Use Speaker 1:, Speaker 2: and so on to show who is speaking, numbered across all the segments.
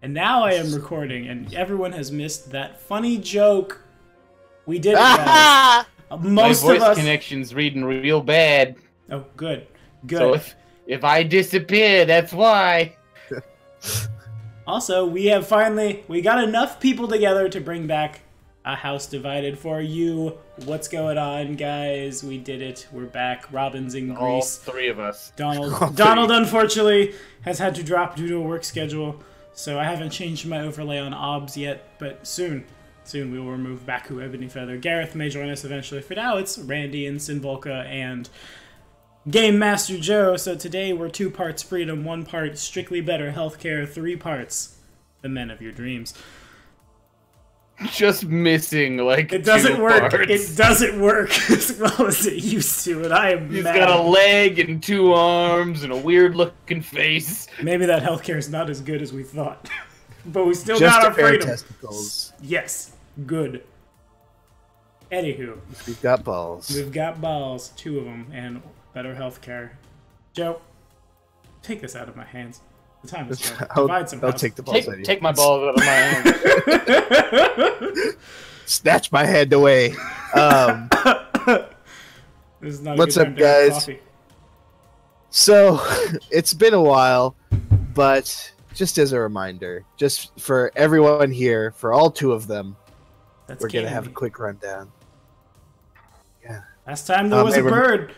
Speaker 1: And now I am recording, and everyone has missed that funny joke. We did it, guys. Most
Speaker 2: My
Speaker 1: of
Speaker 2: voice
Speaker 1: us.
Speaker 2: connection's reading real bad.
Speaker 1: Oh, good. Good.
Speaker 2: So if I disappear, that's why.
Speaker 1: Also, we got enough people together to bring back A House Divided for you. What's going on, guys? We did it. We're back. Robin's in
Speaker 2: All
Speaker 1: Greece.
Speaker 2: three of us.
Speaker 1: Donald, unfortunately, has had to drop due to a work schedule, so I haven't changed my overlay on OBS yet, but soon we will remove Baku, Ebony Feather. Gareth may join us eventually. For now, it's Randy and Sinvolka and Game Master Joe. So today we're 2 parts freedom, 1 part strictly better healthcare, 3 parts the men of your dreams.
Speaker 2: Just missing, like,
Speaker 1: It doesn't
Speaker 2: 2
Speaker 1: work.
Speaker 2: parts.
Speaker 1: It doesn't work as well as it used to, and I am
Speaker 2: He's
Speaker 1: mad.
Speaker 2: got a leg and 2 arms and a weird-looking face.
Speaker 1: Maybe that healthcare is not as good as we thought. But we still
Speaker 3: Just
Speaker 1: got our
Speaker 3: a pair of
Speaker 1: freedom.
Speaker 3: testicles.
Speaker 1: Yes. Good. Anywho.
Speaker 3: We've got balls.
Speaker 1: We've got balls. 2 of them. And better healthcare. Joe, take this out of my hands. The time is come. Provide some
Speaker 3: I'll
Speaker 1: help.
Speaker 3: take the balls out of you.
Speaker 2: Take my balls out of my hand.
Speaker 3: Snatch my hand away.
Speaker 1: This is not a
Speaker 3: What's
Speaker 1: good time
Speaker 3: up,
Speaker 1: to have
Speaker 3: guys?
Speaker 1: coffee.
Speaker 3: So, it's been a while, but just as a reminder, just for everyone here, for all 2 of them,
Speaker 1: That's
Speaker 3: we're going to have a
Speaker 1: candy.
Speaker 3: quick rundown. Yeah.
Speaker 1: Last time there was a bird.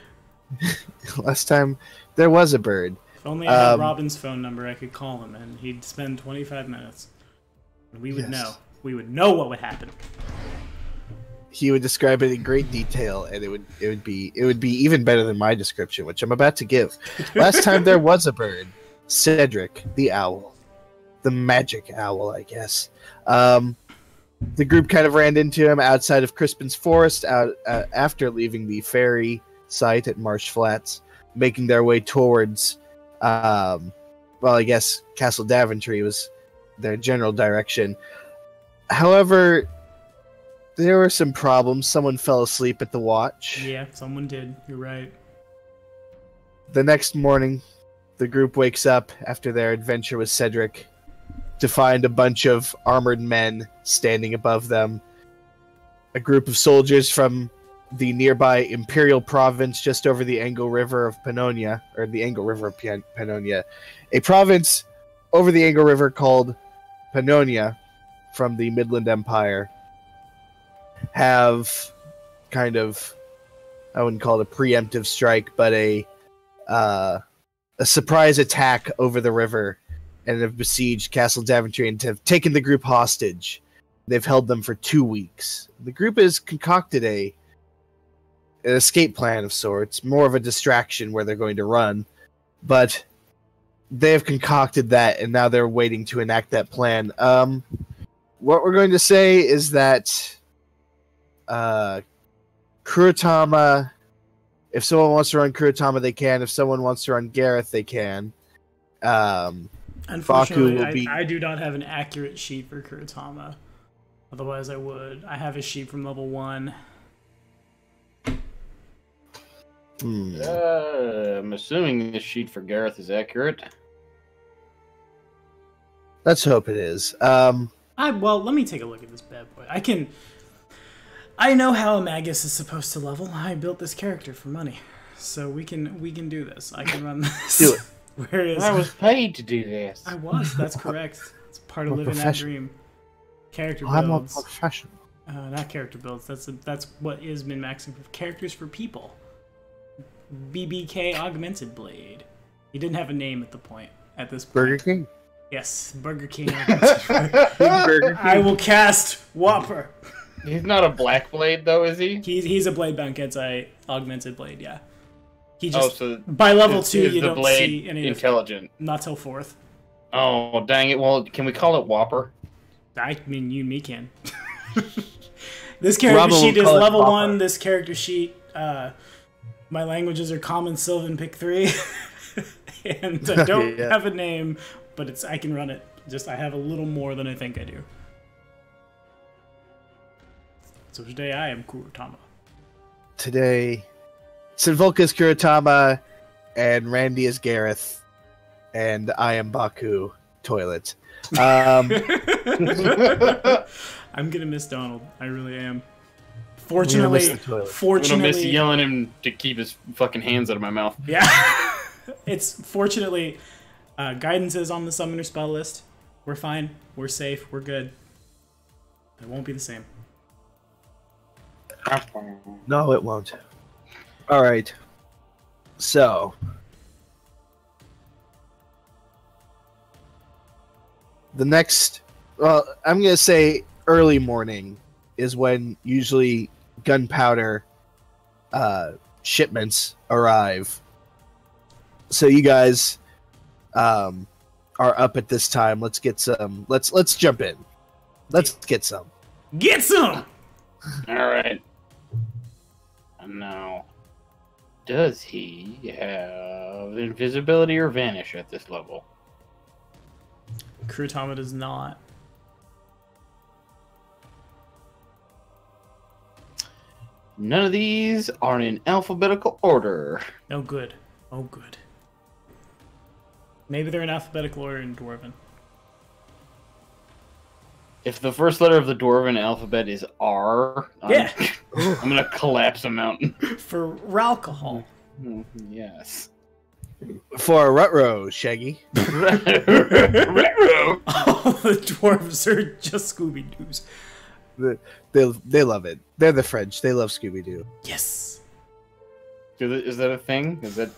Speaker 3: Last time, there was a bird.
Speaker 1: If only I had Robin's phone number, I could call him, and he'd spend 25 minutes. And we would know. We would know what would happen.
Speaker 3: He would describe it in great detail, and it would be even better than my description, which I'm about to give. Last time there was a bird, Cedric the owl, the magic owl, I guess. The group kind of ran into him outside of Crispin's Forest, after leaving the ferry site at Marsh Flats, making their way towards, well, I guess Castle Daventry was their general direction. However, there were some problems. Someone fell asleep at the watch.
Speaker 1: Yeah, someone did. You're right.
Speaker 3: The next morning, the group wakes up after their adventure with Cedric to find a bunch of armored men standing above them. A group of soldiers from the nearby Imperial province just over the Angle River of Pannonia, or the Angle River of Pannonia. A province over the Angle River called Pannonia from the Midland Empire have kind of, I wouldn't call it a preemptive strike, but a surprise attack over the river, and have besieged Castle Daventry and have taken the group hostage. They've held them for 2 weeks. The group has concocted an escape plan of sorts, more of a distraction where they're going to run, but they have concocted that, and now they're waiting to enact that plan. What we're going to say is that Kurotama, if someone wants to run Kurotama, they can. If someone wants to run Gareth, they can.
Speaker 1: Unfortunately, I do not have an accurate sheet for Kurotama. Otherwise, I would. I have a sheet from level 1.
Speaker 2: I'm assuming this sheet for Gareth is accurate.
Speaker 3: Let's hope it is.
Speaker 1: Well, let me take a look at this bad boy. I know how a Magus is supposed to level. I built this character for money, so we can do this. I can run this.
Speaker 3: Do it.
Speaker 1: Where is?
Speaker 2: I was paid to do this.
Speaker 1: I was. That's correct. It's part of living that dream. Character
Speaker 3: I'm a
Speaker 1: builds.
Speaker 3: professional.
Speaker 1: Not character builds. That's what is min-maxing for characters for people. BBK Augmented Blade. He didn't have a name at this point.
Speaker 3: Burger King.
Speaker 1: Yes, Burger King. Augmented Blade.
Speaker 3: Burger King.
Speaker 1: I will cast Whopper.
Speaker 2: He's not a black blade, though, is he?
Speaker 1: He's a Blade Banketai Augmented Blade, yeah. He just,
Speaker 2: so
Speaker 1: by level 2,
Speaker 2: is
Speaker 1: you
Speaker 2: the
Speaker 1: don't
Speaker 2: blade
Speaker 1: see any
Speaker 2: intelligent?
Speaker 1: Not till 4th.
Speaker 2: Oh, dang it. Well, can we call it Whopper?
Speaker 1: I mean, you and me can. This character sheet is level 1. This character sheet, my languages are Common, Sylvan, Pick 3. And I don't have a name, but I can run it. Just, I have a little more than I think I do. So today I am Kurotama.
Speaker 3: Today, Sinvolka is Kurotama, and Randy is Gareth, and I am Baku. toilet.
Speaker 1: I'm gonna miss Donald. I really am. Fortunately,
Speaker 2: I'm gonna miss yelling him to keep his fucking hands out of my mouth.
Speaker 1: Yeah. It's fortunately guidance is on the summoner spell list. We're fine. We're safe. We're good. It won't be the same.
Speaker 3: No, it won't. All right. So, the next, well, I'm going to say early morning is when usually gunpowder shipments arrive. So you guys are up at this time. Let's get some. Let's jump in. Let's get some.
Speaker 1: Get some.
Speaker 2: All right. Now, does he have invisibility or vanish at this level?
Speaker 1: Kurutama does not.
Speaker 2: None of these are in alphabetical order.
Speaker 1: Oh, good. Oh, good. Maybe they're in alphabetical order in Dwarven.
Speaker 2: If the first letter of the Dwarven alphabet is R,
Speaker 1: Yeah.
Speaker 2: I'm gonna collapse a mountain.
Speaker 1: For alcohol.
Speaker 2: Yes.
Speaker 3: For a rut-row, Shaggy.
Speaker 1: All the dwarves are just Scooby-Doos.
Speaker 3: They love it. They're the French. They love Scooby-Doo.
Speaker 1: Yes.
Speaker 2: Is that a thing? Is that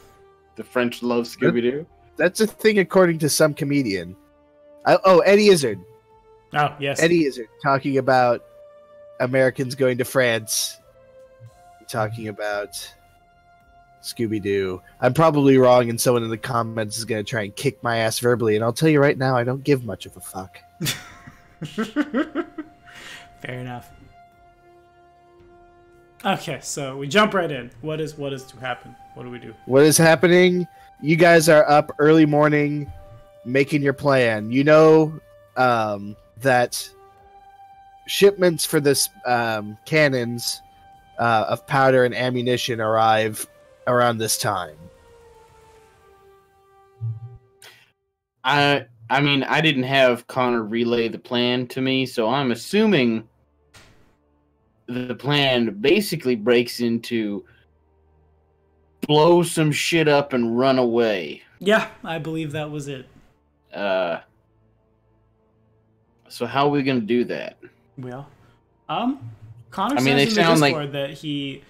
Speaker 2: the French love Scooby-Doo?
Speaker 3: That's a thing according to some comedian. Eddie Izzard.
Speaker 1: Oh, yes.
Speaker 3: Eddie Izzard talking about Americans going to France. Talking about Scooby-Doo. I'm probably wrong, and someone in the comments is going to try and kick my ass verbally, and I'll tell you right now, I don't give much of a fuck.
Speaker 1: Fair enough. Okay, so we jump right in. What is to happen? What do we do?
Speaker 3: What is happening? You guys are up early morning making your plan. You know that shipments for this cannons of powder and ammunition arrive around this time.
Speaker 2: I mean, I didn't have Connor relay the plan to me, so I'm assuming the plan basically breaks into blow some shit up and run away.
Speaker 1: Yeah, I believe that was it.
Speaker 2: So how are we gonna do that?
Speaker 1: Well, Connor
Speaker 2: I mean,
Speaker 1: says
Speaker 2: they
Speaker 1: in the
Speaker 2: sound
Speaker 1: Discord that he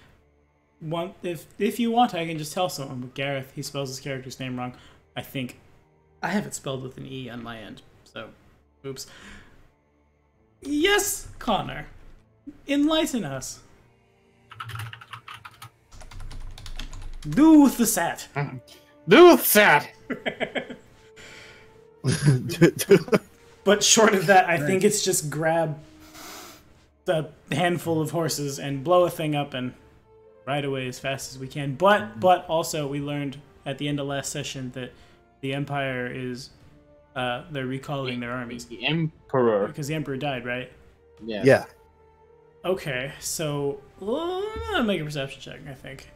Speaker 1: if you want, I can just tell someone. But Gareth, he spells his character's name wrong. I think I have it spelled with an E on my end. So, oops. Yes, Connor, enlighten us. Do the set.
Speaker 2: Do that.
Speaker 1: But short of that, I think it's just grab the handful of horses and blow a thing up and ride away as fast as we can. But also we learned at the end of last session that the Empire is they're recalling their armies.
Speaker 2: The Emperor.
Speaker 1: Because the Emperor died, right?
Speaker 2: Yeah.
Speaker 3: Yeah.
Speaker 1: Okay, so I'm gonna make a perception check, I think.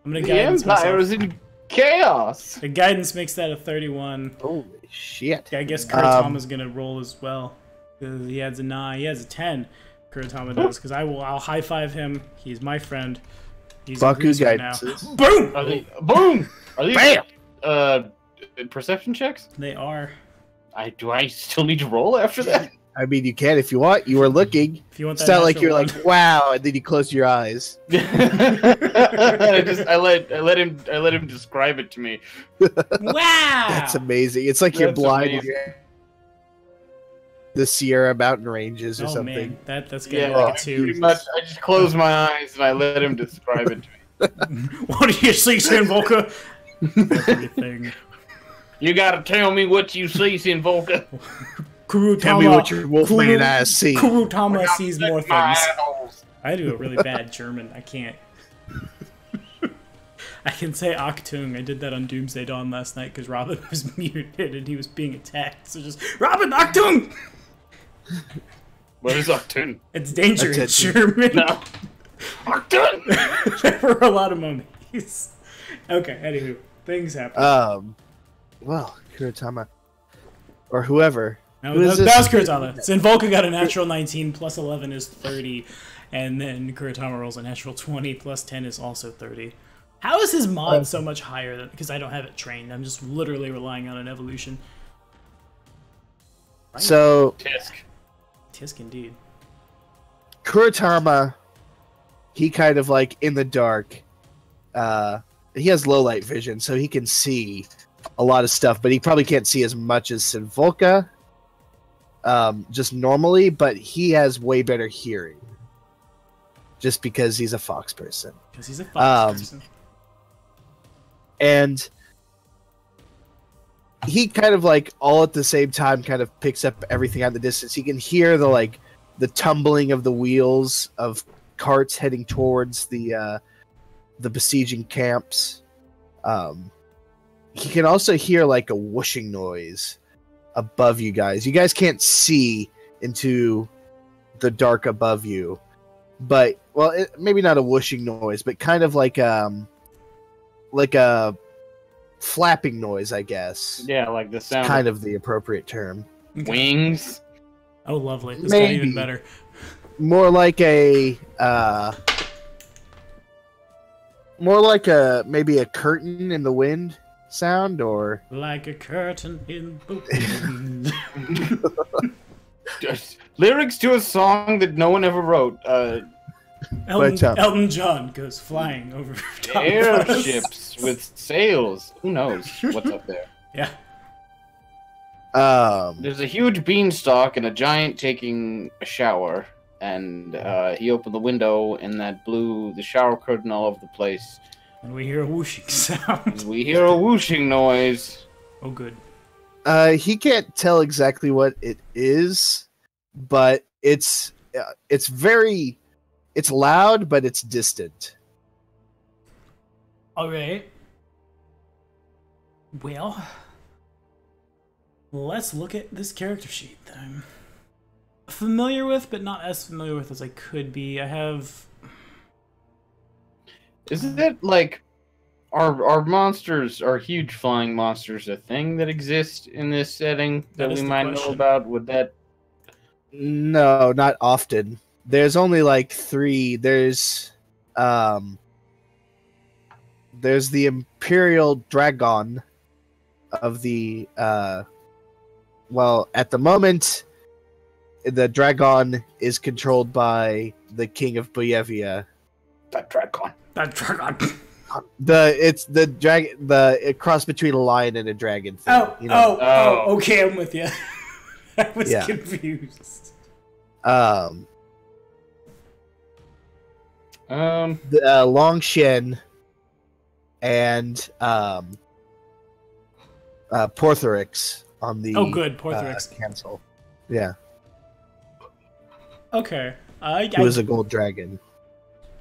Speaker 1: I'm gonna
Speaker 2: The
Speaker 1: guidance
Speaker 2: Empire
Speaker 1: myself.
Speaker 2: is in chaos.
Speaker 1: The guidance makes that a 31.
Speaker 3: Holy shit.
Speaker 1: I guess Kurotama's gonna roll as well. Because he has a 9. He has a 10. Kurotama does. Because I'll high five him. He's my friend. He's
Speaker 3: Fuck you,
Speaker 1: right now.
Speaker 3: guidance.
Speaker 1: Boom!
Speaker 2: Are they? Boom! Are these?
Speaker 3: Bam!
Speaker 2: Perception checks?
Speaker 1: They are.
Speaker 2: Do I still need to roll after that?
Speaker 3: I mean, you can if you want. You were looking.
Speaker 1: If you want that
Speaker 3: It's not like
Speaker 1: natural
Speaker 3: you're
Speaker 1: one.
Speaker 3: like, wow, and then you close your eyes.
Speaker 2: I let him describe it to me.
Speaker 1: Wow!
Speaker 3: That's amazing. It's like you're
Speaker 2: That's
Speaker 3: blind.
Speaker 2: amazing.
Speaker 3: The Sierra Mountain Ranges or
Speaker 1: Oh
Speaker 3: something.
Speaker 1: man, that's getting
Speaker 2: Yeah,
Speaker 1: like a
Speaker 2: pretty
Speaker 1: 2.
Speaker 2: much. I just close my eyes and I let him describe it to me.
Speaker 1: What do you see, Sinvolka? Everything.
Speaker 2: You gotta tell me what you see, Sinvolka.
Speaker 1: Kurutama.
Speaker 3: Tell me what your Wolfman eyes see.
Speaker 1: Kurutama sees more
Speaker 2: My
Speaker 1: things.
Speaker 2: assholes.
Speaker 1: I do a really bad German. I can't. I can say Achtung. I did that on Doomsday Dawn last night because Robin was muted and he was being attacked. So just, Robin, Achtung!
Speaker 2: What is Octun?
Speaker 1: It's danger in
Speaker 3: Attention.
Speaker 1: German.
Speaker 2: No. Octun!
Speaker 1: There were a lot of moments. Okay, anywho, things happen.
Speaker 3: Well, Kurotama, or whoever.
Speaker 1: No,
Speaker 3: Who is
Speaker 1: that
Speaker 3: this?
Speaker 1: was Kuratama. Sinvolka got a natural 19, plus 11 is 30, and then Kuratama rolls a natural 20, plus 10 is also 30. How is his mod so much higher than... Because I don't have it trained. I'm just literally relying on an evolution. Right.
Speaker 3: So...
Speaker 1: Tisk, indeed.
Speaker 3: Kuratama, he kind of like in the dark. He has low light vision, so he can see a lot of stuff, but he probably can't see as much as Sinvolka, just normally, but he has way better hearing. Just because he's a fox person.
Speaker 1: Because he's a fox person.
Speaker 3: And he kind of like all at the same time kind of picks up everything at the distance. He can hear the tumbling of the wheels of carts heading towards the besieging camps. He can also hear like a whooshing noise above you guys. You guys can't see into the dark above you, but maybe not a whooshing noise, but kind of like a flapping noise, I guess.
Speaker 2: Yeah, like the sound.
Speaker 3: Kind of the appropriate term.
Speaker 2: Wings.
Speaker 1: Oh, lovely. This
Speaker 3: Maybe.
Speaker 1: got even better.
Speaker 3: More like maybe a curtain in the wind sound, or
Speaker 1: like a curtain in the wind.
Speaker 2: Just lyrics to a song that no one ever wrote.
Speaker 1: Elton John goes flying over top
Speaker 2: Airships with sails. Who knows what's up there?
Speaker 1: Yeah.
Speaker 2: There's a huge beanstalk and a giant taking a shower, and he opened the window, and that blew the shower curtain all over the place.
Speaker 1: And we hear a whooshing sound.
Speaker 2: We hear a whooshing noise.
Speaker 1: Oh, good.
Speaker 3: He can't tell exactly what it is, but it's loud, but it's distant.
Speaker 1: All right. Well, let's look at this character sheet that I'm familiar with, but not as familiar with as I could be. I have...
Speaker 2: Isn't it like are monsters, are huge flying monsters, a thing that exists in this setting that we might know about? Would that?
Speaker 3: No, not often. There's only like 3. There's the Imperial Dragon of the well, at the moment the Dragon is controlled by the King of Boyevia.
Speaker 2: That dragon.
Speaker 3: The cross between a lion and a dragon thing.
Speaker 1: Okay, I'm with you. I was confused.
Speaker 3: Long Shen and Porthorix on the
Speaker 1: Porthorix
Speaker 3: cancel. Yeah.
Speaker 1: Okay.
Speaker 3: Who is a gold dragon.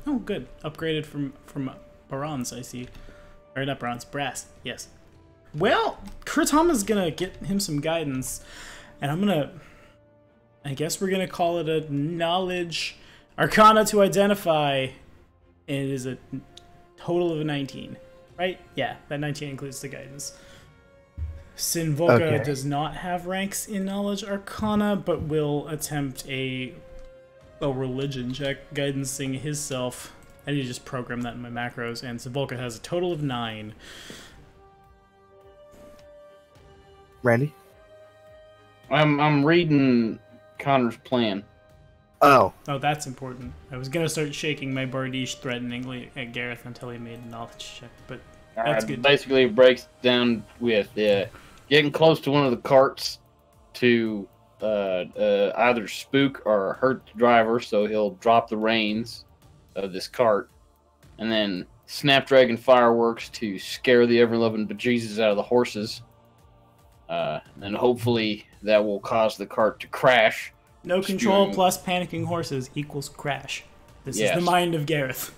Speaker 1: Oh, good. Upgraded from bronze, I see. Or not bronze, brass. Yes. Well, Kuratama's gonna get him some guidance, and I guess we're gonna call it a knowledge arcana to identify. It is a total of a 19, right? Yeah, that 19 includes the guidance. Sinvolka does not have ranks in knowledge arcana, but will attempt a religion check, guidancing himself. I need to just program that in my macros, and Sinvolka has a total of 9.
Speaker 3: Randy?
Speaker 2: I'm reading Connor's plan.
Speaker 3: Oh,
Speaker 1: that's important. I was gonna start shaking my Bardiche threateningly at Gareth until he made a knowledge check, but that's good.
Speaker 2: Basically, it breaks down with getting close to one of the carts to either spook or hurt the driver, so he'll drop the reins of this cart, and then Snapdragon fireworks to scare the ever-loving bejesus out of the horses, and hopefully that will cause the cart to crash.
Speaker 1: No control plus panicking horses equals crash. This is the mind of Gareth.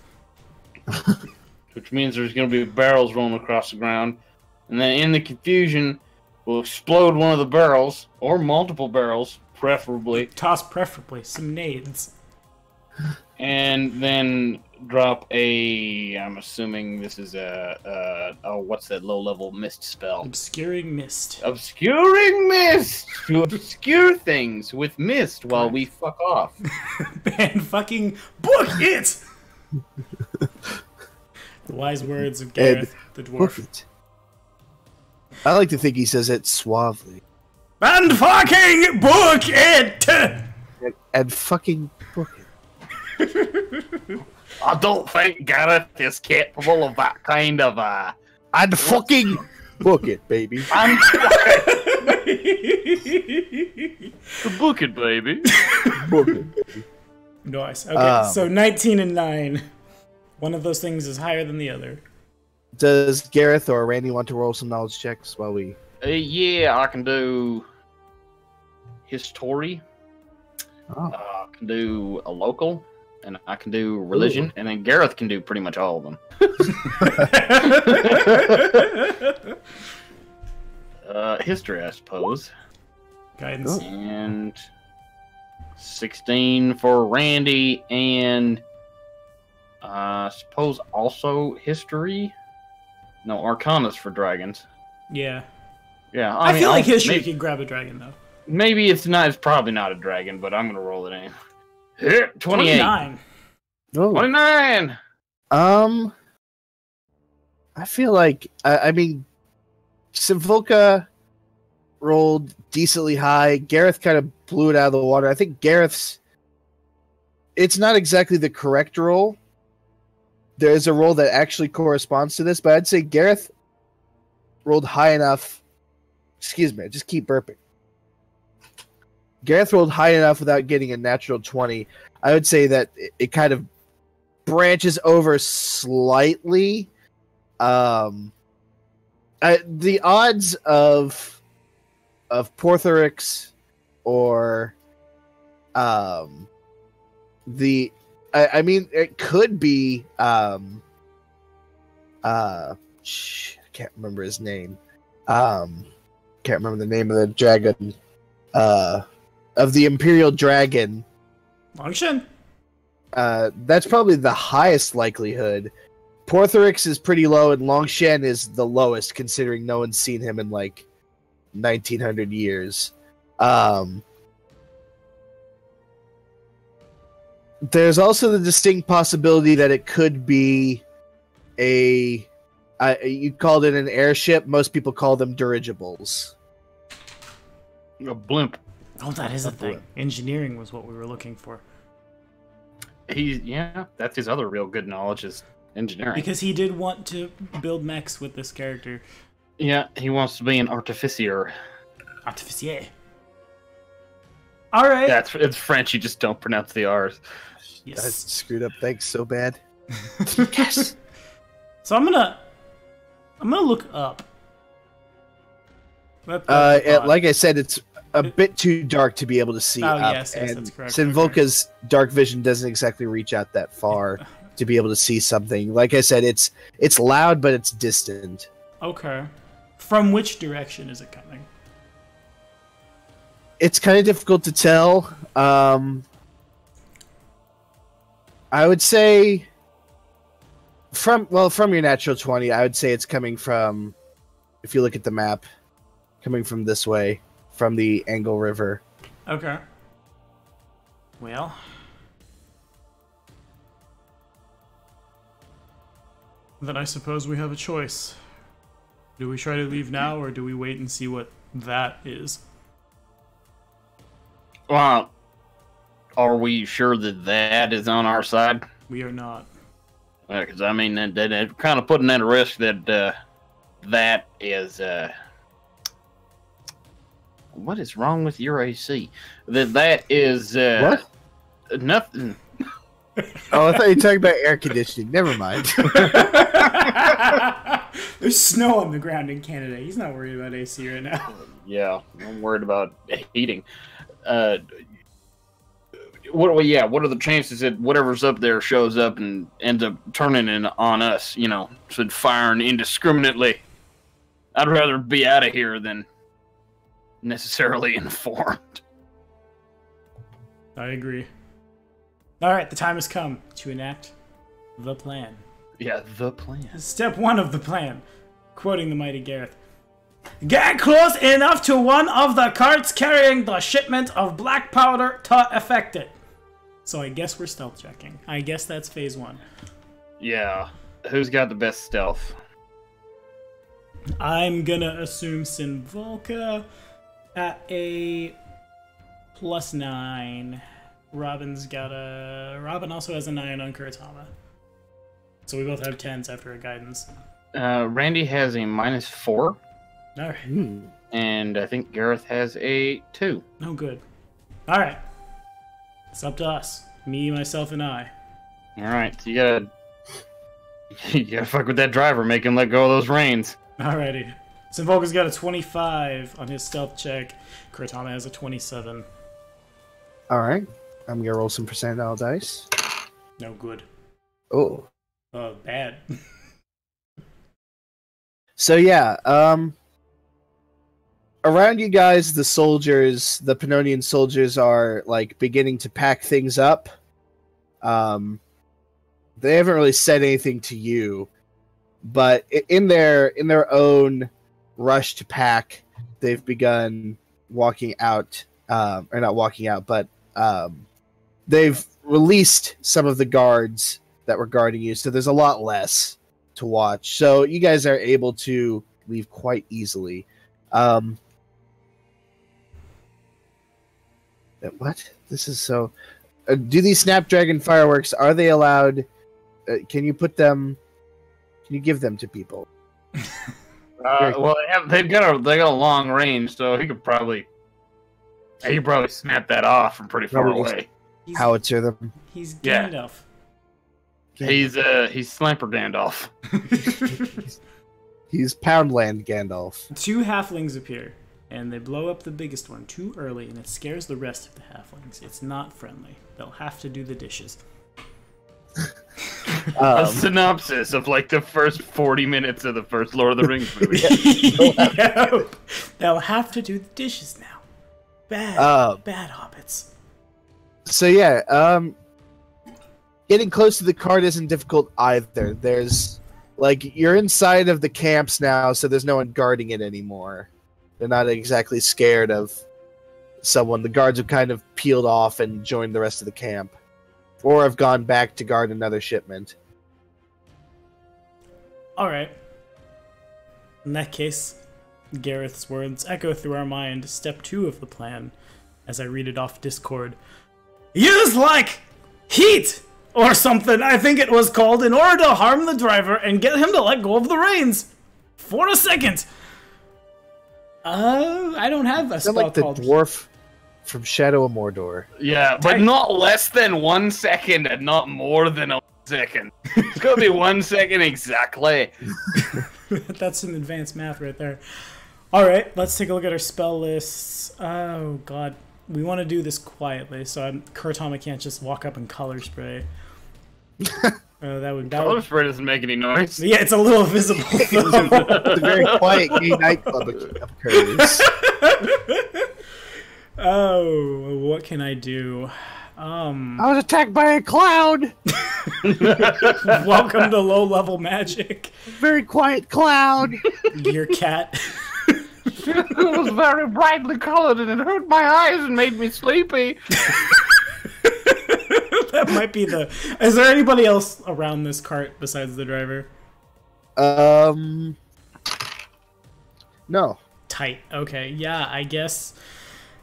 Speaker 2: Which means there's going to be barrels rolling across the ground, and then in the confusion, we'll explode one of the barrels, or multiple barrels, preferably.
Speaker 1: Toss preferably some nades.
Speaker 2: And then drop a. I'm assuming this is a. Oh, what's that low-level mist spell?
Speaker 1: Obscuring mist.
Speaker 2: Obscuring mist to obscure things with mist while we fuck off.
Speaker 1: And fucking book it. The wise words of Gareth, the dwarf.
Speaker 3: I like to think he says it suavely.
Speaker 1: And fucking book it!
Speaker 3: And fucking book it.
Speaker 2: I don't think Gareth is capable of that kind of
Speaker 3: And fucking book it, baby.
Speaker 2: And book it, baby.
Speaker 3: Book it, baby.
Speaker 1: Nice. Okay, so 19 and 9. One of those things is higher than the other.
Speaker 3: Does Gareth or Randy want to roll some knowledge checks while we...
Speaker 2: Yeah, I can do history.
Speaker 3: Oh.
Speaker 2: I can do a local, and I can do religion, and then Gareth can do pretty much all of them. History, I suppose.
Speaker 1: Guidance.
Speaker 2: And 16 for Randy, and I suppose also history. No, Arcana's for dragons.
Speaker 1: Yeah.
Speaker 2: Yeah,
Speaker 1: I
Speaker 2: mean,
Speaker 1: feel like history
Speaker 2: maybe,
Speaker 1: can grab a dragon, though.
Speaker 2: maybe it's not. It's probably not a dragon, but I'm gonna roll it in. 28.
Speaker 1: 29.
Speaker 3: Oh.
Speaker 2: 29.
Speaker 3: I feel like I mean, Simvolka rolled decently high. Gareth kind of blew it out of the water. I think Gareth's. It's not exactly the correct roll. There is a roll that actually corresponds to this, but I'd say Gareth rolled high enough. Excuse me, I just keep burping. Gareth rolled high enough without getting a natural 20. I would say that it kind of branches over slightly. The odds of Porthorix or I mean, it could be I can't remember his name. Can't remember the name of the dragon. Of the Imperial Dragon.
Speaker 1: Longshan?
Speaker 3: That's probably the highest likelihood. Porthorix is pretty low, and Longshan is the lowest, considering no one's seen him in like 1900 years. There's also the distinct possibility that it could be you called it an airship. Most people call them dirigibles.
Speaker 2: A blimp.
Speaker 1: Oh, that is a thing. Engineering was what we were looking for.
Speaker 2: Yeah, that's his other real good knowledge is engineering.
Speaker 1: Because he did want to build mechs with this character.
Speaker 2: Yeah, he wants to be an artificier.
Speaker 1: Artificier. All right.
Speaker 2: Yeah, it's French. You just don't pronounce the R's.
Speaker 1: Yes.
Speaker 3: I screwed up. Thanks so bad.
Speaker 1: Yes. So I'm gonna look up.
Speaker 3: Like I said, it's a bit too dark to be able to see up.
Speaker 1: Yes,
Speaker 3: and
Speaker 1: that's correct.
Speaker 3: Sinvolka's dark vision doesn't exactly reach out that far to be able to see something. Like I said, it's loud, but it's distant.
Speaker 1: Okay. From which direction is it coming?
Speaker 3: It's kind of difficult to tell. I would say from your natural 20, I would say it's coming from, if you look at the map, coming from this way, from the Angle River.
Speaker 1: Okay. Well. Then I suppose we have a choice. Do we try to leave now, or do we wait and see what that is?
Speaker 2: Well, are we sure that is on our side?
Speaker 1: We are not.
Speaker 2: Because I mean, that kind of putting at risk that that is. What is wrong with your AC? That is
Speaker 3: what?
Speaker 2: Nothing.
Speaker 3: Oh, I thought you were talking about air conditioning. Never mind.
Speaker 1: There's snow on the ground in Canada. He's not worried about AC right now.
Speaker 2: Yeah, I'm worried about heating. What are the chances that whatever's up there shows up and ends up turning in on us? You know, firing indiscriminately. I'd rather be out of here than necessarily informed.
Speaker 1: I agree. All right, the time has come to enact The plan.
Speaker 2: Yeah, the plan.
Speaker 1: Step 1 of the plan. Quoting the mighty Gareth. Get close enough to one of the carts carrying the shipment of black powder to effect it. So I guess we're stealth checking. I guess that's phase 1.
Speaker 2: Yeah. Who's got the best stealth?
Speaker 1: I'm gonna assume Sinvolka at a +9. Robin also has a 9 on Kuratama. So we both have 10s after a guidance.
Speaker 2: Randy has a -4.
Speaker 1: Alright.
Speaker 2: And I think Gareth has a 2.
Speaker 1: Oh, good. Alright. It's up to us. Me, myself, and I.
Speaker 2: Alright, so you gotta fuck with that driver, make him let go of those reins.
Speaker 1: Alrighty. Sinvolka's got a 25 on his stealth check. Kuratama has a 27.
Speaker 3: Alright. I'm gonna roll some percentile dice.
Speaker 1: No good.
Speaker 3: Oh.
Speaker 1: Bad.
Speaker 3: So yeah, around you guys, the Pannonian soldiers are like beginning to pack things up. They haven't really said anything to you, but in their own rush to pack, they've begun walking out, or not walking out, but they've released some of the guards that were guarding you, so there's a lot less to watch. So you guys are able to leave quite easily. What? This is so... do these Snapdragon fireworks, are they allowed... can you give them to people?
Speaker 2: Well, they've got a long range, so he could probably snap that off from pretty far away.
Speaker 3: Howitzer them.
Speaker 1: He's Gandalf.
Speaker 2: He's Slamper Gandalf.
Speaker 3: He's Poundland Gandalf.
Speaker 1: 2 halflings appear, and they blow up the biggest one too early, and it scares the rest of the halflings. It's not friendly. They'll have to do the dishes.
Speaker 2: A synopsis of like the first 40 minutes of the first Lord of the Rings movie.
Speaker 1: Yep. They'll have to do the dishes now. Bad hobbits.
Speaker 3: So yeah, getting close to the cart isn't difficult either. There's like you're inside of the camps now, so there's no one guarding it anymore. They're not exactly scared of someone. The guards have kind of peeled off and joined the rest of the camp, or have gone back to guard another shipment.
Speaker 1: All right. In that case, Gareth's words echo through our mind. Step 2 of the plan, as I read it off Discord. Use like heat or something, I think it was called, in order to harm the driver and get him to let go of the reins for a second. I don't have a spell
Speaker 3: like the
Speaker 1: called
Speaker 3: dwarf from Shadow of Mordor.
Speaker 2: Yeah, but not less than 1 second and not more than a second. It's gonna be 1 second exactly.
Speaker 1: That's some advanced math right there. All right, let's take a look at our spell lists. Oh god, we want to do this quietly, so Kuratama can't just walk up and color spray.
Speaker 2: Color spray doesn't make any noise.
Speaker 1: Yeah, it's a little visible.
Speaker 3: It's a very quiet gay nightclub occurs.
Speaker 1: Oh, what can I do?
Speaker 3: I was attacked by a cloud.
Speaker 1: Welcome to low-level magic.
Speaker 3: Very quiet cloud.
Speaker 1: Your cat.
Speaker 2: It was very brightly colored and it hurt my eyes and made me sleepy.
Speaker 1: That might be the... Is there anybody else around this cart besides the driver?
Speaker 3: No.
Speaker 1: Tight. Okay, yeah, I guess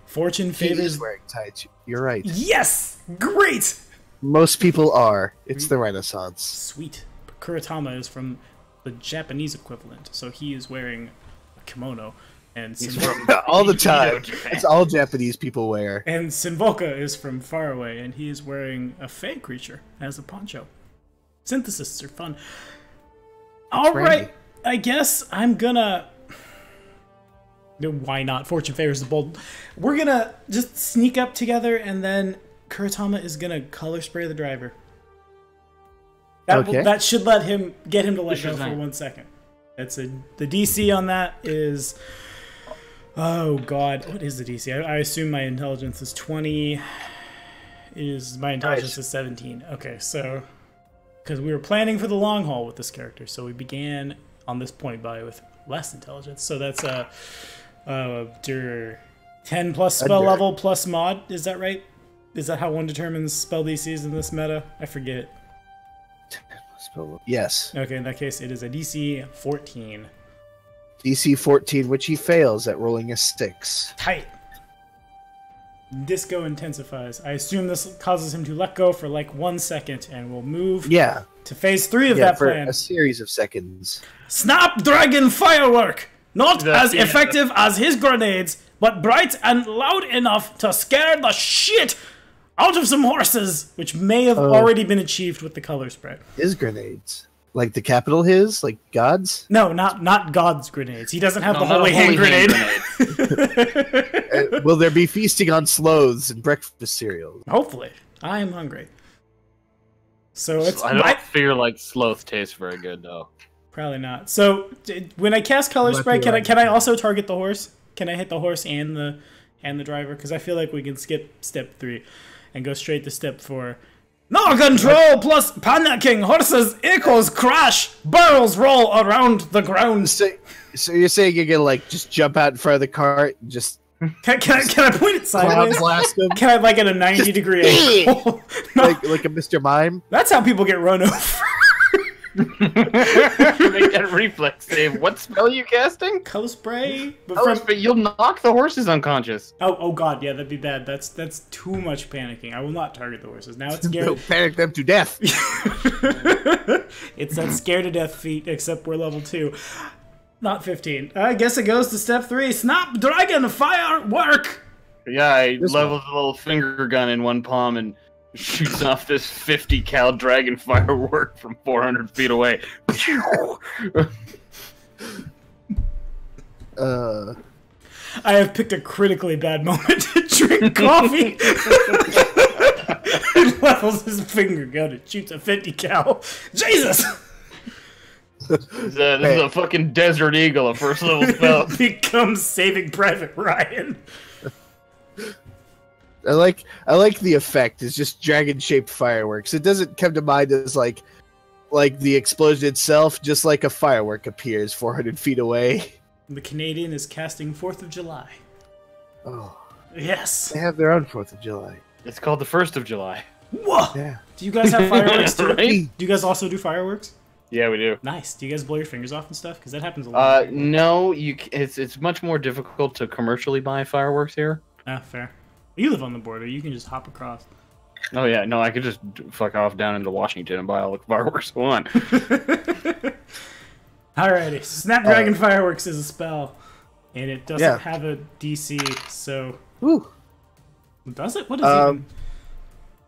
Speaker 1: fortune favors...
Speaker 3: He is wearing tights. You're right.
Speaker 1: Yes! Great!
Speaker 3: Most people are. It's the Renaissance.
Speaker 1: Sweet. Kuratama is from the Japanese equivalent, so he is wearing a kimono. And
Speaker 3: all the time. It's all Japanese people wear.
Speaker 1: And Sinvolka is from far away, and he is wearing a fey creature as a poncho. Synthesists are fun. All right, I guess I'm gonna... Why not? Fortune favors the bold. We're gonna just sneak up together, and then Kuratama is gonna color spray the driver. That should get him to let go for 1 second. The DC on that is... Oh god, what is the DC? I assume my intelligence is 20. My intelligence is 17. Okay, so because we were planning for the long haul with this character. So we began on this point value with less intelligence. So that's 10 plus spell level plus mod. Is that right? Is that how one determines spell DCs in this meta? I forget.
Speaker 3: Yes.
Speaker 1: Okay, in that case, it is a DC 14.
Speaker 3: DC 14, which he fails at rolling a 6.
Speaker 1: Tight. Disco intensifies. I assume this causes him to let go for like 1 second and will move to phase 3 of that
Speaker 3: for
Speaker 1: plan.
Speaker 3: a series of seconds.
Speaker 1: Snapdragon Firework! Not as effective as his grenades, but bright and loud enough to scare the shit out of some horses, which may have already been achieved with the color spread.
Speaker 3: His grenades. Like the capital his? Like God's?
Speaker 1: No, not God's grenades. He doesn't have the holy hand grenade.
Speaker 3: Will there be feasting on sloths and breakfast cereals?
Speaker 1: Hopefully. I am hungry. So it's...
Speaker 2: I don't feel like sloth tastes very good, though.
Speaker 1: Probably not. So when I cast color spray, can I also target the horse? Can I hit the horse and the driver? Because I feel like we can skip step 3 and go straight to step 4. No control plus panicking horses, echoes crash, barrels roll around the ground.
Speaker 3: So you're saying you're gonna like just jump out in front of the cart and just
Speaker 1: can I point it sideways?
Speaker 3: Blast him?
Speaker 1: Can I like at a 90-degree angle? No.
Speaker 3: like a Mr. Mime?
Speaker 1: That's how people get run over.
Speaker 2: Make that reflex save. What spell are you casting?
Speaker 1: Color spray.
Speaker 2: But you'll knock the horses unconscious.
Speaker 1: Oh god, yeah, that'd be bad. That's too much panicking. I will not target the horses. Now it's scared.
Speaker 3: They'll panic them to death.
Speaker 1: It's that scared to death feat, except we're level 2. Not 15. I guess it goes to step 3. Snapdragon Firework!
Speaker 2: Yeah, I leveled the little finger gun in one palm and shoots off this 50 cal dragon firework from 400 feet away.
Speaker 1: I have picked a critically bad moment to drink coffee. He levels his finger gun and shoots a 50 cal. Jesus!
Speaker 2: This is a fucking Desert Eagle, a first level spell.
Speaker 1: Becomes Saving Private Ryan.
Speaker 3: I like the effect. It's just dragon-shaped fireworks. It doesn't come to mind as like the explosion itself, just like a firework appears 400 feet away.
Speaker 1: The Canadian is casting 4th of July.
Speaker 3: Oh.
Speaker 1: Yes.
Speaker 3: They have their own 4th of July.
Speaker 2: It's called the 1st of July.
Speaker 1: Whoa!
Speaker 3: Yeah.
Speaker 1: Do you guys have fireworks too?
Speaker 2: Right?
Speaker 1: Do you guys also do fireworks?
Speaker 2: Yeah, we do.
Speaker 1: Nice. Do you guys blow your fingers off and stuff? Because that happens a lot.
Speaker 2: No. It's much more difficult to commercially buy fireworks here.
Speaker 1: Ah, fair. You live on the border. You can just hop across.
Speaker 2: Oh yeah, no, I could just fuck off down into Washington and buy all the fireworks I want.
Speaker 1: Alrighty, Snapdragon Fireworks is a spell, and it doesn't have a DC, so...
Speaker 3: Woo.
Speaker 1: Does it? What does it even...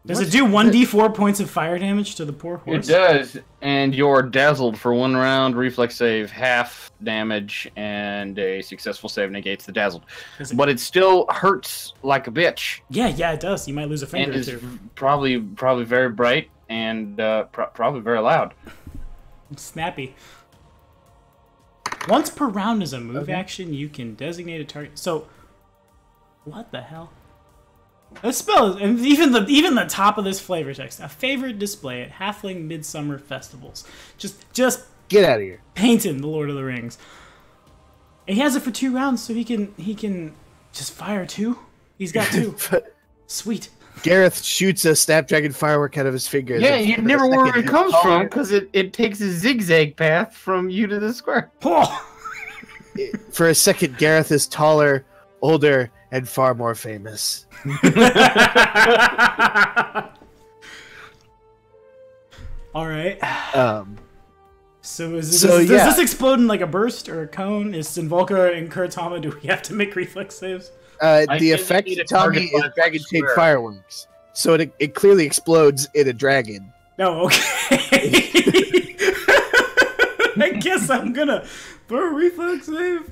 Speaker 1: Does it do 1d4 points of fire damage to the poor horse?
Speaker 2: It does, and you're dazzled for 1 round, reflex save, half damage, and a successful save negates the dazzled. But it still hurts like a bitch.
Speaker 1: Yeah, it does. You might lose a finger
Speaker 2: and
Speaker 1: or two.
Speaker 2: It's probably very bright, and probably very loud.
Speaker 1: Snappy. Once per round as a move action, you can designate a target. So, what the hell? A spell, and even the top of this flavor text, a favorite display at Halfling Midsummer Festivals. Just
Speaker 3: get out of here.
Speaker 1: Painting the Lord of the Rings. And he has it for 2 rounds, so he can just fire 2. He's got 2. Sweet.
Speaker 3: Gareth shoots a snapdragon firework out of his finger.
Speaker 2: Yeah, you never know where it comes from because it takes a zigzag path from you to the square.
Speaker 3: For a second, Gareth is taller, older, and far more famous.
Speaker 1: All right. So does this explode in like a burst or a cone? Is Sinvolka and Kuratama, do we have to make reflex saves?
Speaker 3: The effect, Tommy, is dragon-shaped fireworks. So it clearly explodes in a dragon.
Speaker 1: Oh, okay. I guess I'm gonna throw a reflex save.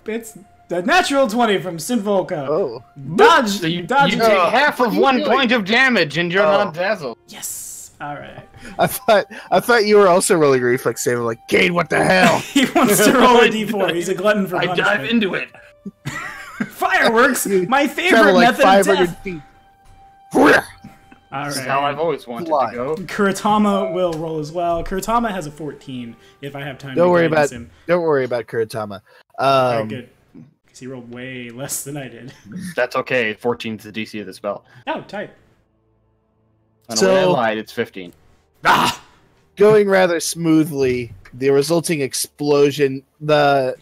Speaker 1: It's the natural 20 from Sinvolka.
Speaker 3: Oh.
Speaker 1: Dodge!
Speaker 2: So you take half of 1 point of damage and you're not dazzled.
Speaker 1: Yes! Alright.
Speaker 3: I thought you were also rolling a reflex save. I'm like, Cade, what the hell?
Speaker 1: He wants to roll a d4. He's a glutton for punishment.
Speaker 2: I dive into it.
Speaker 1: Fireworks! My favorite
Speaker 3: like
Speaker 1: method
Speaker 3: 500
Speaker 1: of death!
Speaker 3: feet.
Speaker 1: All
Speaker 4: This is
Speaker 1: right.
Speaker 4: how I've always wanted
Speaker 3: Fly.
Speaker 4: to go.
Speaker 1: Kuratama will roll as well. Kuratama has a 14 if I have time
Speaker 3: Don't
Speaker 1: to
Speaker 3: worry
Speaker 1: guidance
Speaker 3: about
Speaker 1: him.
Speaker 3: don't worry about Kuratama.
Speaker 1: Very good. Because he rolled way less than I did.
Speaker 4: That's okay. 14 is the DC of the spell.
Speaker 1: Oh, tight.
Speaker 4: And
Speaker 3: So-
Speaker 4: when I lied, it's 15.
Speaker 1: Ah!
Speaker 3: Going rather smoothly, the resulting explosion, one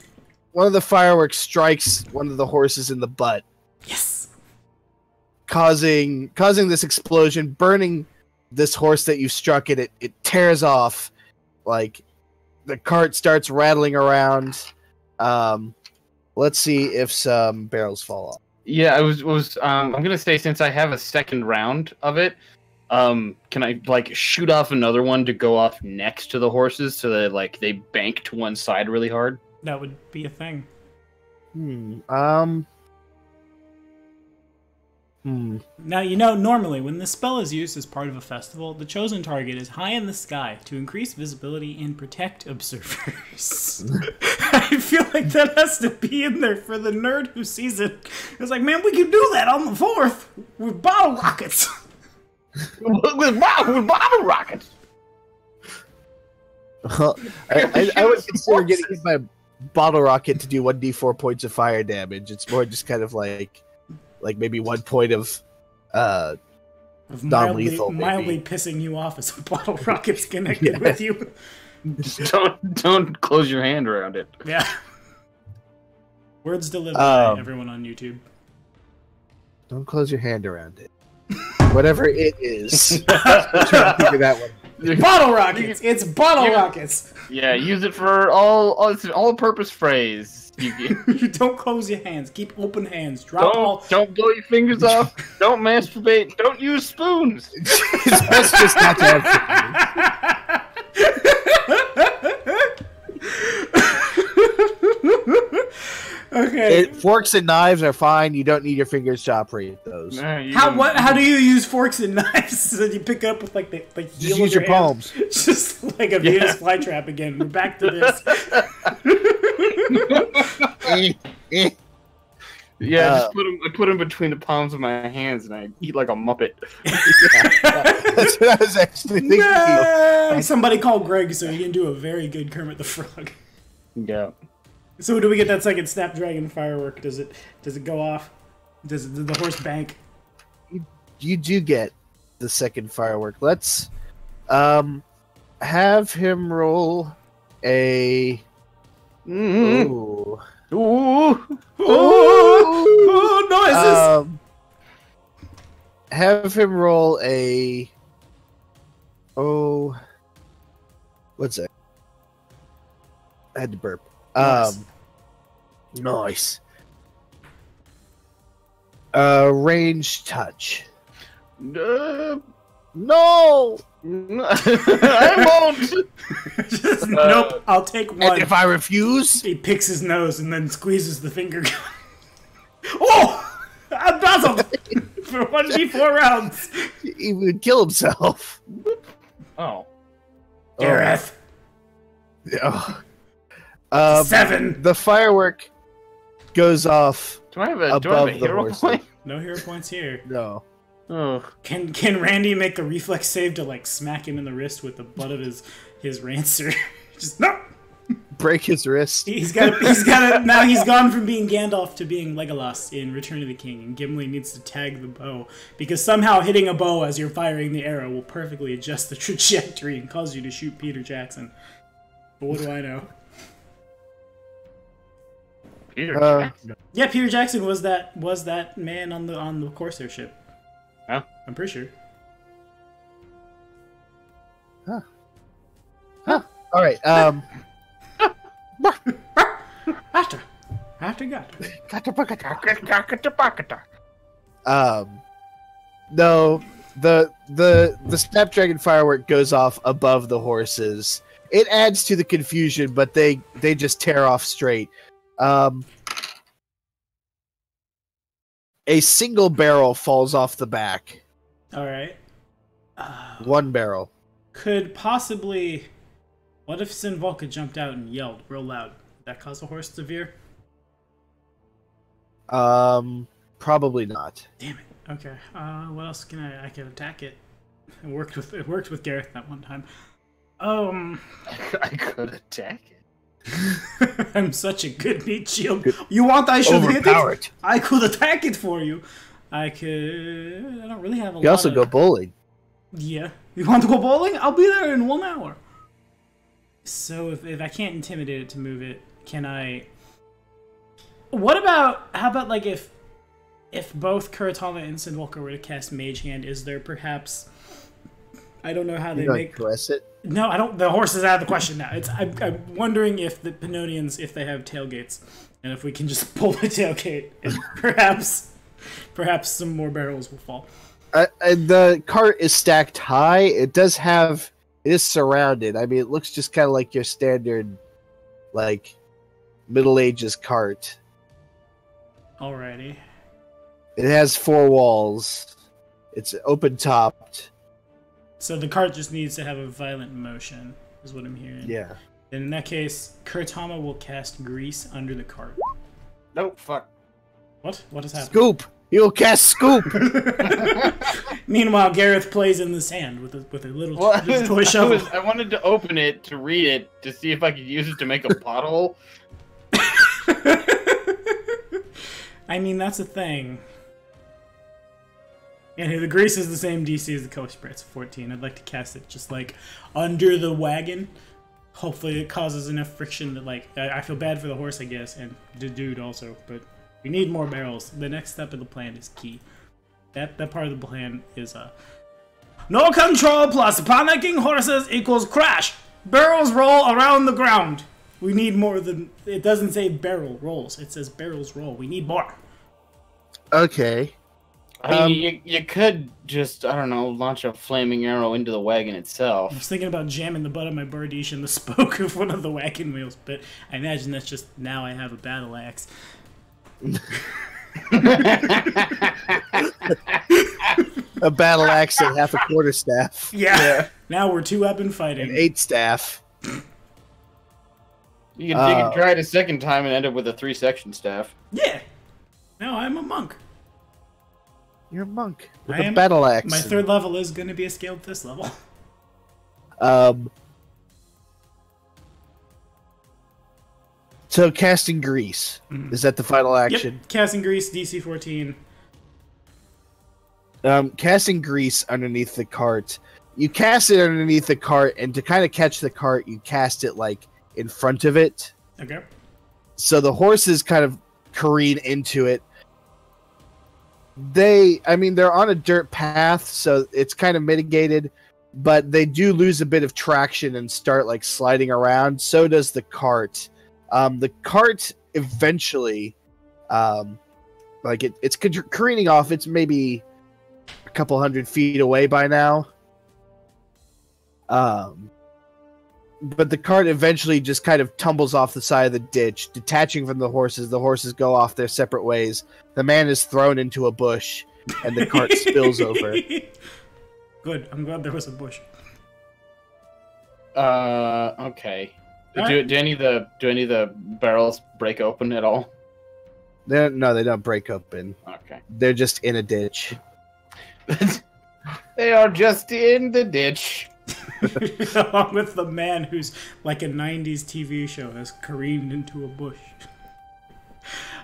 Speaker 3: of the fireworks strikes one of the horses in the butt,
Speaker 1: Yes!
Speaker 3: causing this explosion, burning this horse that you struck, and it tears off. Like, the cart starts rattling around. Let's see if some barrels fall off.
Speaker 4: Yeah, I'm gonna say, since I have a second round of it, can I like shoot off another one to go off next to the horses so that like they bank to one side really hard?
Speaker 1: That would be a thing. Now, you know, normally when this spell is used as part of a festival, the chosen target is high in the sky to increase visibility and protect observers. I feel like that has to be in there for the nerd who sees it. It's like, man, we could do that on the 4th with bottle rockets.
Speaker 4: with bottle rockets.
Speaker 3: I would consider getting hit by a bottle rocket to do 1d4 points of fire damage. It's more just kind of like maybe 1 point of non-lethal.
Speaker 1: Mildly pissing you off as a bottle rocket's connected with you.
Speaker 4: Just don't close your hand around it.
Speaker 1: Yeah. Words delivered by everyone on YouTube.
Speaker 3: Don't close your hand around it. Whatever it is. I'm trying to figure that one.
Speaker 1: Bottle rockets! It's bottle rockets!
Speaker 4: Yeah, use it for it's an all-purpose phrase.
Speaker 1: You don't close your hands. Keep open hands. Drop
Speaker 4: Don't blow your fingers off. Don't masturbate. Don't use spoons.
Speaker 3: It's best just not to have
Speaker 1: Okay.
Speaker 3: Forks and knives are fine. You don't need your fingers to operate those.
Speaker 1: How do you use forks and knives? So you pick it up with like the
Speaker 3: Just
Speaker 1: heel
Speaker 3: use
Speaker 1: of
Speaker 3: your
Speaker 1: your hand?
Speaker 3: palms.
Speaker 1: Just like a Venus flytrap again. We're back to this.
Speaker 4: Yeah, I put them between the palms of my hands and I eat like a muppet.
Speaker 3: That's what I was actually thinking.
Speaker 1: No! Somebody call Greg so he can do a very good Kermit the Frog.
Speaker 4: Yeah.
Speaker 1: So do we get that second Snapdragon firework? Does it go off? Did the horse bank?
Speaker 3: You do get the second firework. Let's have him roll a. Ooh.
Speaker 4: Ooh.
Speaker 1: Oh, noises!
Speaker 3: Have him roll a. Oh. What's that? I had to burp. Nice. Range touch. No!
Speaker 4: I won't!
Speaker 1: Nope, I'll take one.
Speaker 3: And if I refuse?
Speaker 1: He picks his nose and then squeezes the finger gun. Oh! I'm dazzled! For 1d4 rounds!
Speaker 3: He would kill himself.
Speaker 4: Oh.
Speaker 1: Gareth!
Speaker 3: Oh.
Speaker 1: 7!
Speaker 3: The firework goes off.
Speaker 4: Do I have a
Speaker 3: above the
Speaker 4: hero
Speaker 3: horses.
Speaker 4: point?
Speaker 1: No hero points here.
Speaker 3: No.
Speaker 4: Oh.
Speaker 1: Can Randy make a reflex save to like smack him in the wrist with the butt of his rancer? Just no.
Speaker 3: Break his wrist.
Speaker 1: He's got now he's gone from being Gandalf to being Legolas in Return of the King, and Gimli needs to tag the bow because somehow hitting a bow as you're firing the arrow will perfectly adjust the trajectory and cause you to shoot Peter Jackson. But what do I know?
Speaker 4: Peter Jackson.
Speaker 1: Yeah, Peter Jackson was that man on the Corsair ship.
Speaker 4: Oh.
Speaker 1: I'm pretty sure.
Speaker 3: All right.
Speaker 1: After God.
Speaker 3: No, the Snapdragon firework goes off above the horses. It adds to the confusion, but they just tear off straight. A single barrel falls off the back.
Speaker 1: All right.
Speaker 3: One barrel.
Speaker 1: Could possibly. What if Sinvolka jumped out and yelled real loud? Would that cause a horse to veer?
Speaker 3: Probably not.
Speaker 1: Damn it. Okay. What else can I can attack it. It worked with Gareth that one time.
Speaker 4: I could attack it.
Speaker 1: I'm such a good meat shield. You want I should hit it? I could attack it for you. I don't really have a lot.
Speaker 3: You also go bowling.
Speaker 1: Yeah. You want to go bowling? I'll be there in 1 hour. So if I can't intimidate it to move it, can I... How about like if both Kuratama and Sindwalker were to cast Mage Hand, is there perhaps... I don't know how they make...
Speaker 3: caress it?
Speaker 1: No, I don't. The horse is out of the question now. I'm wondering if the Pannonians, if they have tailgates, and if we can just pull the tailgate, and perhaps some more barrels will fall.
Speaker 3: The cart is stacked high. It is surrounded. I mean, it looks just kind of like your standard, like, Middle Ages cart.
Speaker 1: Alrighty.
Speaker 3: It has 4 walls. It's open topped.
Speaker 1: So the cart just needs to have a violent motion, is what I'm hearing.
Speaker 3: Yeah.
Speaker 1: Then in that case, Kuratama will cast Grease under the cart.
Speaker 4: Nope, fuck.
Speaker 1: What? What has happened?
Speaker 3: Scoop! You'll cast Scoop!
Speaker 1: Meanwhile, Gareth plays in the sand with a little toy shovel.
Speaker 4: I wanted to open it to read it to see if I could use it to make a pothole.
Speaker 1: I mean, that's a thing. And the Grease is the same DC as the color spray. It's 14. I'd like to cast it just like under the wagon. Hopefully it causes enough friction that like I feel bad for the horse, I guess, and the dude also. But we need more barrels. The next step of the plan is key. That part of the plan is no control plus panicking horses equals crash. Barrels roll around the ground. We need more than... It doesn't say barrel rolls. It says barrels roll. We need more.
Speaker 3: Okay.
Speaker 4: I mean, you could just, I don't know, launch a flaming arrow into the wagon itself.
Speaker 1: I was thinking about jamming the butt of my Bardiche in the spoke of one of the wagon wheels, but I imagine that's just now I have a battle axe.
Speaker 3: A battle axe and half a quarterstaff.
Speaker 1: Yeah. Now we're 2-weapon fighting.
Speaker 3: And 8 staff.
Speaker 4: You can try it a second time and end up with a 3-section staff.
Speaker 1: Yeah. Now I'm a monk.
Speaker 3: You're a monk with a battle axe.
Speaker 1: My 3rd level is going to be a scaled fist level.
Speaker 3: So casting Grease. Is that the final action?
Speaker 1: Yep. Casting Grease, DC 14.
Speaker 3: Casting Grease underneath the cart. You cast it underneath the cart, and to kind of catch the cart, you cast it like in front of it.
Speaker 1: Okay.
Speaker 3: So the horses kind of careen into it. They're on a dirt path, so it's kind of mitigated, but they do lose a bit of traction and start like sliding around. So does the cart. The cart eventually, it's careening off. It's maybe a couple 100 feet away by now. But the cart eventually just kind of tumbles off the side of the ditch, detaching from the horses. The horses go off their separate ways. The man is thrown into a bush, and the cart spills over.
Speaker 1: Good. I'm glad there was a bush.
Speaker 4: Okay. Do any of the barrels break open at all?
Speaker 3: No, they don't break open.
Speaker 4: Okay.
Speaker 3: They're just in a ditch.
Speaker 4: They are just in the ditch.
Speaker 1: Along with the man who's like a 90s TV show has careened into a bush.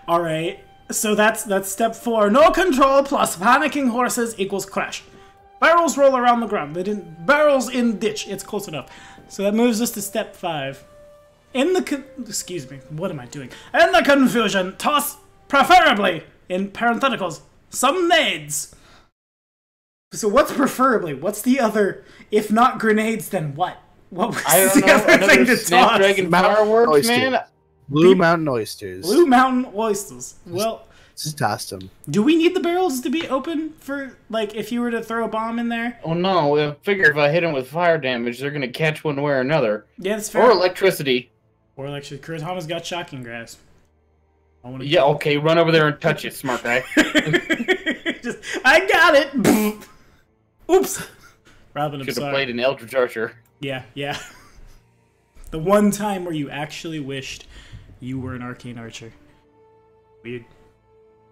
Speaker 1: Alright, so that's step 4. No control plus panicking horses equals crash. Barrels roll around the ground. Barrels in ditch. It's close enough. So that moves us to step 5. Excuse me, what am I doing? In the confusion, toss, preferably, in parentheticals, some nades. So what's preferably? What's the other? If not grenades, then what? What was the other thing to toss?
Speaker 4: Snapdragon fireworks, man?
Speaker 3: Blue Mountain Oysters.
Speaker 1: Blue Mountain Oysters. Well,
Speaker 3: just tossed them.
Speaker 1: Do we need the barrels to be open for, like, if you were to throw a bomb in there?
Speaker 4: Oh no, I figure if I hit them with fire damage, they're gonna catch one way or another.
Speaker 1: Yeah, that's fair.
Speaker 4: Or electricity.
Speaker 1: Or electricity. Kuratama's got shocking grasp.
Speaker 4: Yeah, okay, run over there and touch it, smart guy.
Speaker 1: I got it! Oops! Robin, I'm
Speaker 4: Should
Speaker 1: sorry.
Speaker 4: have played an Eldritch Archer.
Speaker 1: Yeah. The one time where you actually wished you were an arcane archer. Weird.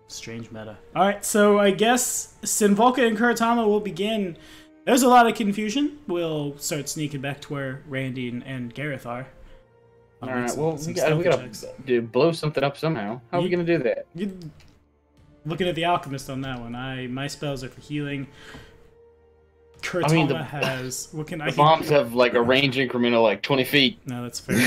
Speaker 1: Strange meta. Alright, so I guess Sinvolka and Kuratama will begin. There's a lot of confusion. We'll start sneaking back to where Randy and Gareth are.
Speaker 4: Alright, well, we gotta blow something up somehow. How are we gonna do that?
Speaker 1: Looking at the Alchemist on that one. My spells are for healing. Kuratama has... What can I...
Speaker 4: The bombs have, like, a range increment of, like, 20 feet.
Speaker 1: No, that's fair.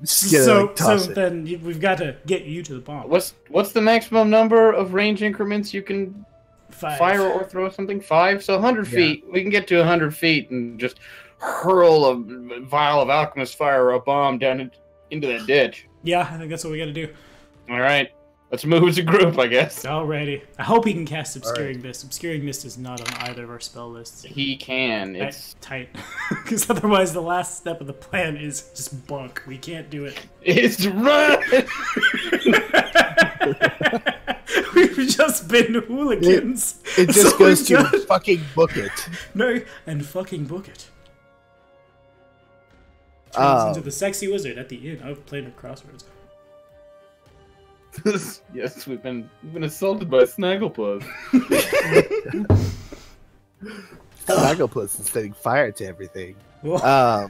Speaker 1: So then we've got to get you to the bomb.
Speaker 4: What's the maximum number of range increments you can
Speaker 1: 5.
Speaker 4: fire or throw something? 5? So 100 feet. We can get to 100 feet and just hurl a vial of alchemist fire or a bomb down into that ditch.
Speaker 1: Yeah, I think that's what we got to do.
Speaker 4: All right. Let's move as a group, I guess.
Speaker 1: Alrighty. I hope he can cast Obscuring Mist. Obscuring Mist is not on either of our spell lists.
Speaker 4: He can. It's
Speaker 1: tight. Because otherwise the last step of the plan is just bunk. We can't do it.
Speaker 4: It's run!
Speaker 1: We've just been hooligans.
Speaker 3: It just goes to fucking book it.
Speaker 1: No, and fucking book it. Turns into the sexy wizard at the inn of Planar Crossroads.
Speaker 4: Yes, we've been assaulted by Snagglepuss.
Speaker 3: Snagglepuss is setting fire to everything.
Speaker 1: All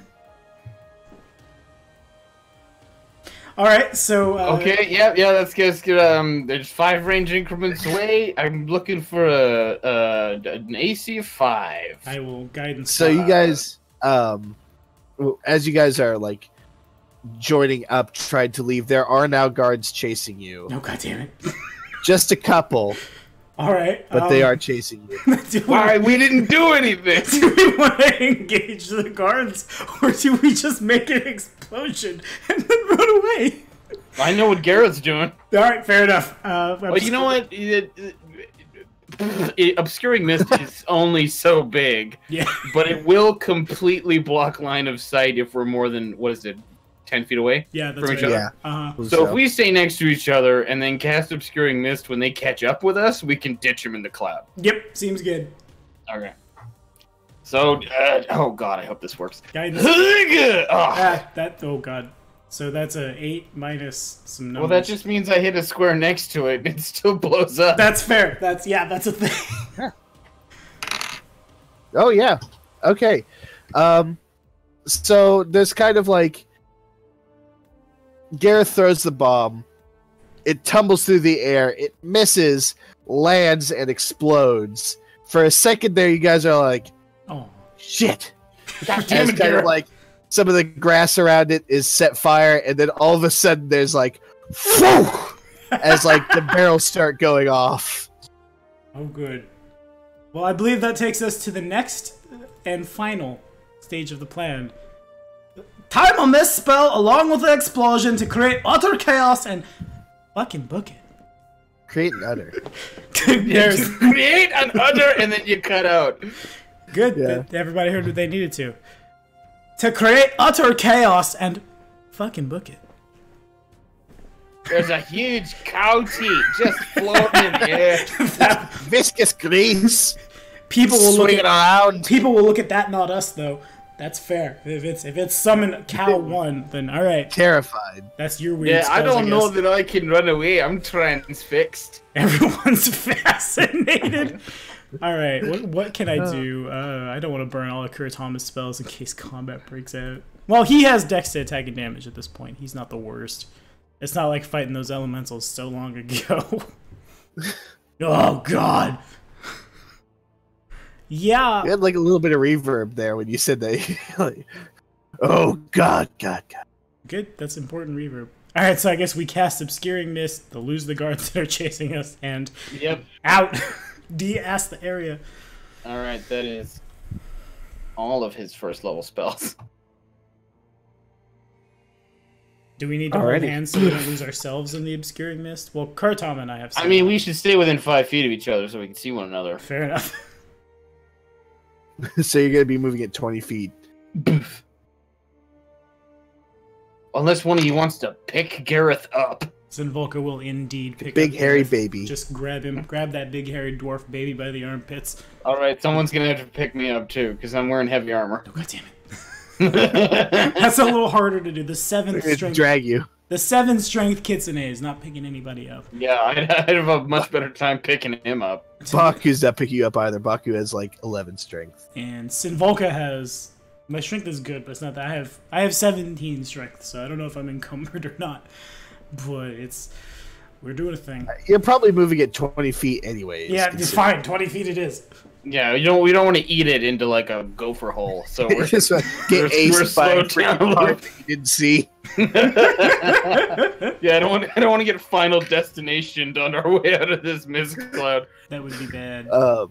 Speaker 1: right, so
Speaker 4: okay, yeah, let's get. There's 5 range increments away. I'm looking for an AC of 5.
Speaker 1: I will guidance.
Speaker 3: So you guys, as you guys are like joining up, tried to leave, there are now guards chasing you.
Speaker 1: Oh, god damn it.
Speaker 3: Just a couple.
Speaker 1: All right.
Speaker 3: But they are chasing you.
Speaker 4: Why? We didn't do anything.
Speaker 1: Do we want to engage the guards, or do we just make an explosion and then run away?
Speaker 4: I know what Garrett's doing.
Speaker 1: All right, fair enough.
Speaker 4: Well, you know what? Obscuring Mist is only so big.
Speaker 1: Yeah.
Speaker 4: But it will completely block line of sight if we're more than, 10 feet away?
Speaker 1: Yeah, that's
Speaker 4: from each
Speaker 1: right.
Speaker 4: other.
Speaker 1: Yeah.
Speaker 4: So if we stay next to each other and then cast Obscuring Mist when they catch up with us, we can ditch them in the cloud.
Speaker 1: Yep, seems good.
Speaker 4: Okay. So, oh god, I hope this works.
Speaker 1: Guidance. Oh god. So that's a 8 minus some numbers.
Speaker 4: Well, that just means I hit a square next to it and it still blows up.
Speaker 1: That's fair. That's a thing.
Speaker 3: Oh yeah. Okay. So there's kind of like Gareth throws the bomb. It tumbles through the air. It misses, lands, and explodes. For a second there, you guys are like,
Speaker 1: "Oh
Speaker 3: shit!"
Speaker 4: God damn it,
Speaker 3: kind of like some of the grass around it is set fire, and then all of a sudden there's like, "Phew!" as like the barrels start going off.
Speaker 1: Oh, good. Well, I believe that takes us to the next and final stage of the plan. Time on this spell, along with the explosion, to create utter chaos and fucking book it.
Speaker 3: Create an utter.
Speaker 1: There's
Speaker 4: create an utter, and then you cut out.
Speaker 1: Good.
Speaker 3: Yeah.
Speaker 1: Everybody heard what they needed to. To create utter chaos and fucking book it.
Speaker 4: There's a huge cow teat just floating in the air.
Speaker 3: Viscous grease.
Speaker 1: People will look
Speaker 3: swinging around.
Speaker 1: People will look at that, not us, though. That's fair. If it's summon cow 1, then all right.
Speaker 3: Terrified.
Speaker 1: That's your weird.
Speaker 4: Yeah,
Speaker 1: spells,
Speaker 4: I don't know
Speaker 1: guess.
Speaker 4: that I can run away. I'm transfixed.
Speaker 1: Everyone's fascinated. All right, what can I do? I don't want to burn all of Kuratama's spells in case combat breaks out. Well, he has dex to attack and damage at this point. He's not the worst. It's not like fighting those elementals so long ago. Oh god. Yeah.
Speaker 3: You had like a little bit of reverb there when you said that. Like, oh god.
Speaker 1: Good. That's important reverb. All right, so I guess we cast Obscuring Mist. They'll lose the guards that are chasing us, and out. De-ass the area.
Speaker 4: All right, that is all of his first level spells.
Speaker 1: Do we need to hold hands so we don't lose ourselves in the Obscuring Mist? Well, Kuratama and I have.
Speaker 4: I mean, we should stay within 5 feet of each other so we can see one another.
Speaker 1: Fair enough.
Speaker 3: So you're gonna be moving at 20 feet.
Speaker 4: Unless one of you wants to pick Gareth up.
Speaker 1: Sinvolka will indeed pick
Speaker 3: Big
Speaker 1: up
Speaker 3: hairy
Speaker 1: Gareth.
Speaker 3: baby.
Speaker 1: Just grab that big hairy dwarf baby by the armpits.
Speaker 4: All right, someone's gonna have to pick me up too because I'm wearing heavy armor.
Speaker 1: Oh god damn it! That's a little harder to do. The 7th strength.
Speaker 3: Drag you.
Speaker 1: The 7 strength Kitsune is not picking anybody up.
Speaker 4: Yeah, I'd have a much better time picking him up.
Speaker 3: Baku's not picking you up either. Baku has like 11 strength.
Speaker 1: And Sinvolka has... My strength is good, but it's not that. I have 17 strength, so I don't know if I'm encumbered or not. But it's... We're doing a thing.
Speaker 3: You're probably moving at 20 feet anyways.
Speaker 1: Yeah, it's fine. 20 feet it is.
Speaker 4: Yeah, we don't want to eat it into like a gopher hole. So we're
Speaker 3: just get aced by a part that you didn't see.
Speaker 4: Yeah, I don't want to get final destination on our way out of this mist cloud.
Speaker 1: That would be bad.
Speaker 3: All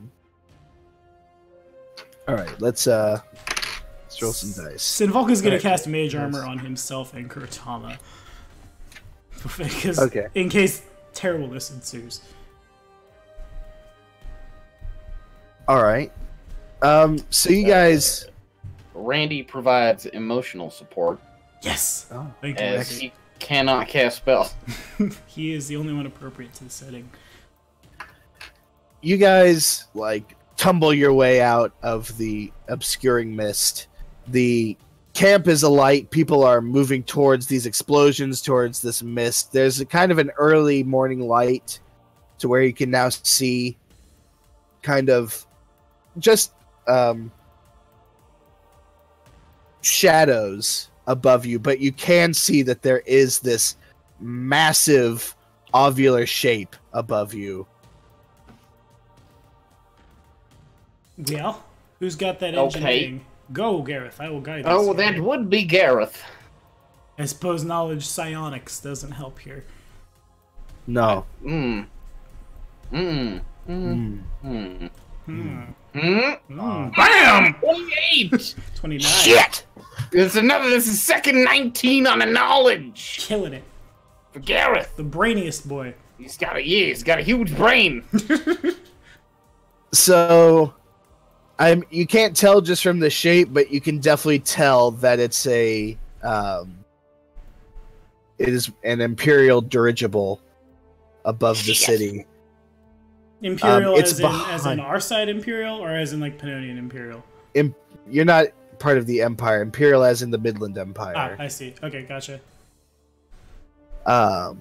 Speaker 3: right, let's roll some dice.
Speaker 1: Sinvolka's gonna cast Mage Armor on himself and Kurtama. Because in case terribleness ensues.
Speaker 3: All right. So you guys...
Speaker 4: Randy provides emotional support.
Speaker 1: Yes!
Speaker 3: Oh,
Speaker 1: thank you.
Speaker 4: As he cannot cast spells.
Speaker 1: He is the only one appropriate to the setting.
Speaker 3: You guys, like, tumble your way out of the obscuring mist. The camp is alight. People are moving towards these explosions, towards this mist. There's a kind of an early morning light to where you can now see kind of just shadows above you, but you can see that there is this massive ovular shape above you.
Speaker 1: Well, who's got that engine thing? Go, Gareth. I will guide you.
Speaker 4: Oh, that would be Gareth.
Speaker 1: I suppose knowledge psionics doesn't help here.
Speaker 3: No.
Speaker 4: Bam! 28!
Speaker 1: 29.
Speaker 4: Shit! This is second 19 on the knowledge!
Speaker 1: Killing it.
Speaker 4: For Gareth.
Speaker 1: The brainiest boy.
Speaker 4: He's got a huge brain.
Speaker 3: So, you can't tell just from the shape, but you can definitely tell that it's it is an Imperial dirigible above the city.
Speaker 1: Imperial as in our side Imperial, or as in like Pannonian Imperial?
Speaker 3: You're not part of the Empire. Imperial as in the Midland Empire.
Speaker 1: Ah, I see. Okay, gotcha.
Speaker 3: Oh,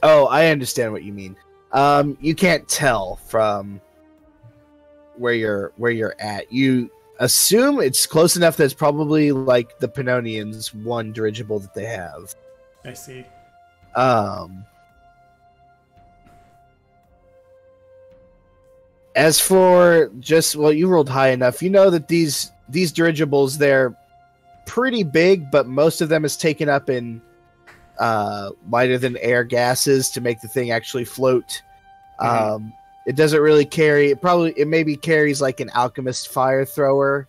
Speaker 3: I understand what you mean. You can't tell from where you're at. You assume it's close enough that it's probably like the Pannonians' one dirigible that they have.
Speaker 1: I see.
Speaker 3: As for you rolled high enough. You know that these dirigibles, they're pretty big, but most of them is taken up in lighter than air gases to make the thing actually float. It doesn't really carry. It maybe carries like an alchemist fire thrower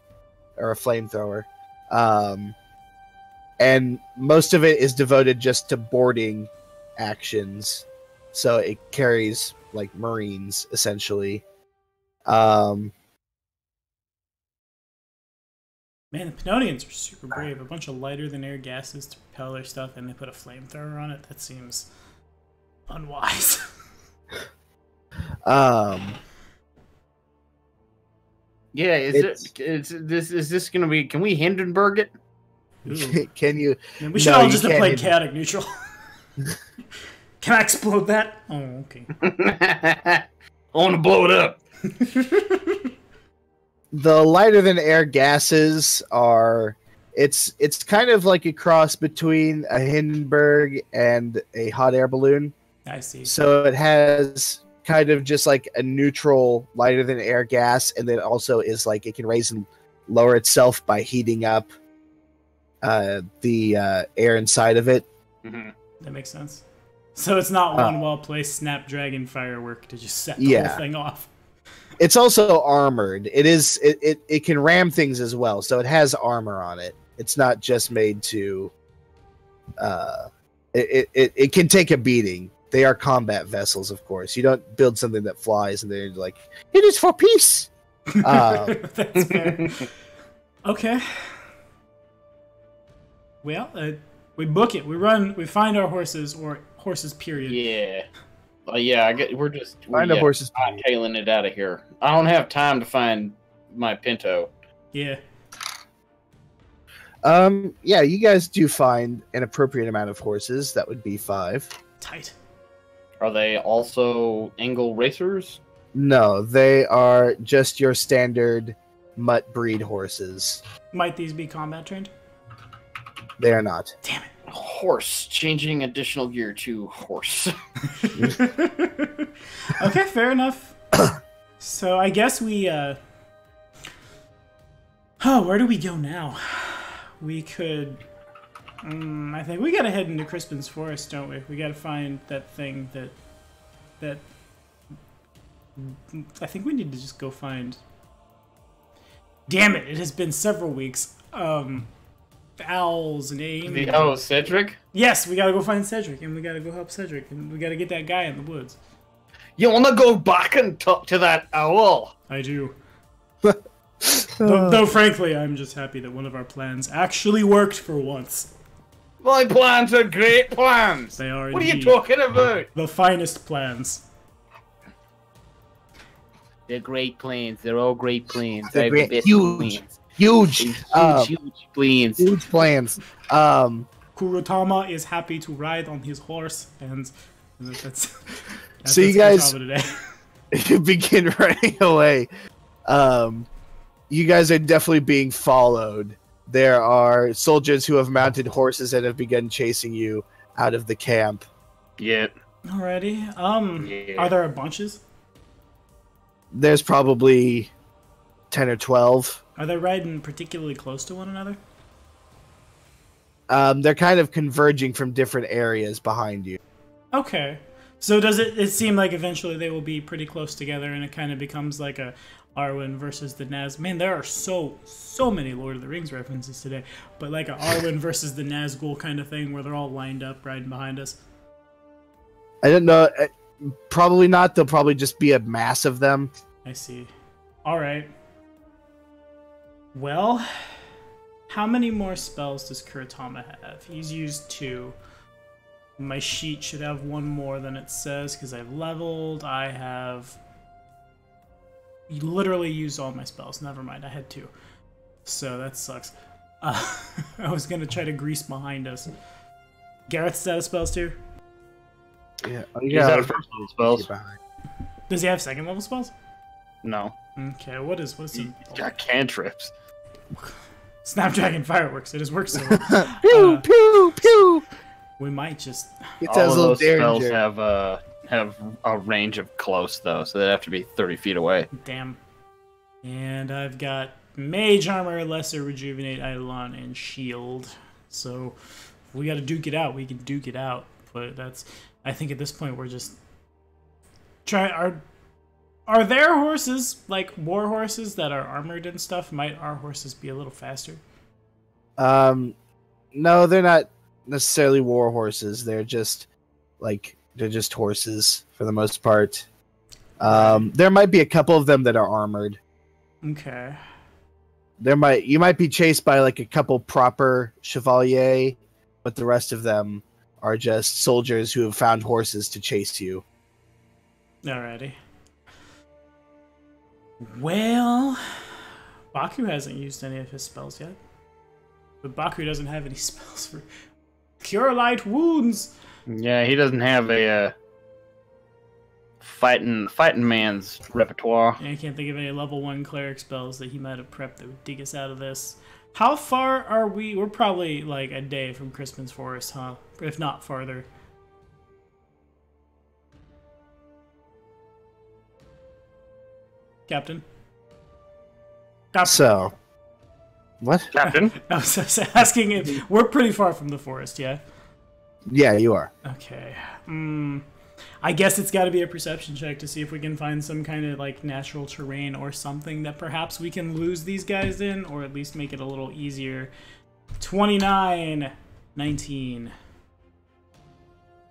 Speaker 3: or a flamethrower, and most of it is devoted just to boarding actions. So it carries like Marines essentially.
Speaker 1: Man, the Pannonians are super brave. A bunch of lighter than air gases to propel their stuff, and they put a flamethrower on it. That seems unwise.
Speaker 4: Yeah, is this gonna be? Can we Hindenburg it?
Speaker 3: Can you?
Speaker 1: Man, we should all just have played chaotic neutral. Can I explode that? Oh, okay.
Speaker 4: I want to blow it up.
Speaker 3: The lighter than air gases are. It's kind of like a cross between a Hindenburg and a hot air balloon.
Speaker 1: I see.
Speaker 3: So it has kind of just like a neutral lighter than air gas, and then also is like it can raise and lower itself by heating up the air inside of it.
Speaker 1: Mm-hmm. That makes sense. So it's not one well-placed Snapdragon firework to just set the whole thing off.
Speaker 3: It's also armored. It can ram things as well, so it has armor on it. It's not just made to. It can take a beating. They are combat vessels, of course. You don't build something that flies and they're like, it is for peace.
Speaker 1: That's fair. Okay. Well, we book it. We find our horses, or horses, period.
Speaker 4: Yeah. Yeah, we're
Speaker 3: horses.
Speaker 4: Tailing it out of here. I don't have time to find my Pinto.
Speaker 1: Yeah.
Speaker 3: Yeah, you guys do find an appropriate amount of horses. That would be 5.
Speaker 1: Tight.
Speaker 4: Are they also angle racers?
Speaker 3: No, they are just your standard mutt breed horses.
Speaker 1: Might these be combat trained?
Speaker 3: They are not.
Speaker 1: Damn
Speaker 4: Horse. Changing additional gear to horse.
Speaker 1: it. Okay, fair enough. So I guess we, oh, where do we go now? We could, I think we gotta head into Crispin's Forest, don't we? We gotta find that thing that, I think we need to just go find, damn it, it has been several weeks. The owl's name.
Speaker 4: Cedric?
Speaker 1: Yes, we gotta go find Cedric, and we gotta go help Cedric, and we gotta get that guy in the woods.
Speaker 4: You wanna go back and talk to that owl?
Speaker 1: I do. Though frankly, I'm just happy that one of our plans actually worked for once.
Speaker 4: My plans are great plans.
Speaker 1: They are
Speaker 4: What are you
Speaker 1: indeed
Speaker 4: talking about?
Speaker 1: the finest plans.
Speaker 2: They're great plans. They're all great plans.
Speaker 3: They're
Speaker 2: I have the
Speaker 3: great.
Speaker 2: best
Speaker 3: Huge.
Speaker 2: plans.
Speaker 3: Huge.
Speaker 2: Huge plans.
Speaker 3: Huge plans.
Speaker 1: Kurotama is happy to ride on his horse, and that's
Speaker 3: So you guys-
Speaker 1: Kurotama today.
Speaker 3: You begin running away. You guys are definitely being followed. There are soldiers who have mounted horses that have begun chasing you out of the camp.
Speaker 4: Yeah.
Speaker 1: Alrighty.
Speaker 4: Yeah.
Speaker 1: Are there bunches?
Speaker 3: There's probably 10 or 12.
Speaker 1: Are they riding particularly close to one another?
Speaker 3: They're kind of converging from different areas behind you.
Speaker 1: Okay. So does it seem like eventually they will be pretty close together, and it kind of becomes like a Arwen versus the Naz. Man, there are so many Lord of the Rings references today, but like a Arwen versus the Nazgul kind of thing where they're all lined up riding behind us.
Speaker 3: I don't know. Probably not. There'll probably just be a mass of them.
Speaker 1: I see. All right. Well, how many more spells does Kurotama have? He's used 2. My sheet should have 1 more than it says because I've leveled. I have literally used all my spells. Never mind, I had 2. So that sucks. I was going to try to grease behind us. Gareth's out of spells too?
Speaker 3: Yeah.
Speaker 4: He's out of first level spells.
Speaker 1: Does he have 2nd level spells?
Speaker 4: No.
Speaker 1: Okay, what's
Speaker 4: He's
Speaker 1: he?
Speaker 4: got cantrips.
Speaker 1: Snapdragon fireworks. It has worked so well.
Speaker 3: Pew, pew, pew.
Speaker 1: We might just...
Speaker 3: It
Speaker 4: All
Speaker 3: does
Speaker 4: of
Speaker 3: a little
Speaker 4: those spells
Speaker 3: danger.
Speaker 4: have a range of close though, so they have to be 30 feet away.
Speaker 1: Damn. And I've got Mage Armor, Lesser Rejuvenate, Eidolon, and Shield. So if we gotta duke it out, we can duke it out. But that's... I think at this point we're just... Are there horses, like war horses, that are armored and stuff? Might our horses be a little faster?
Speaker 3: No, they're not necessarily war horses. They're just horses for the most part. There might be a couple of them that are armored.
Speaker 1: Okay.
Speaker 3: You might be chased by like a couple proper chevalier, but the rest of them are just soldiers who have found horses to chase you.
Speaker 1: Alrighty. Well, Baku hasn't used any of his spells yet. But Baku doesn't have any spells for Cure Light Wounds.
Speaker 4: Yeah, he doesn't have a fighting man's repertoire.
Speaker 1: And I can't think of any level 1 cleric spells that he might have prepped that would dig us out of this. How far are we? We're probably like a day from Crispin's Forest, huh? If not farther. Captain?
Speaker 3: So, what?
Speaker 4: Captain?
Speaker 1: I was just asking if we're pretty far from the forest, yeah?
Speaker 3: Yeah, you are.
Speaker 1: Okay. I guess it's got to be a perception check to see if we can find some kind of like natural terrain or something that perhaps we can lose these guys in, or at least make it a little easier. 29, 19.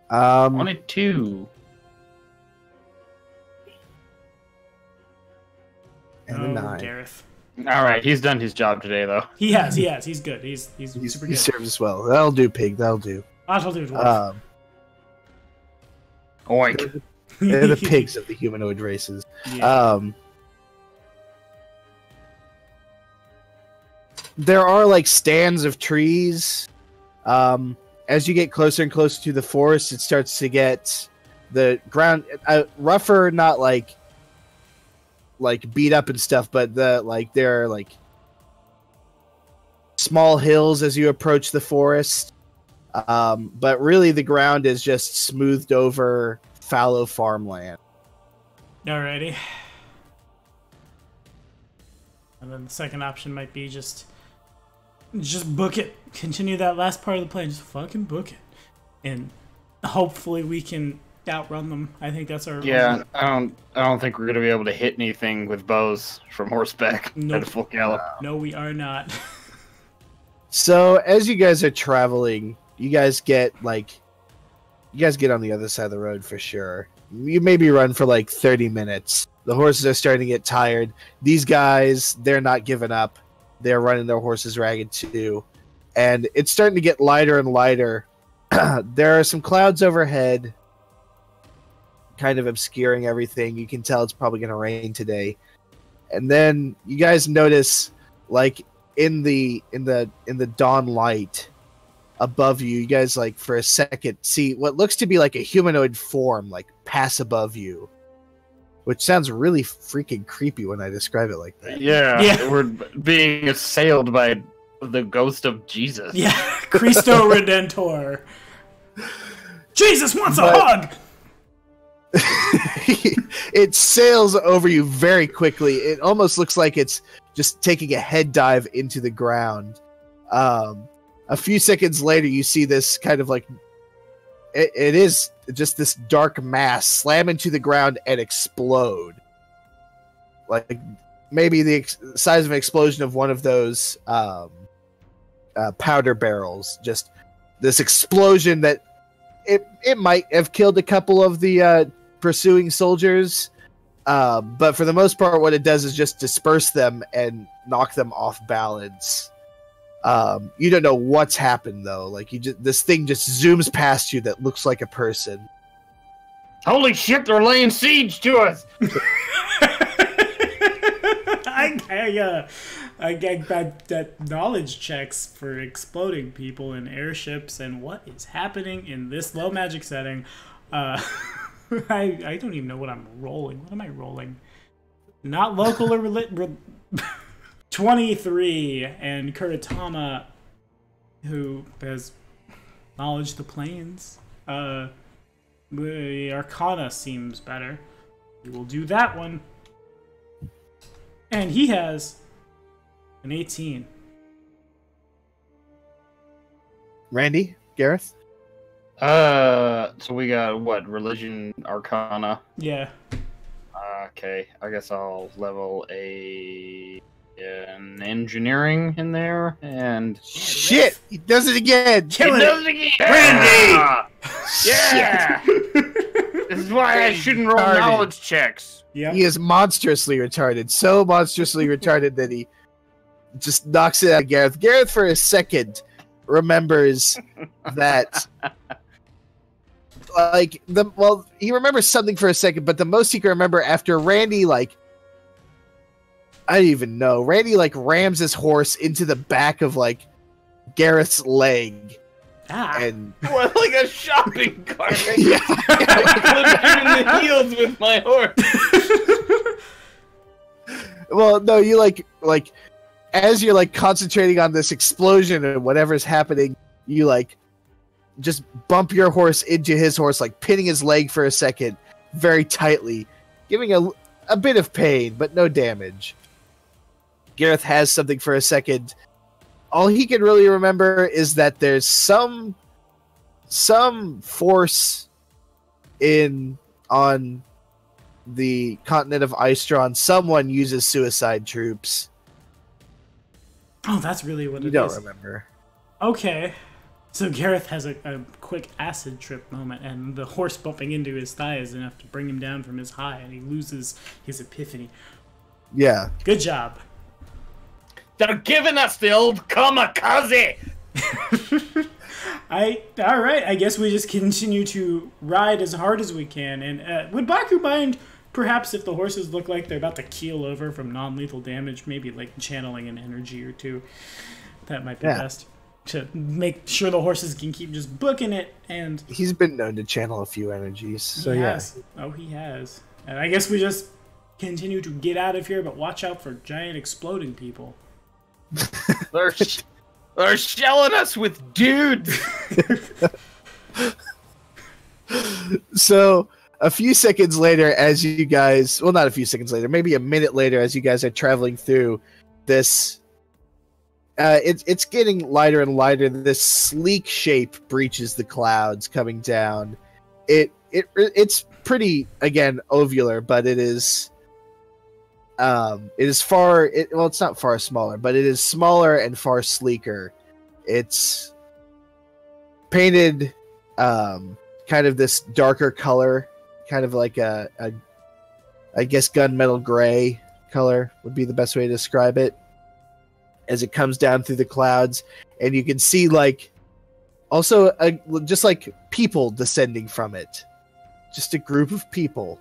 Speaker 4: 22.
Speaker 3: And a 9.
Speaker 1: Gareth.
Speaker 4: All right, he's done his job today, though.
Speaker 1: He has. He's good. He's super
Speaker 3: He
Speaker 1: good.
Speaker 3: serves us well. That'll do, pig. That'll do.
Speaker 1: I'll do dwarf.
Speaker 4: Oink.
Speaker 3: They're the pigs of the humanoid races.
Speaker 1: Yeah.
Speaker 3: there are like stands of trees. As you get closer and closer to the forest, it starts to get the ground rougher, not like beat up and stuff, but there are like small hills as you approach the forest. But really the ground is just smoothed over fallow farmland.
Speaker 1: Alrighty. And then the second option might be just book it. Continue that last part of the plan. Just fucking book it. And hopefully we can outrun them. I think that's our...
Speaker 4: Yeah, I don't think we're going to be able to hit anything with bows from horseback
Speaker 1: Nope.
Speaker 4: at a full gallop.
Speaker 1: No, we are not.
Speaker 3: So as you guys are traveling, you guys get on the other side of the road for sure. You maybe run for like 30 minutes. The horses are starting to get tired. These guys, they're not giving up. They're running their horses ragged too. And it's starting to get lighter and lighter. There are some clouds overhead, kind of obscuring everything. You can tell it's probably going to rain today. And then you guys notice, like in the dawn light above you, you guys like for a second see what looks to be like a humanoid form like pass above you, which sounds really freaking creepy when I describe it like that.
Speaker 4: Yeah, we're being assailed by the ghost of Jesus.
Speaker 1: Yeah, Cristo Redentor. Jesus wants a hug!
Speaker 3: It sails over you very quickly. It almost looks like it's just taking a head dive into the ground. A few seconds later, you see this kind of like... It is just this dark mass slam into the ground and explode. Like maybe the size of an explosion of one of those powder barrels. Just this explosion that it might have killed a couple of the pursuing soldiers, but for the most part, what it does is just disperse them and knock them off balance. You don't know what's happened though. Like this thing just zooms past you that looks like a person.
Speaker 4: Holy shit, they're laying siege to us!
Speaker 1: I get that knowledge checks for exploding people in airships and what is happening in this low magic setting. I don't even know what I'm rolling. What am I rolling? Not local or 23, and Kuratama, who has knowledge of the planes. The Arcana seems better. We will do that one. And he has an 18.
Speaker 3: Randy? Gareth?
Speaker 4: So we got what? Religion, Arcana.
Speaker 1: Yeah.
Speaker 4: Okay, I guess I'll level an engineering in there, and
Speaker 3: Shit! He does it again!
Speaker 1: Killing
Speaker 4: does it again!
Speaker 3: Randy!
Speaker 4: Yeah! This is why I shouldn't roll
Speaker 3: Retarded.
Speaker 4: knowledge checks.
Speaker 1: Yeah.
Speaker 3: He is monstrously retarded. So monstrously retarded that he just knocks it out of Gareth. Gareth, for a second, remembers that... he remembers something for a second, but the most he can remember after Randy, I don't even know. Randy, rams his horse into the back of, Gareth's leg. And
Speaker 4: What, like a shopping cart?
Speaker 3: Yeah.
Speaker 4: I clipped him in the heels with my horse.
Speaker 3: well, no, you as you're concentrating on this explosion and whatever's happening, you just bump your horse into his horse, pinning his leg for a second very tightly, giving a bit of pain, but no damage. Gareth has something for a second. All he can really remember is that there's some force on the continent of Istron. Someone uses suicide troops.
Speaker 1: Oh, that's really what
Speaker 3: You
Speaker 1: it
Speaker 3: don't
Speaker 1: is.
Speaker 3: remember.
Speaker 1: Okay. So Gareth has a quick acid trip moment, and the horse bumping into his thigh is enough to bring him down from his high, and he loses his epiphany.
Speaker 3: Yeah.
Speaker 1: Good job.
Speaker 4: They're giving us the old kamikaze.
Speaker 1: All right. I guess we just continue to ride as hard as we can. And would Baku mind perhaps if the horses look like they're about to keel over from non-lethal damage, maybe like channeling an energy or two. That might be best to make sure the horses can keep just booking it. And
Speaker 3: he's been known to channel a few energies. So
Speaker 1: he has. Oh, he has. And I guess we just continue to get out of here, but watch out for giant exploding people.
Speaker 4: They're shelling us with dudes.
Speaker 3: So a few seconds later, as you guys, well, not a few seconds later, maybe a minute later, as you guys are traveling through this, it's getting lighter and lighter. This sleek shape breaches the clouds coming down. It's pretty, again, ovular, but it is far. Well, it's not far smaller, but it is smaller and far sleeker. It's painted kind of this darker color, kind of like a I guess gunmetal gray color would be the best way to describe it, as it comes down through the clouds, and you can see like also just like people descending from it, just a group of people.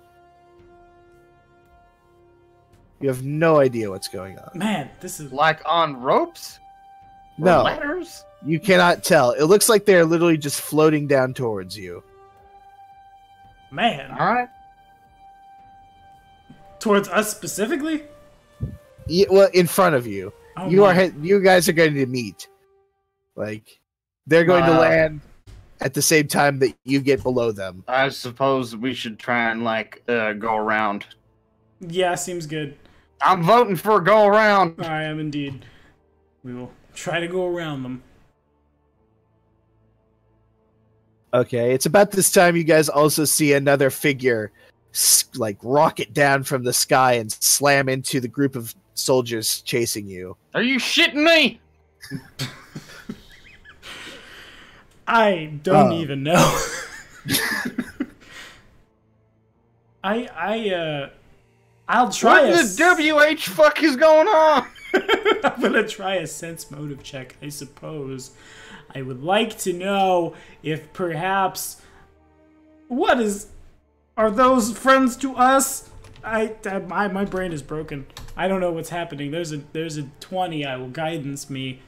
Speaker 3: You have no idea what's going on.
Speaker 1: Man, this is
Speaker 4: Like on ropes? Or
Speaker 3: No,
Speaker 4: ladders?
Speaker 3: you cannot tell. It looks like they're literally just floating down towards you.
Speaker 1: man.
Speaker 4: All right.
Speaker 1: Towards us specifically?
Speaker 3: Yeah, well, in front of you.
Speaker 1: Oh,
Speaker 3: You guys are going to meet. Like, they're going to land at the same time that you get below them.
Speaker 4: I suppose we should try and go around.
Speaker 1: Yeah, seems good.
Speaker 4: I'm voting for a go around.
Speaker 1: I am indeed. We will try to go around them.
Speaker 3: Okay, it's about this time you guys also see another figure like rocket down from the sky and slam into the group of soldiers chasing you.
Speaker 4: Are you shitting me?
Speaker 1: I don't even know. I'll try
Speaker 4: What the WH fuck is going on?
Speaker 1: I'm gonna try a sense motive check, I suppose. I would like to know if perhaps are those friends to us? My brain is broken. I don't know what's happening. There's a 20. I will guidance me.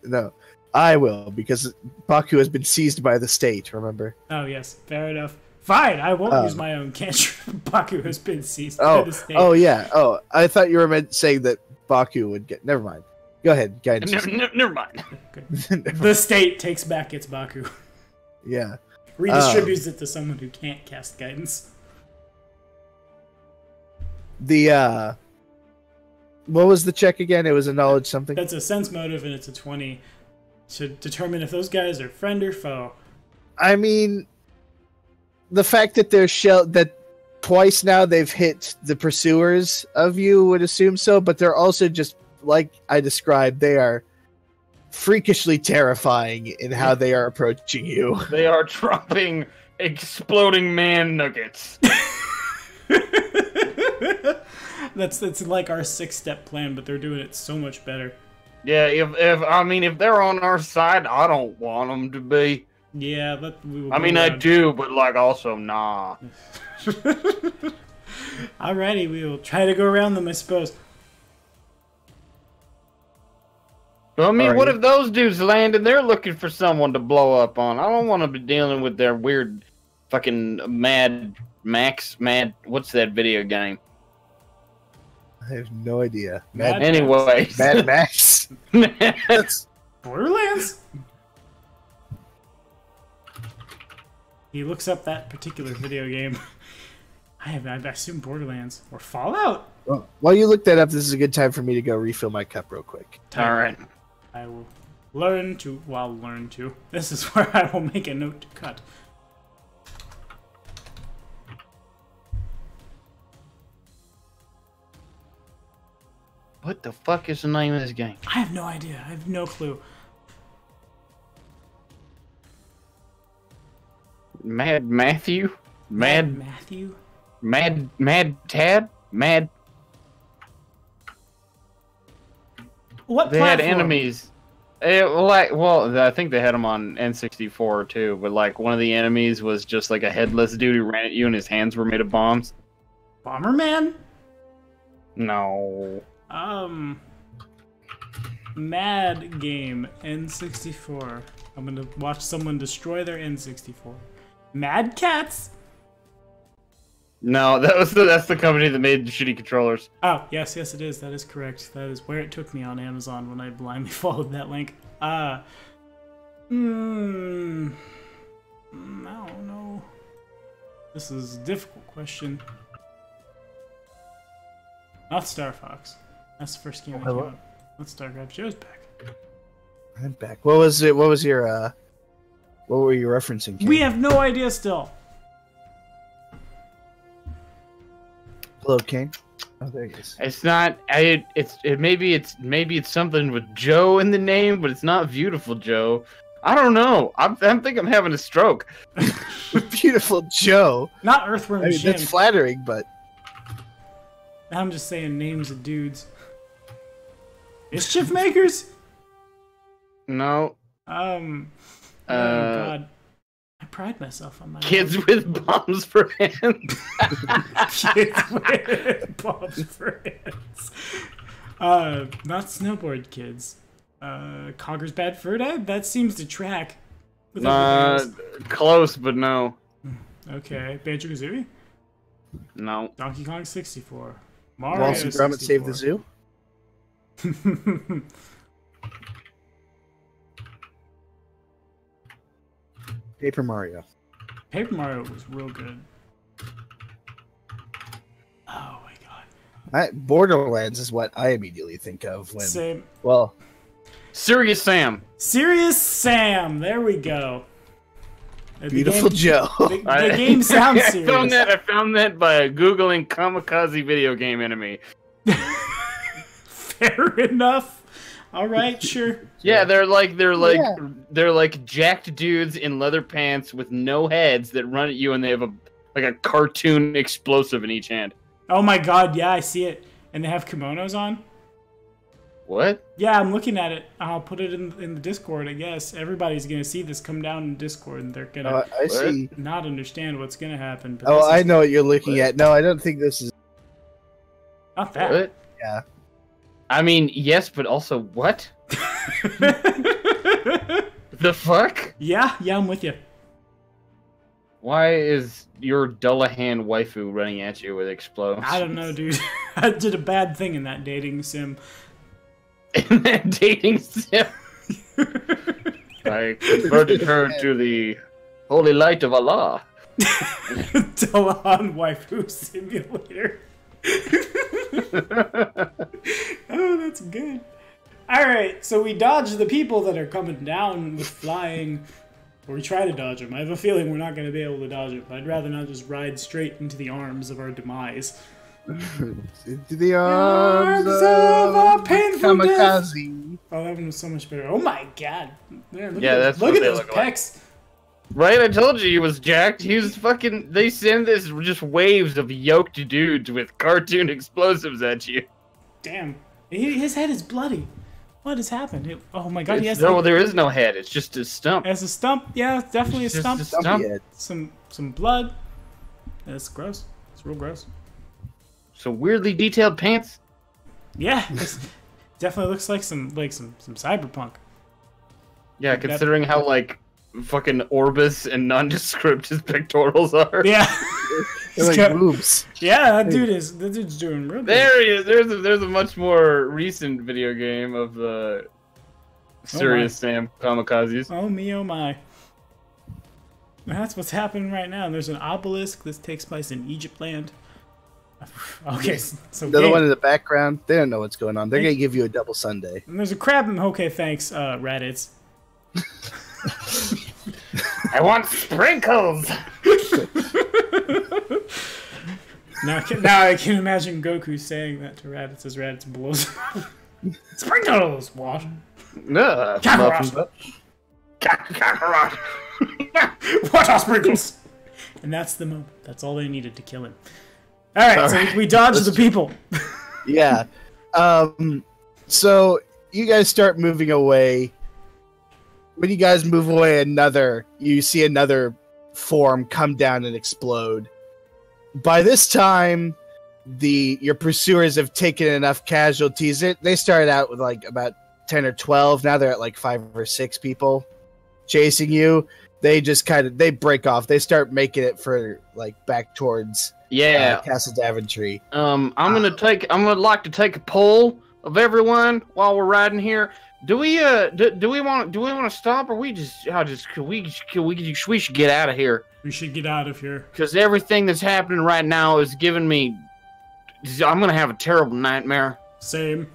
Speaker 3: No, I will, because Baku has been seized by the state, remember?
Speaker 1: Oh yes, fair enough. Fine, I won't use my own cantrip. Baku has been seized by the state.
Speaker 3: Oh yeah. Oh, I thought you were saying that Baku would get. Never mind. Go ahead, guidance.
Speaker 4: Never mind.
Speaker 1: The state takes back its Baku.
Speaker 3: Yeah.
Speaker 1: Redistributes it to someone who can't cast guidance.
Speaker 3: What was the check again? It was a knowledge something?
Speaker 1: That's a sense motive, and it's a 20 to determine if those guys are friend or foe.
Speaker 3: I mean, the fact that that twice now they've hit the pursuers of you would assume so, but they're also just, like I described, they are freakishly terrifying in how they are approaching you.
Speaker 4: They are dropping exploding man nuggets.
Speaker 1: That's like our 6-step plan, but they're doing it so much better.
Speaker 4: Yeah, if they're on our side, I don't want them to be.
Speaker 1: Yeah, but we will.
Speaker 4: I do, but also nah.
Speaker 1: Alrighty, we will try to go around them, I suppose.
Speaker 4: Well, what if those dudes land and they're looking for someone to blow up on? I don't want to be dealing with their weird fucking Mad Max. What's that video game?
Speaker 3: I have no idea.
Speaker 1: Mad
Speaker 3: Max.
Speaker 1: That's Borderlands? He looks up that particular video game. I assume Borderlands or Fallout.
Speaker 3: Well, while you look that up, this is a good time for me to go refill my cup real quick.
Speaker 4: All right.
Speaker 1: I will learn to. This is where I will make a note to cut.
Speaker 4: What the fuck is the name of this game?
Speaker 1: I have no idea. I have no clue.
Speaker 4: Mad Matthew?
Speaker 1: Matthew?
Speaker 4: Mad Tad? Mad...
Speaker 1: What
Speaker 4: They
Speaker 1: platform?
Speaker 4: had enemies. Well, I think they had him on N64 too, but like one of the enemies was just like a headless dude who ran at you and his hands were made of bombs.
Speaker 1: Bomberman?
Speaker 4: No.
Speaker 1: Mad Game N64. I'm gonna watch someone destroy their N64. Mad Cats?
Speaker 4: No, that's the company that made the shitty controllers.
Speaker 1: Oh, yes, it is. That is correct. That is where it took me on Amazon when I blindly followed that link. I don't know. This is a difficult question. Not Star Fox. That's the first game that came up. Let's start grab Joe's back.
Speaker 3: I'm back. What was it? What was your what were you referencing? Ken?
Speaker 1: We have no idea still.
Speaker 3: Hello, Kane. Oh, there he is.
Speaker 4: It's not. Maybe it's something with Joe in the name, but it's not Beautiful Joe. I don't know. I think I'm having a stroke.
Speaker 3: Beautiful Joe.
Speaker 1: Not Earthworm
Speaker 3: I mean,
Speaker 1: Jim.
Speaker 3: that's flattering, but
Speaker 1: I'm just saying names of dudes. Mischief Makers?
Speaker 4: No.
Speaker 1: Oh God. I pride myself on my
Speaker 4: Kids with bombs for hands.
Speaker 1: Kids with bombs for hands. Not snowboard kids. Conker's Bad Fur Day? That seems to track with everything else.
Speaker 4: Close, but no.
Speaker 1: Okay. Banjo-Kazooie?
Speaker 4: No.
Speaker 1: Donkey Kong 64. Mario
Speaker 3: Wallace and Gromit
Speaker 1: 64.
Speaker 3: Save the Zoo. Paper Mario.
Speaker 1: Paper Mario was real good. Oh my god.
Speaker 3: Borderlands is what I immediately think of when.
Speaker 1: Same.
Speaker 3: Well,
Speaker 4: Serious Sam.
Speaker 1: Serious Sam. There we go.
Speaker 3: Beautiful Joe.
Speaker 1: The game sounds serious.
Speaker 4: I found that by Googling kamikaze video game enemy.
Speaker 1: Fair enough. All right, sure.
Speaker 4: Yeah, they're like jacked dudes in leather pants with no heads that run at you, and they have a cartoon explosive in each hand.
Speaker 1: Oh my god, yeah, I see it. And they have kimonos on?
Speaker 4: What?
Speaker 1: Yeah, I'm looking at it. I'll put it in the Discord, I guess. Everybody's gonna see this come down in Discord, and they're gonna
Speaker 3: I see.
Speaker 1: not understand what's gonna happen. But
Speaker 3: Oh, I know what you're looking at. No, I don't think this is.
Speaker 1: not that.
Speaker 4: What?
Speaker 3: Yeah.
Speaker 4: I mean, yes, but also what? The fuck?
Speaker 1: Yeah, I'm with you.
Speaker 4: Why is your Dullahan waifu running at you with explosions?
Speaker 1: I don't know, dude. I did a bad thing in that dating sim.
Speaker 4: In that dating sim. I converted her to the holy light of Allah.
Speaker 1: Dullahan waifu simulator. Oh, that's good. Alright, so we dodge the people that are coming down with flying, or we try to dodge them. I have a feeling we're not going to be able to dodge them. I'd rather not just ride straight into the arms of our demise.
Speaker 3: Into the arms of
Speaker 1: our painful death.
Speaker 3: kamikaze.
Speaker 1: Oh, that one was so much better. Oh my god. Man,
Speaker 4: That's
Speaker 1: look
Speaker 4: what
Speaker 1: at
Speaker 4: they
Speaker 1: those
Speaker 4: look like.
Speaker 1: pecs.
Speaker 4: Right, I told you he was jacked. He was fucking. They send this just waves of yoked dudes with cartoon explosives at you.
Speaker 1: Damn. His head is bloody. What has happened? Oh my god, he has
Speaker 4: No, there is no head. It's just a stump.
Speaker 1: as a stump. Yeah, it's definitely a
Speaker 4: It's just
Speaker 1: stump.
Speaker 4: a stump.
Speaker 3: Yeah.
Speaker 1: Some blood. That's gross. It's real gross.
Speaker 4: So weirdly detailed pants.
Speaker 1: Yeah, this definitely looks like some cyberpunk.
Speaker 4: Yeah, considering how like fucking Orbis and nondescript his pectorals are.
Speaker 1: Yeah.
Speaker 3: They're like boobs.
Speaker 1: Yeah, that dude's doing real good.
Speaker 4: There he is. There's a much more recent video game of the Serious Sam Kamikazes.
Speaker 1: Oh me, oh my. That's what's happening right now. There's an obelisk. This takes place in Egypt land. Okay, so
Speaker 3: The other one in the background, they don't know what's going on. They're going to give you a double sundae.
Speaker 1: And there's a crab. Okay, thanks, Raditz.
Speaker 4: I want sprinkles.
Speaker 1: Now I can imagine Goku saying that to Raditz as Raditz blows him up. Sprinkles! What?
Speaker 4: No.
Speaker 1: Kakarot!
Speaker 4: Kakarot.
Speaker 1: What are sprinkles? And that's the moment. That's all they needed to kill him. Alright, so we dodged the people.
Speaker 3: Yeah. So you guys start moving away. when you guys move away, you see another form come down and explode. By this time, your pursuers have taken enough casualties. They started out with like about 10 or 12. Now they're at like 5 or 6 people chasing you. They just they break off. They start making it for like back towards Castle Daventry.
Speaker 4: I'm gonna like to take a poll of everyone while we're riding here. Do we want to stop, or we should get out of here?
Speaker 1: We should get out of here.
Speaker 4: Because everything that's happening right now is giving me. I'm gonna have a terrible nightmare.
Speaker 1: Same.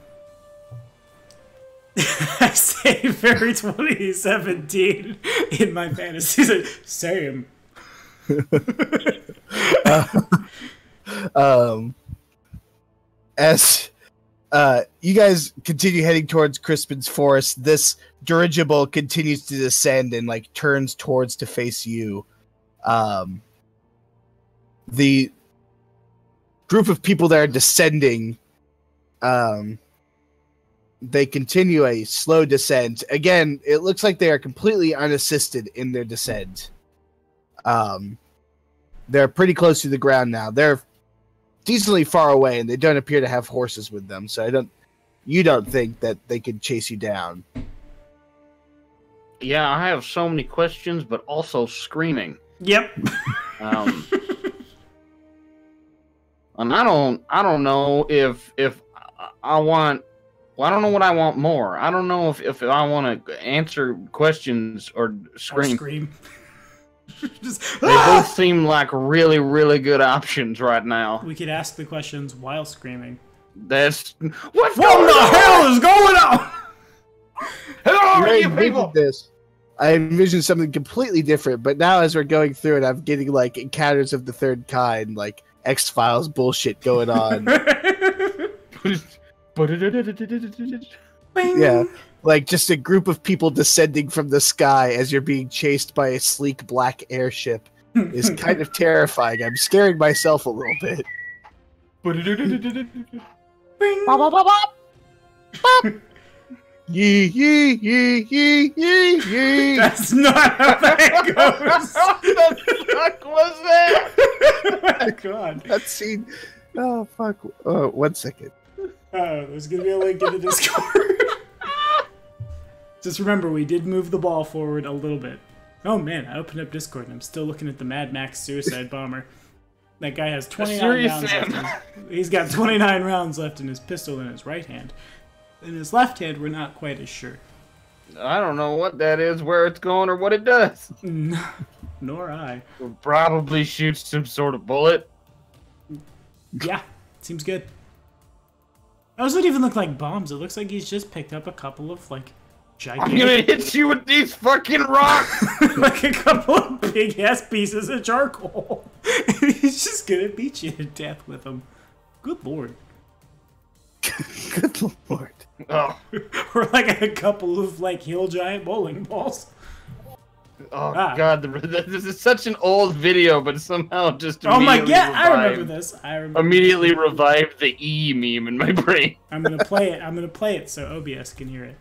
Speaker 1: I say very 2017 in my fantasies. Same.
Speaker 3: As you guys continue heading towards Crispin's Forest, this dirigible continues to descend and like turns towards to face you. The group of people that are descending, they continue a slow descent. Again, it looks like they are completely unassisted in their descent. They're pretty close to the ground now. They're decently far away, and they don't appear to have horses with them, so you don't think that they could chase you down.
Speaker 4: Yeah, I have so many questions, but also screaming.
Speaker 1: Yep.
Speaker 4: And I don't know if I want. Well, I don't know what I want more. I don't know if I want to answer questions or scream.
Speaker 1: Or scream. Just,
Speaker 4: they both seem like really, really good options right now.
Speaker 1: We could ask the questions while screaming.
Speaker 4: What
Speaker 1: the hell is going on?
Speaker 4: Who are you people?
Speaker 3: I envisioned something completely different, but now as we're going through it, I'm getting like encounters of the third kind, like X-Files bullshit going on. Yeah, like just a group of people descending from the sky as you're being chased by a sleek black airship is kind of terrifying. I'm scaring myself a little bit. Yee yee yee yee yee yee.
Speaker 1: That's not how that goes.
Speaker 4: What the fuck was that?
Speaker 1: Oh my god.
Speaker 3: That scene. Oh fuck. Oh, 1 second.
Speaker 1: There's gonna be a link in the Discord. Just remember, we did move the ball forward a little bit. Oh man, I opened up Discord and I'm still looking at the Mad Max suicide bomber. That guy has 29 rounds left. He's got 29 rounds left in his pistol in his right hand. In his left hand, we're not quite as sure.
Speaker 4: I don't know what that is, where it's going, or what it does.
Speaker 1: Nor I.
Speaker 4: We'll probably shoot some sort of bullet.
Speaker 1: Yeah, seems good. Those don't even look like bombs. It looks like he's just picked up a couple of, like, gigantic...
Speaker 4: I'm gonna hit you with these fucking rocks!
Speaker 1: Like a couple of big-ass pieces of charcoal. He's just gonna beat you to death with them. Good lord.
Speaker 3: Good lord.
Speaker 4: Oh.
Speaker 1: Or like a couple of, like, hill giant bowling balls.
Speaker 4: Oh god, this is such an old video, but somehow just
Speaker 1: oh my god, I remember this.
Speaker 4: Immediately revived the E meme in my brain.
Speaker 1: I'm gonna play it. I'm gonna play it so OBS can hear it.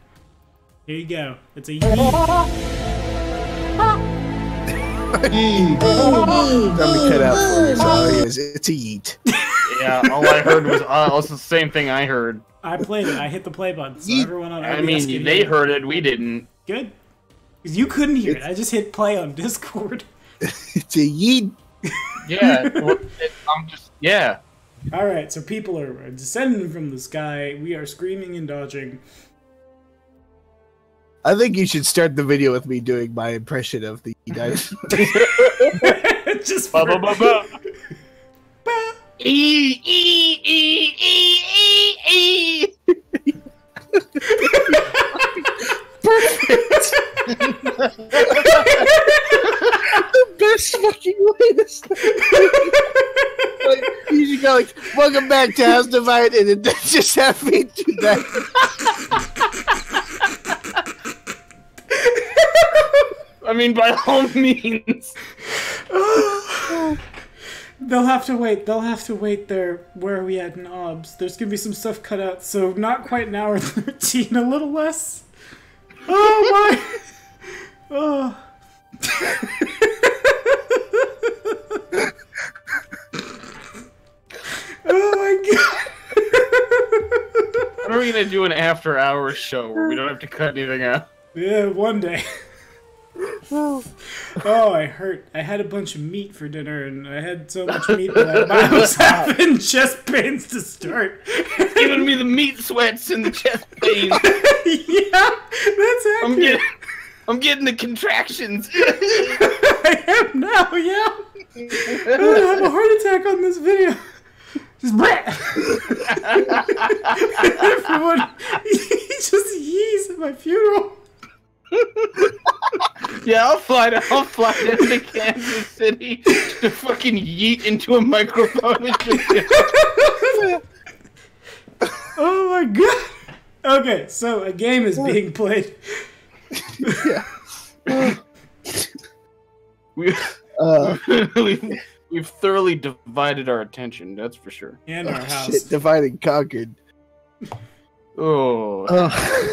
Speaker 1: Here you go. It's a yeet.
Speaker 3: Let me cut out for you. So it's a yeet.
Speaker 4: Yeah, all I heard was also the same thing I heard.
Speaker 1: I played it. I hit the play button, so everyone on OBS
Speaker 4: I mean,
Speaker 1: can
Speaker 4: they
Speaker 1: hear
Speaker 4: heard it. We didn't.
Speaker 1: Good. Because you couldn't hear it. I just hit play on Discord.
Speaker 3: It's a yeet.
Speaker 4: Yeah. I'm just... Yeah.
Speaker 1: Alright, so people are descending from the sky. We are screaming and dodging.
Speaker 3: I think you should start the video with me doing my impression of the yeet.
Speaker 1: Just
Speaker 4: ba ba ba ba. E E E E E E.
Speaker 3: Perfect. The best fucking way to start. Like, you should go like, "Welcome back to House Divided," and then just have me do that.
Speaker 4: I mean, by all means.
Speaker 1: They'll have to wait. They'll have to wait there. Where are we at in OBS? There's gonna be some stuff cut out, so not quite an hour 13, a little less. Oh my! Oh. Oh my god.
Speaker 4: When are we gonna do an after-hours show where we don't have to cut anything out?
Speaker 1: Yeah, one day. Oh, I hurt. I had a bunch of meat for dinner, and I had so much meat that I was having chest pains to start.
Speaker 4: Giving me the meat sweats and the chest pains.
Speaker 1: Yeah, that's accurate.
Speaker 4: I'm getting the contractions.
Speaker 1: I am now, yeah. I'm gonna have a heart attack on this video. Just everyone, he just yees at my funeral.
Speaker 4: Yeah, I'll fly down to Kansas City to fucking yeet into a microphone and just...
Speaker 1: Oh my god. Okay, so a game is being played.
Speaker 3: Yeah.
Speaker 4: We've thoroughly divided our attention, that's for sure.
Speaker 1: And our house.
Speaker 3: Shit, divide and conquered.
Speaker 4: Oh.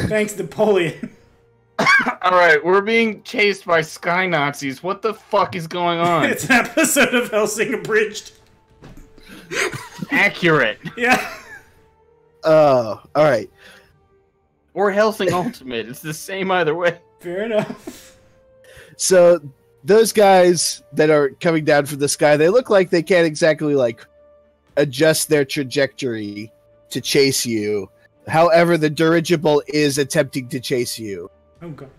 Speaker 1: Thanks, Napoleon.
Speaker 4: Alright, we're being chased by sky Nazis. What the fuck is going on?
Speaker 1: It's an episode of Helsing Abridged.
Speaker 4: Accurate.
Speaker 1: Yeah.
Speaker 3: Oh, alright.
Speaker 4: Or Helsing Ultimate. It's the same either way.
Speaker 1: Fair enough.
Speaker 3: So, those guys that are coming down from the sky, they look like they can't exactly, like, adjust their trajectory to chase you. However, the dirigible is attempting to chase you.
Speaker 1: Oh god.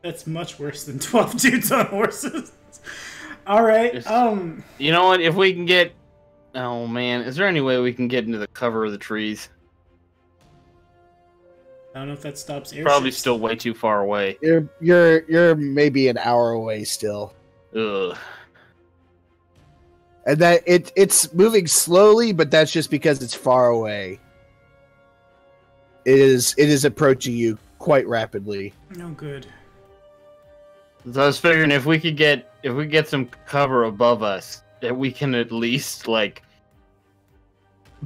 Speaker 1: That's much worse than 12 dudes on horses. Alright,
Speaker 4: You know what, if we can get... Oh man, is there any way we can get into the cover of the trees?
Speaker 1: I don't know if that stops airships.
Speaker 4: Probably still way too far away.
Speaker 3: You're maybe an hour away still.
Speaker 4: Ugh.
Speaker 3: And that it's moving slowly, but that's just because it's far away. It is approaching you quite rapidly.
Speaker 1: No good.
Speaker 4: So I was figuring if we could get some cover above us, that we can at least like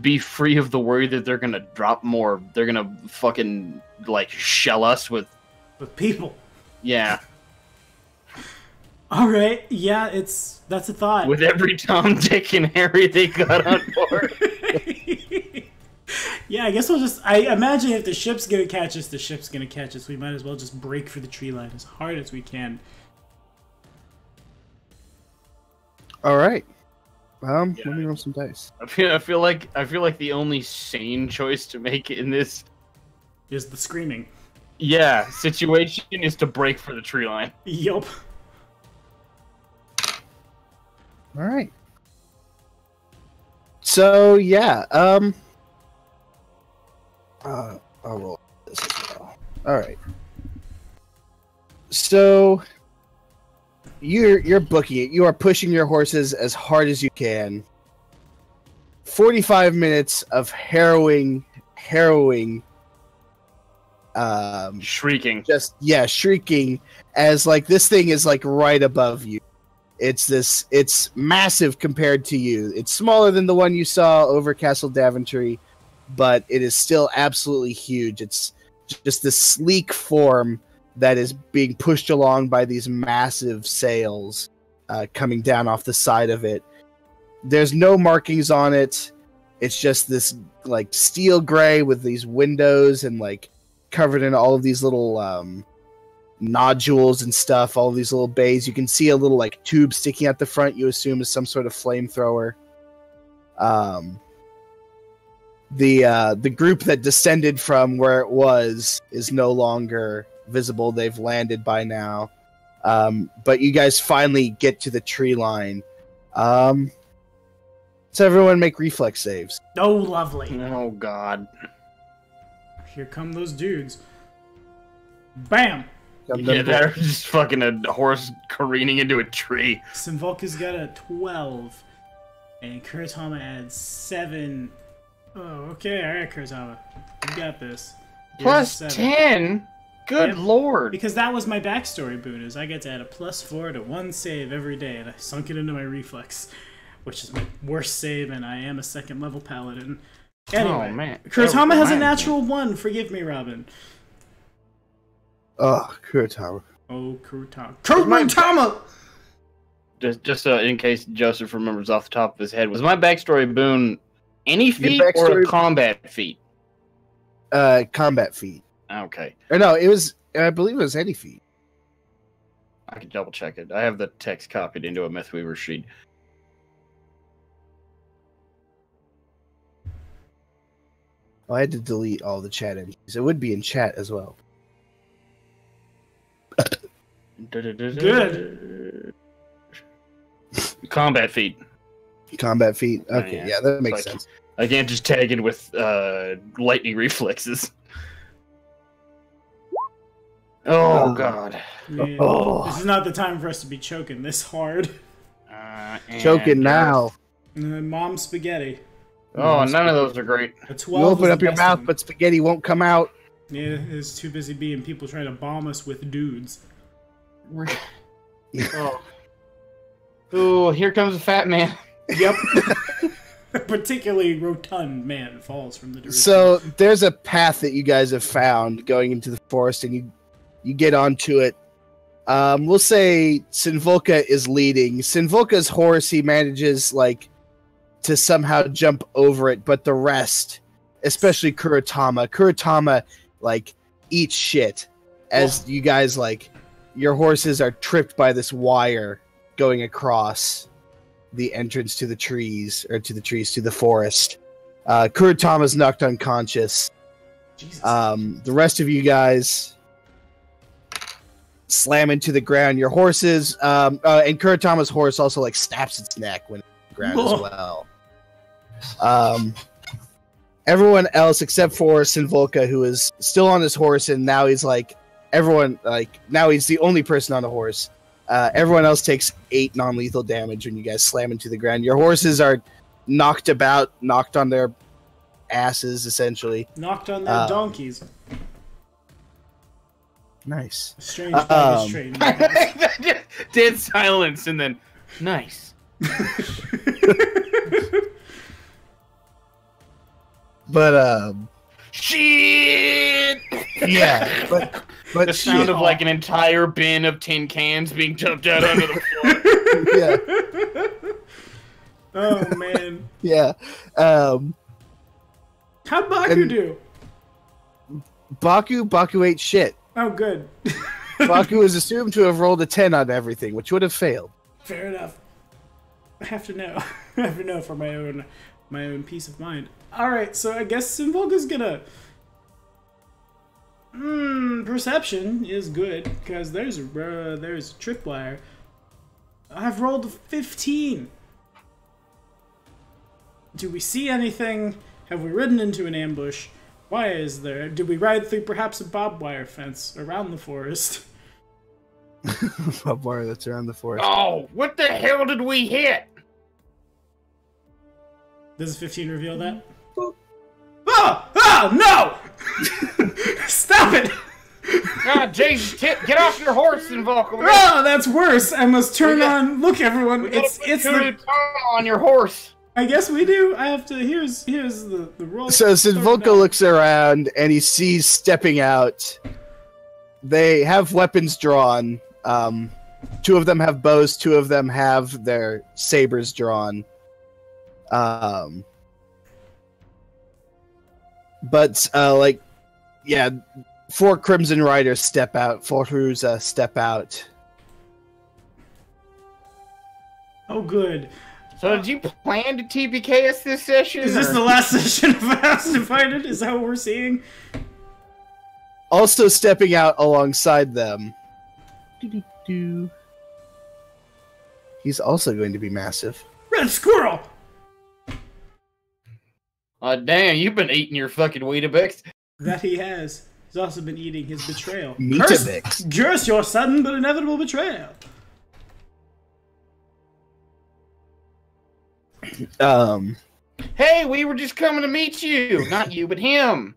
Speaker 4: be free of the worry that they're gonna drop more. They're gonna fucking like shell us with
Speaker 1: people.
Speaker 4: Yeah.
Speaker 1: Alright, yeah, that's a thought.
Speaker 4: With every Tom, Dick, and Harry they got on board.
Speaker 1: Yeah, I guess I imagine if the ship's gonna catch us, the ship's gonna catch us. We might as well just break for the tree line as hard as we can.
Speaker 3: Alright. Let me roll some dice.
Speaker 4: I feel like the only sane choice to make in this
Speaker 1: Is the screaming.
Speaker 4: situation is to break for the tree line.
Speaker 1: Yup.
Speaker 3: Alright. So yeah, I'll roll this as well. Alright. So you're booking it. You are pushing your horses as hard as you can. 45 minutes of harrowing
Speaker 4: Shrieking.
Speaker 3: Shrieking as like this thing is like right above you. It's massive compared to you. It's smaller than the one you saw over Castle Daventry, but it is still absolutely huge. It's just this sleek form that is being pushed along by these massive sails coming down off the side of it. There's no markings on it. It's just this like steel gray with these windows and like covered in all of these little nodules and stuff, all these little bays. You can see a little like tube sticking out the front, you assume is some sort of flamethrower. The group that descended from where it was is no longer visible. They've landed by now. But you guys finally get to the tree line. So everyone make reflex saves.
Speaker 1: Oh, lovely.
Speaker 4: Oh god.
Speaker 1: Here come those dudes. Bam!
Speaker 4: Yeah, they're just fucking a horse careening into a tree.
Speaker 1: Simvolka's got a 12. And Kuratama adds 7. Oh, okay. Alright, Kuratama. You got this.
Speaker 4: Plus 10? Good
Speaker 1: Yep.
Speaker 4: lord.
Speaker 1: Because that was my backstory boon, is I get to add a +4 to 1 save every day, and I sunk it into my reflex, which is my worst save, and I am a 2nd level paladin. Anyway,
Speaker 4: Oh, man.
Speaker 1: Kuratama has a
Speaker 4: That
Speaker 1: natural 1. Forgive me, Robin.
Speaker 3: Oh, Kuratama.
Speaker 1: Oh, Kurutama!
Speaker 4: Just in case Joseph remembers off the top of his head, was my backstory boon any feat or a combat feat?
Speaker 3: Combat feat.
Speaker 4: Okay.
Speaker 3: Or no, it was. I believe it was any feat.
Speaker 4: I can double check it. I have the text copied into a Mythweaver sheet.
Speaker 3: Oh, I had to delete all the chat entries. It would be in chat as well.
Speaker 1: Good.
Speaker 4: Combat feat.
Speaker 3: Combat feat. Okay, yeah, that makes sense.
Speaker 4: I can't just tag in with lightning reflexes. Oh, God.
Speaker 1: Yeah.
Speaker 3: Oh.
Speaker 1: This is not the time for us to be choking this hard.
Speaker 3: Choking now.
Speaker 1: Mom spaghetti.
Speaker 4: Oh, none of those are great.
Speaker 1: A 12
Speaker 3: You open
Speaker 1: is
Speaker 3: up
Speaker 1: the
Speaker 3: your
Speaker 1: best
Speaker 3: mouth,
Speaker 1: one.
Speaker 3: but spaghetti won't come out.
Speaker 1: Yeah, it's too busy being people trying to bomb us with dudes.
Speaker 4: Oh. Ooh, here comes a fat man.
Speaker 1: Yep. A particularly rotund man falls from the direction.
Speaker 3: So there's a path that you guys have found going into the forest, and you get onto it. We'll say Sinvolka is leading. Sinvolka's horse, he manages to somehow jump over it, but the rest, especially Kurutama eats shit as you guys your horses are tripped by this wire going across the entrance to the trees, or to the forest. Kurutama's knocked unconscious.
Speaker 1: Jesus.
Speaker 3: The rest of you guys slam into the ground. Your horses, and Kurutama's horse also snaps its neck when it's on the ground as well. Everyone else except for Sinvolka, who is still on his horse, and now he's now he's the only person on the horse. Everyone else takes 8 non-lethal damage when you guys slam into the ground. Your horses are knocked on their asses, essentially.
Speaker 1: Knocked on their donkeys.
Speaker 3: Nice.
Speaker 1: Strange baggage train.
Speaker 4: Dead silence, and then nice.
Speaker 3: But
Speaker 4: Shit!
Speaker 3: yeah, but
Speaker 4: The sound of an entire bin of tin cans being dumped out onto the floor.
Speaker 3: yeah,
Speaker 1: Oh man.
Speaker 3: yeah.
Speaker 1: How'd Baku do?
Speaker 3: Baku ate shit.
Speaker 1: Oh, good.
Speaker 3: Baku is assumed to have rolled a 10 on everything, which would have failed.
Speaker 1: Fair enough. I have to know. I have to know for my own peace of mind. All right, so I guess Sinvolka's gonna. Perception is good because there's tripwire. I've rolled a 15. Do we see anything? Have we ridden into an ambush? Why is there? Did we ride through perhaps a barbed wire fence around the forest?
Speaker 3: Barbed wire that's around the forest.
Speaker 4: Oh, what the hell did we hit?
Speaker 1: Does a 15 reveal that? No! Stop it!
Speaker 4: God, Jesus, get off your horse, Sinvolka.
Speaker 1: Oh, that's worse. I must turn on. Look, everyone, it's the.
Speaker 4: On your horse.
Speaker 1: I guess we do. I have to. Here's the roll.
Speaker 3: So Sinvolka looks around and he sees stepping out. They have weapons drawn. 2 of them have bows. 2 of them have their sabers drawn. But 4 Crimson Riders step out. 4 Hruza step out.
Speaker 1: Oh, good.
Speaker 4: So did you plan to TPK us this session?
Speaker 1: Is this the last session of House Divided? Is that what we're seeing?
Speaker 3: Also stepping out alongside them. He's also going to be massive.
Speaker 1: Red Squirrel!
Speaker 4: Damn, you've been eating your fucking Weetabix.
Speaker 1: That he has. He's also been eating his betrayal.
Speaker 3: Meatabix.
Speaker 1: Curse your sudden but inevitable betrayal.
Speaker 4: Hey, we were just coming to meet you. Not you, but him.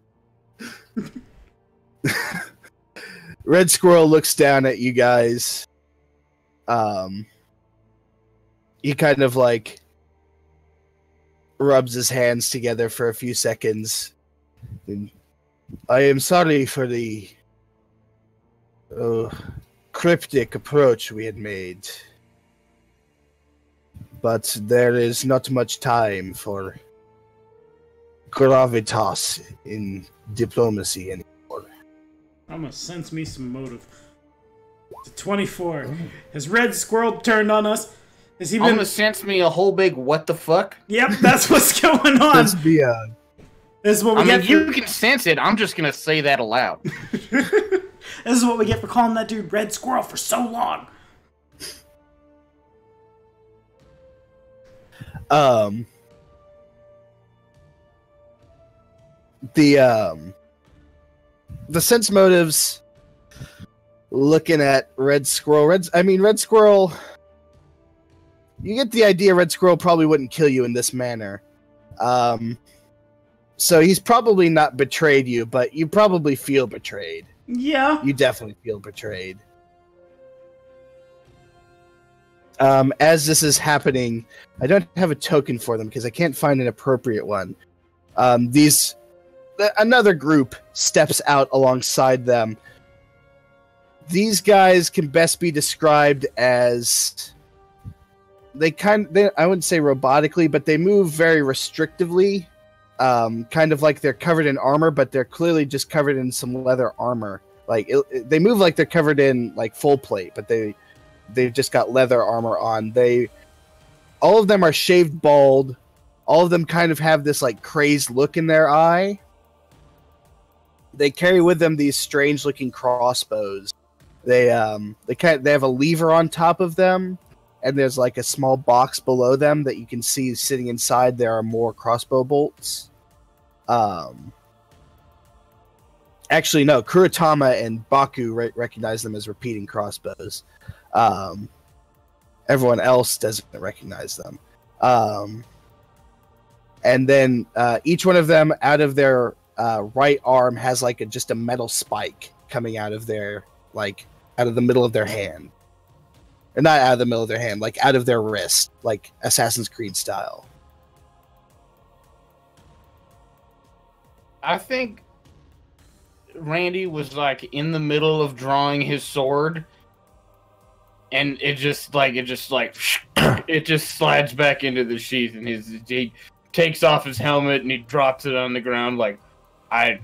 Speaker 3: Red Squirrel looks down at you guys. He kind of rubs his hands together for a few seconds. I am sorry for the cryptic approach we had made. But there is not much time for gravitas in diplomacy anymore.
Speaker 1: I'm gonna sense me some motive. It's a 24. Has Red Squirrel turned on us? Has he
Speaker 4: I'm
Speaker 1: been...
Speaker 4: gonna sense me a whole big what the fuck.
Speaker 1: Yep, that's what's going on.
Speaker 3: This be a...
Speaker 1: This is what we
Speaker 4: I
Speaker 1: get
Speaker 4: mean, you can sense it. I'm just gonna say that aloud.
Speaker 1: This is what we get for calling that dude Red Squirrel for so long.
Speaker 3: The sense motives, looking at Red Squirrel. Red Squirrel, you get the idea Red Squirrel probably wouldn't kill you in this manner. So he's probably not betrayed you, but you probably feel betrayed.
Speaker 1: Yeah.
Speaker 3: You definitely feel betrayed. As this is happening, I don't have a token for them because I can't find an appropriate one. Another group steps out alongside them. These guys can best be described as I wouldn't say robotically, but they move very restrictively. Kind of like they're covered in armor, but they're clearly just covered in some leather armor. They move like they're covered in like full plate, but they've just got leather armor on. All of them are shaved bald. All of them kind of have this like crazed look in their eye. They carry with them these strange looking crossbows. They have a lever on top of them, and there's like a small box below them that you can see sitting inside. There are more crossbow bolts. Actually, no. Kuratama and Baku recognize them as repeating crossbows. Everyone else doesn't recognize them. And then each one of them, out of their right arm, has like just a metal spike coming out of their out of the middle of their hand. Or not out of the middle of their hand, like out of their wrist, like Assassin's Creed style.
Speaker 4: I think Randy was like in the middle of drawing his sword, and it just slides back into the sheath, and he takes off his helmet and he drops it on the ground like, I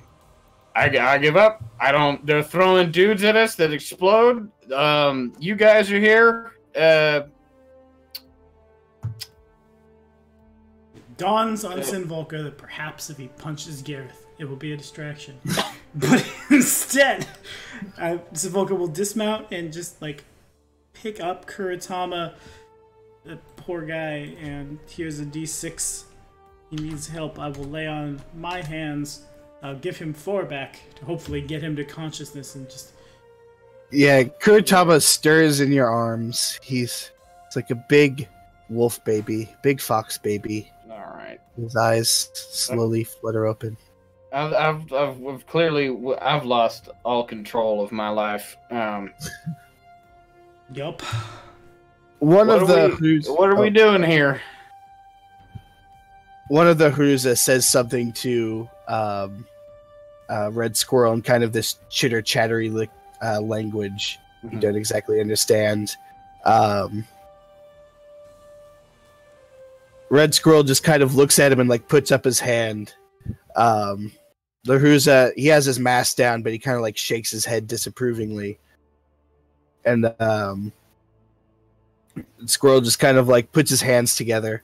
Speaker 4: give up. They're throwing dudes at us that explode. You guys are here.
Speaker 1: Dawns on Sinvolka that perhaps if he punches Gareth, it will be a distraction. But instead, Sinvolka will dismount and just like pick up Kuratama, the poor guy, and here's a D6. He needs help. I will lay on my hands. I'll give him 4 back to hopefully get him to consciousness and just...
Speaker 3: Yeah, Kuratama stirs in your arms. It's like a big wolf baby, big fox baby.
Speaker 4: All right.
Speaker 3: His eyes slowly flutter open.
Speaker 4: I've lost all control of my life.
Speaker 1: Yup.
Speaker 3: What
Speaker 4: are we doing here?
Speaker 3: One of the Haruza says something to Red Squirrel in kind of this chitter-chattery language you don't exactly understand. Red Squirrel just kind of looks at him and like puts up his hand. The Haruza, he has his mask down, but he kind of like shakes his head disapprovingly. And Squirrel just kind of like puts his hands together.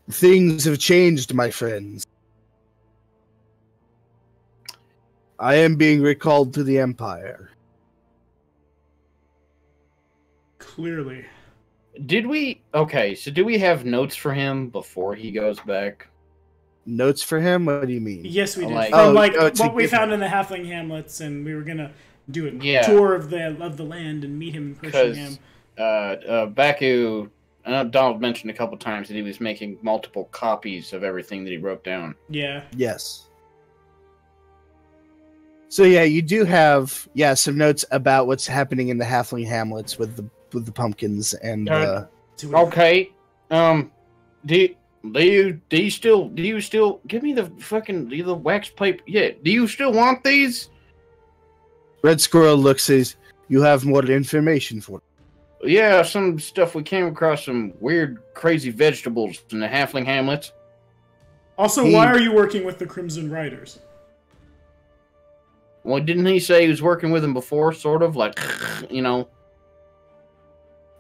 Speaker 3: Things have changed, my friends. I am being recalled to the Empire.
Speaker 1: Clearly.
Speaker 4: Do we have notes for him before he goes back?
Speaker 3: Notes for him? What do you mean?
Speaker 1: Yes, we did.
Speaker 4: Like-
Speaker 1: From
Speaker 3: to
Speaker 1: what we
Speaker 3: give
Speaker 1: found
Speaker 3: him.
Speaker 1: in the Halfling Hamlets, and we were gonna do a
Speaker 4: Yeah.
Speaker 1: tour of the land and meet him in Pershing.
Speaker 4: Because Baku, I know Donald mentioned a couple times that he was making multiple copies of everything that he wrote down.
Speaker 1: Yeah.
Speaker 3: Yes. So yeah, you do have some notes about what's happening in the Halfling Hamlets with the pumpkins and
Speaker 4: Okay. Do you still give me the wax pipe? Yeah. Do you still want these?
Speaker 3: Red Squirrel looks as you have more information for.
Speaker 2: Yeah, some stuff we came across some weird, crazy vegetables in the halfling hamlets.
Speaker 1: Also, why are you working with the Crimson Riders?
Speaker 2: Well, didn't he say he was working with them before, sort of? Like, you know.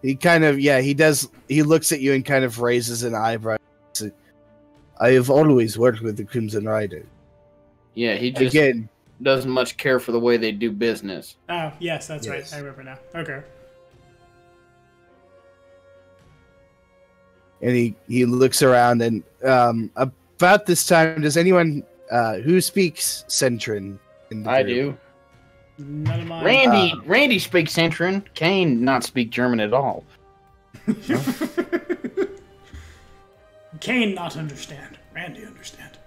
Speaker 3: He kind of, he does. He looks at you and kind of raises an eyebrow. I have always worked with the Crimson Rider.
Speaker 2: Yeah, he just doesn't much care for the way they do business.
Speaker 1: Oh, yes, that's right. I remember now. Okay.
Speaker 3: And he looks around, and about this time, does anyone who speaks Centrin?
Speaker 2: I do.
Speaker 1: None of mine.
Speaker 2: Randy speaks Centrin. Kane not speak German at all.
Speaker 1: Kane not understand. Randy understand.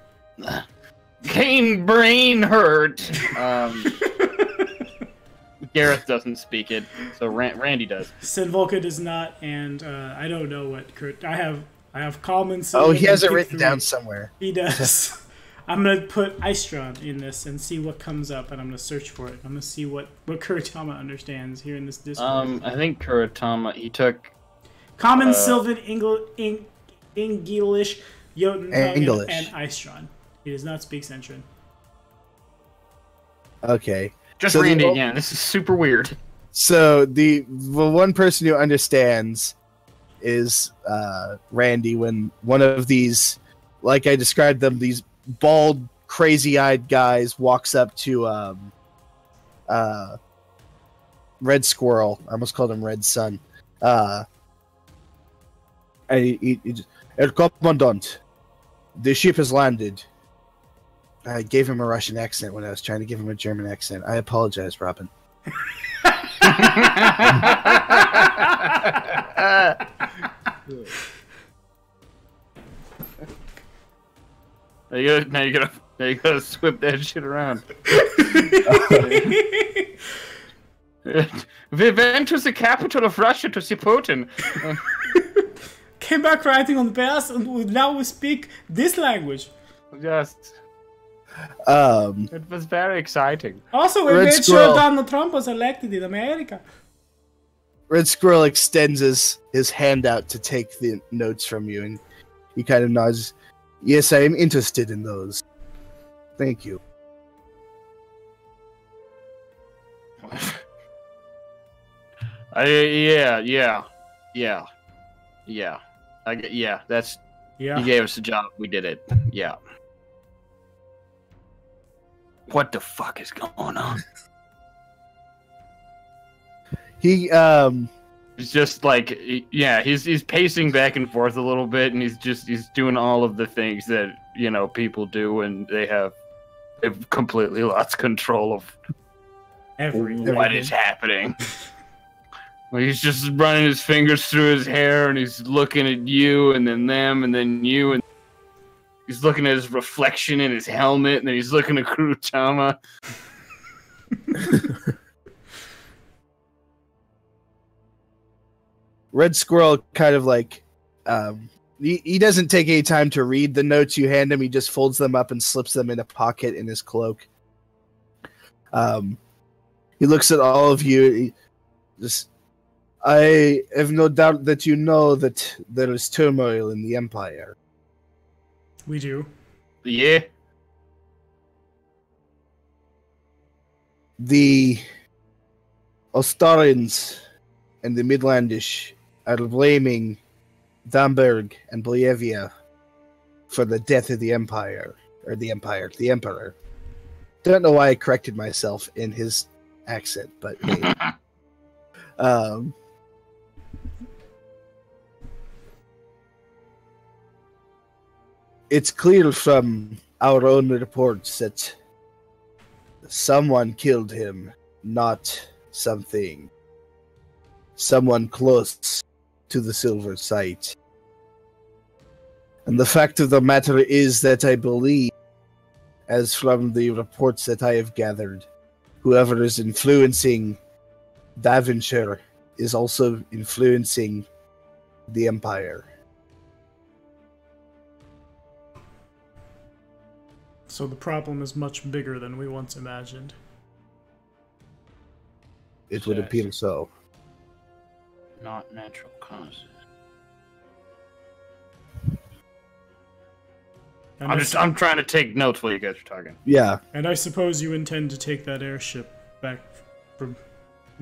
Speaker 2: Kane brain hurt. Gareth doesn't speak it, so Randy does.
Speaker 1: Sinvolka does not, and I don't know what Kurt. I have common.
Speaker 3: Oh, he has it written down somewhere.
Speaker 1: He does. I'm gonna put Istron in this and see what comes up, and I'm gonna search for it. I'm gonna see what Kuratama understands here in this Discord.
Speaker 2: I think Kuratama he took
Speaker 1: common, Sylvan, English, Jotun, and Istron. He does not speak Centrin.
Speaker 3: Okay.
Speaker 2: Just so Randy again. This is super weird.
Speaker 3: So the one person who understands is Randy when one of these, like I described them, these bald, crazy-eyed guys walks up to Red Squirrel. I almost called him Red Sun. And he just, Herr Commandant, the ship has landed. I gave him a Russian accent when I was trying to give him a German accent. I apologize, Robin.
Speaker 2: Now you gotta swip that shit around. We went to the capital of Russia to see Putin.
Speaker 1: Came back riding on the bus, and now we speak this language.
Speaker 2: Just. It was very exciting.
Speaker 1: Also, we made sure Donald Trump was elected in America.
Speaker 3: Red Squirrel extends his hand out to take the notes from you, and he kind of nods. Yes, I am interested in those. Thank you.
Speaker 2: That's. Yeah. He gave us a job. We did it. Yeah. What the fuck is going on?
Speaker 3: He's
Speaker 2: just like, he's pacing back and forth a little bit, and he's doing all of the things that, people do when they've completely lost control of what is happening. He's just running his fingers through his hair, and he's looking at you, and then them, and then you, and he's looking at his reflection in his helmet, and then he's looking at Kuratama.
Speaker 3: Red Squirrel kind of like, he doesn't take any time to read the notes you hand him. He just folds them up and slips them in a pocket in his cloak. He looks at all of you. I have no doubt that you know that there is turmoil in the Empire.
Speaker 1: We do.
Speaker 2: Yeah.
Speaker 3: The Ostarians and the Midlandish are blaming Damberg and Boyevia for the death of the Empire. Or the Emperor. Don't know why I corrected myself in his accent, but hey. It's clear from our own reports that someone killed him, not something. Someone close to the Silver Sight. And the fact of the matter is that I believe, as from the reports that I have gathered, whoever is influencing Davonshire is also influencing the Empire.
Speaker 1: So the problem is much bigger than we once imagined.
Speaker 3: It would appear so.
Speaker 2: Not natural causes. I'm trying to take notes while you guys are talking.
Speaker 3: Yeah.
Speaker 1: And I suppose you intend to take that airship back from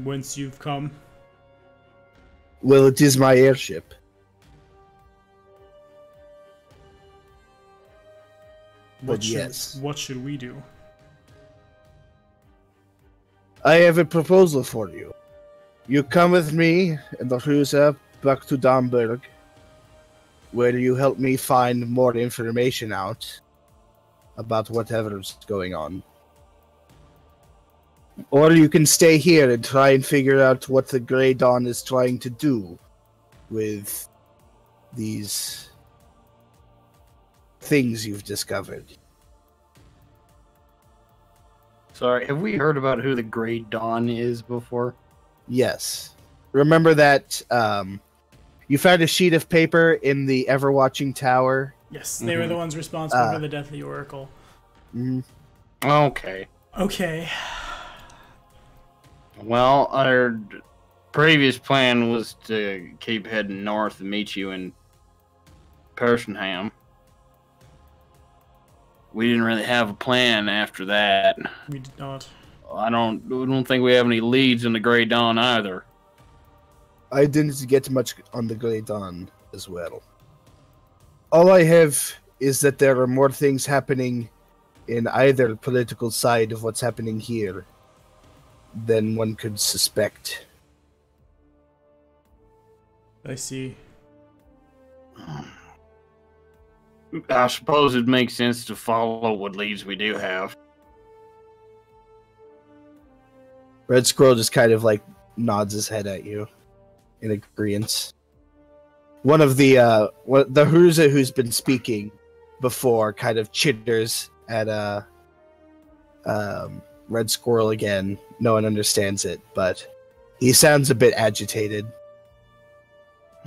Speaker 1: whence you've come?
Speaker 3: Well, it is my airship. But yes.
Speaker 1: What should we do?
Speaker 3: I have a proposal for you. You come with me and the cruiser back to Damberg, where you help me find more information out about whatever's going on. Or you can stay here and try and figure out what the Grey Dawn is trying to do with these things you've discovered.
Speaker 2: Sorry, have we heard about who the Grey Dawn is before?
Speaker 3: Yes. Remember that you found a sheet of paper in the Everwatching Tower?
Speaker 1: Yes, they were the ones responsible for the death of the Oracle.
Speaker 2: Okay.
Speaker 1: Okay.
Speaker 2: Well, our previous plan was to keep heading north and meet you in Persenham. We didn't really have a plan after that.
Speaker 1: We did not.
Speaker 2: I don't think we have any leads in the Grey Dawn either.
Speaker 3: I didn't get much on the Grey Dawn as well. All I have is that there are more things happening in either political side of what's happening here than one could suspect.
Speaker 1: I see.
Speaker 2: I suppose it makes sense to follow what leads we do have.
Speaker 3: Red Squirrel just kind of like nods his head at you in agreement. One of the Haruza who's been speaking before kind of chitters at Red Squirrel again. No one understands it, but he sounds a bit agitated.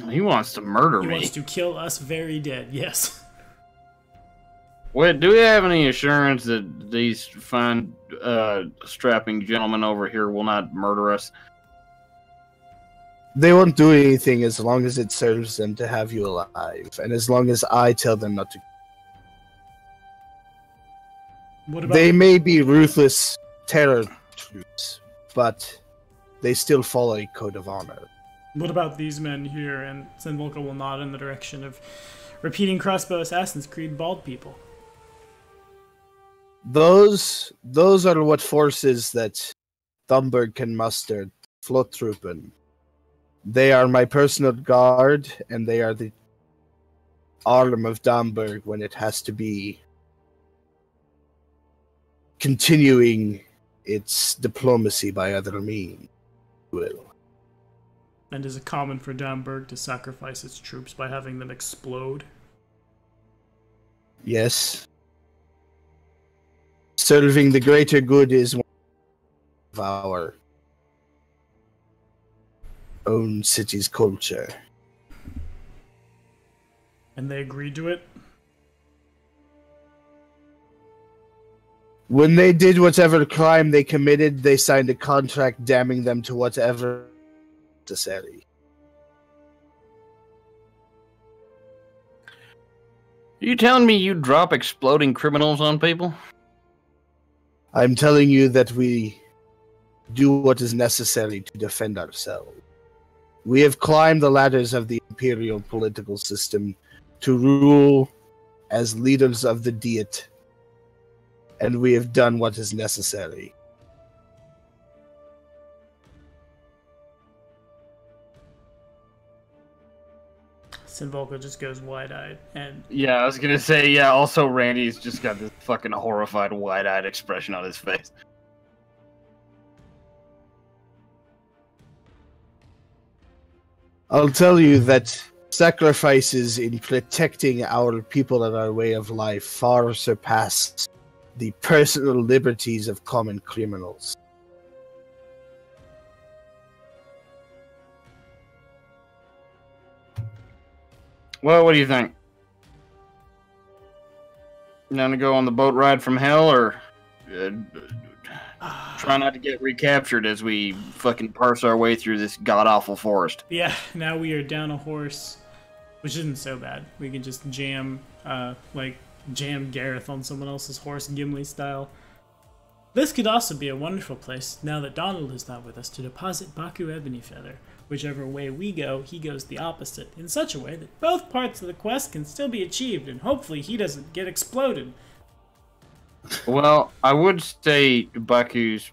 Speaker 2: He wants to murder me.
Speaker 1: He wants to kill us very dead, yes.
Speaker 2: Wait, do we have any assurance that these fine, strapping gentlemen over here will not murder us?
Speaker 3: They won't do anything as long as it serves them to have you alive, and as long as I tell them not to.
Speaker 1: What about
Speaker 3: They may be ruthless terror troops, but they still follow a code of honor.
Speaker 1: What about these men here? And Sinvolka will nod in the direction of repeating crossbow Assassin's Creed bald people.
Speaker 3: Those are what forces that Thumberg can muster, Flottruppen. They are my personal guard, and they are the arm of Damberg when it has to be continuing its diplomacy by other means.
Speaker 1: And is it common for Damberg to sacrifice its troops by having them explode?
Speaker 3: Yes. Serving the greater good is one of our own city's culture.
Speaker 1: And they agreed to it?
Speaker 3: When they did whatever crime they committed, they signed a contract damning them to whatever necessary.
Speaker 2: Are you telling me you drop exploding criminals on people?
Speaker 3: I'm telling you that we do what is necessary to defend ourselves. We have climbed the ladders of the imperial political system to rule as leaders of the Diet, and we have done what is necessary.
Speaker 1: Sinvolka just goes wide-eyed, and
Speaker 2: Yeah, I was gonna say, yeah, also Randy's just got this fucking horrified, wide-eyed expression on his face.
Speaker 3: I'll tell you that sacrifices in protecting our people and our way of life far surpass the personal liberties of common criminals.
Speaker 2: Well, what do you think? You want to go on the boat ride from hell, or
Speaker 4: Try not to get recaptured as we fucking parse our way through this god-awful forest.
Speaker 1: Yeah, now we are down a horse, which isn't so bad. We can just jam Gareth on someone else's horse, Gimli style. This could also be a wonderful place, now that Donald is not with us, to deposit Baku Ebony Feather. Whichever way we go, he goes the opposite, in such a way that both parts of the quest can still be achieved, and hopefully he doesn't get exploded.
Speaker 4: Well, I would say Baku's,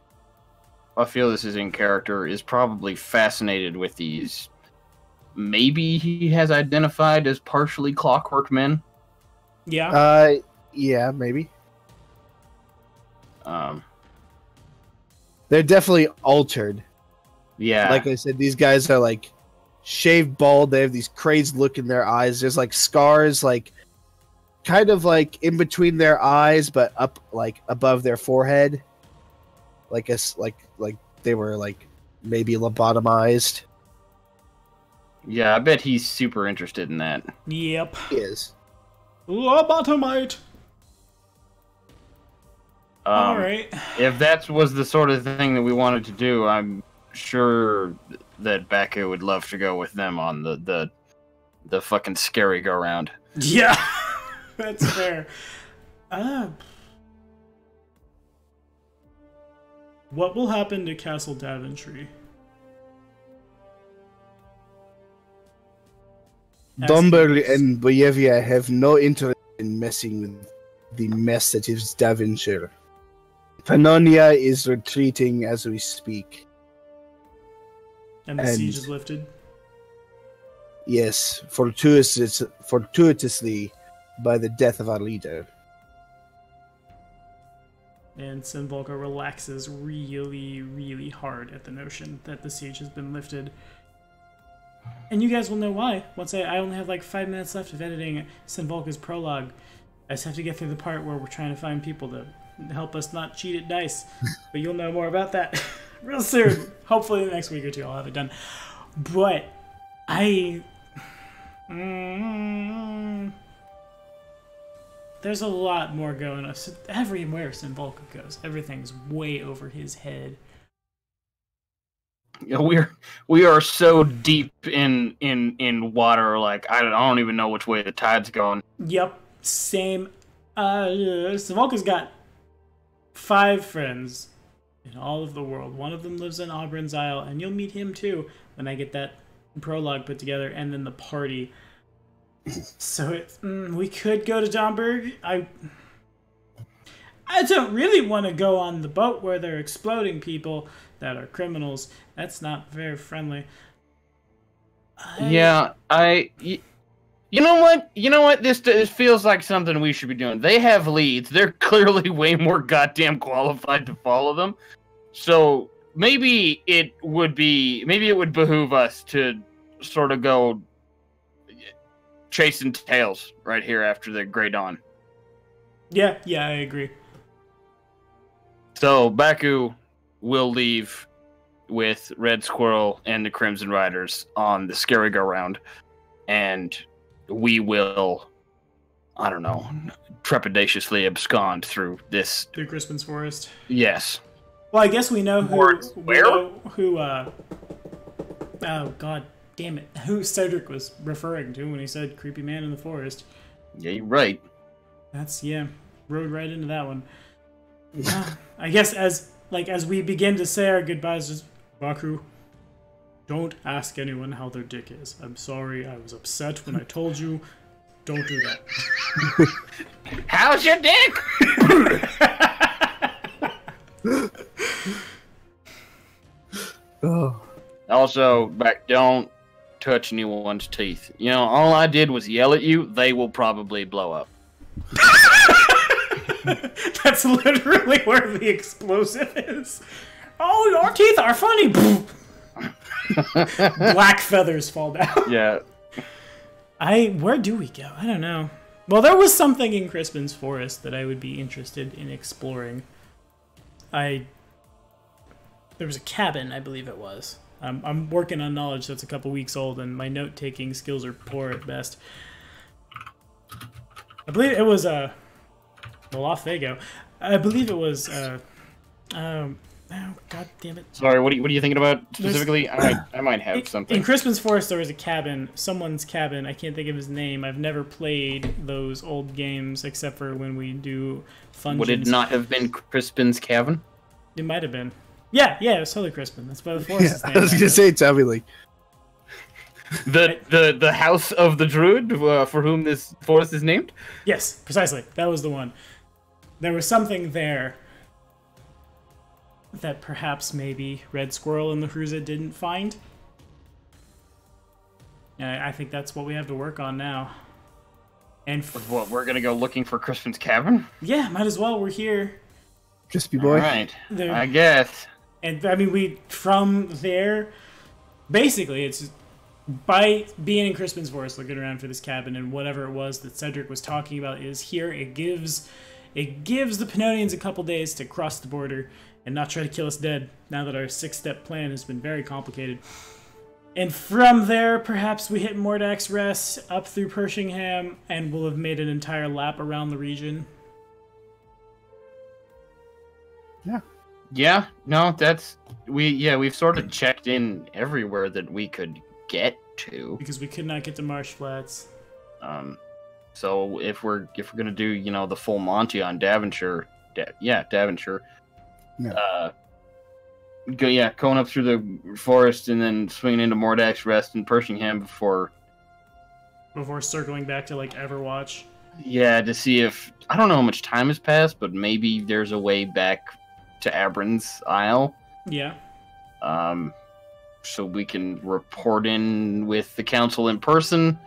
Speaker 4: I feel this is in character, is probably fascinated with these. Maybe he has identified as partially clockwork men.
Speaker 1: Yeah.
Speaker 3: Yeah, maybe. They're definitely altered.
Speaker 4: Yeah.
Speaker 3: Like I said, these guys are like shaved bald. They have these crazed look in their eyes. There's like scars, like kind of like in between their eyes, but up like above their forehead. Like they were like maybe lobotomized.
Speaker 4: Yeah, I bet he's super interested in that.
Speaker 1: Yep.
Speaker 3: He is.
Speaker 1: Lobotomite. Alright.
Speaker 4: If that was the sort of thing that we wanted to do, I'm sure that Baku would love to go with them on the fucking scary go round.
Speaker 1: Yeah, that's fair. What will happen to Castle Daventry?
Speaker 3: Dumber and Boyevia have no interest in messing with the mess that is Daventry. Pannonia is retreating as we speak.
Speaker 1: And the siege is lifted?
Speaker 3: Yes, fortuitously by the death of our leader.
Speaker 1: And Sinvolka relaxes really, really hard at the notion that the siege has been lifted. And you guys will know why. Once I only have like 5 minutes left of editing Sinvolka's prologue. I just have to get through the part where we're trying to find people to help us not cheat at dice. But you'll know more about that real soon. Hopefully in the next week or two I'll have it done. But there's a lot more going on. So everywhere Sinvolka goes, everything's way over his head.
Speaker 4: You know, we are so deep in water, like I don't even know which way the tide's going.
Speaker 1: Yep, same. Sinvolka's got 5 friends in all of the world. One of them lives in Auburn's Isle, and you'll meet him too when I get that prologue put together, and then the party. So we could go to Domburg. I don't really want to go on the boat where they're exploding people that are criminals. That's not very friendly. You know what? This feels like something we should be doing. They have leads. They're clearly way more goddamn qualified to follow them. So maybe it would behoove us to sort of go chasing tails right here after the Grey Dawn. Yeah, I agree.
Speaker 4: So Baku will leave with Red Squirrel and the Crimson Riders on the scary go round, and we will, I don't know, trepidatiously abscond through
Speaker 1: Crispin's Forest.
Speaker 4: Yes.
Speaker 1: Well, I guess we know who. Oh God, damn it! Who Cedric was referring to when he said "creepy man in the forest."
Speaker 4: Yeah, you're right.
Speaker 1: Rode right into that one. I guess as we begin to say our goodbyes, just Baku, don't ask anyone how their dick is. I'm sorry, I was upset when I told you. Don't do that.
Speaker 4: How's your dick?
Speaker 3: Oh.
Speaker 4: Also, don't touch anyone's teeth. You know, all I did was yell at you. They will probably blow up.
Speaker 1: That's literally where the explosive is. Oh, your teeth are funny. Black feathers fall down.
Speaker 4: Yeah.
Speaker 1: Where do we go? I don't know. Well, there was something in Crispin's Forest that I would be interested in exploring. There was a cabin, I believe it was. I'm working on knowledge that's a couple weeks old, and my note-taking skills are poor at best. I believe it was well, off they go. I believe it was Oh, god damn it.
Speaker 4: Sorry, what are you thinking about specifically? I might have something.
Speaker 1: In Crispin's Forest, there was a cabin, someone's cabin. I can't think of his name. I've never played those old games except for when we do fun.
Speaker 4: Would it not have been Crispin's Cabin?
Speaker 1: It might have been. Yeah, it was totally Crispin. That's why the forest is named.
Speaker 3: I was gonna say, tell me, like
Speaker 4: the house of the druid for whom this forest is named.
Speaker 1: Yes, precisely. That was the one. There was something there that perhaps maybe Red Squirrel and the Hruza didn't find. And I think that's what we have to work on now. And
Speaker 4: What, we're gonna go looking for Crispin's Cabin?
Speaker 1: yeah, might as well. We're here.
Speaker 3: crispy boy.
Speaker 4: All right,
Speaker 1: There-
Speaker 4: I guess.
Speaker 1: And I mean, from there, basically, it's by being in Crispin's Forest, looking around for this cabin, and whatever it was that Cedric was talking about is here. It gives the Pannonians a couple days to cross the border and not try to kill us dead. Now that our 6-step plan has been very complicated, and from there, perhaps we hit Mordak's Rest up through Pershingham, and we'll have made an entire lap around the region.
Speaker 4: Yeah, no, we've sort of checked in everywhere that we could get to.
Speaker 1: Because we could not get to Marsh Flats.
Speaker 4: So if we're gonna do the full Monty on Daventshire, Daventshire, going up through the forest and then swinging into Mordak's Rest and Pershingham before
Speaker 1: Circling back to like Everwatch.
Speaker 4: Yeah, to see if I don't know how much time has passed, but maybe there's a way back to Abrin's Isle.
Speaker 1: Yeah.
Speaker 4: So we can report in with the council in person,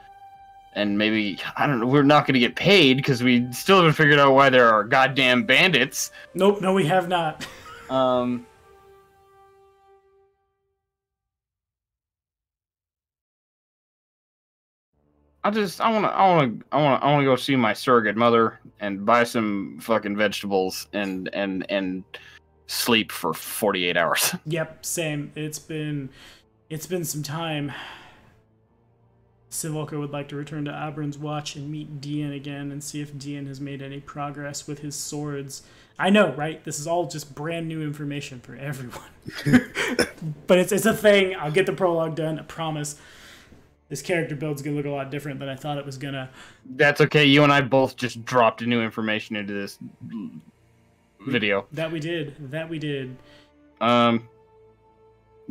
Speaker 4: and maybe I don't know. We're not going to get paid because we still haven't figured out why there are goddamn bandits.
Speaker 1: Nope, no, we have not.
Speaker 4: I want to go see my surrogate mother and buy some fucking vegetables and sleep for 48 hours.
Speaker 1: Yep, same. It's been some time. Sivolka would like to return to Abern's Watch and meet Dian again and see if Dian has made any progress with his swords. I know, right? This is all just brand new information for everyone. But it's a thing. I'll get the prologue done, I promise. This character build's gonna look a lot different than I thought it was gonna.
Speaker 4: That's okay. You and I both just dropped new information into this video.
Speaker 1: That we did.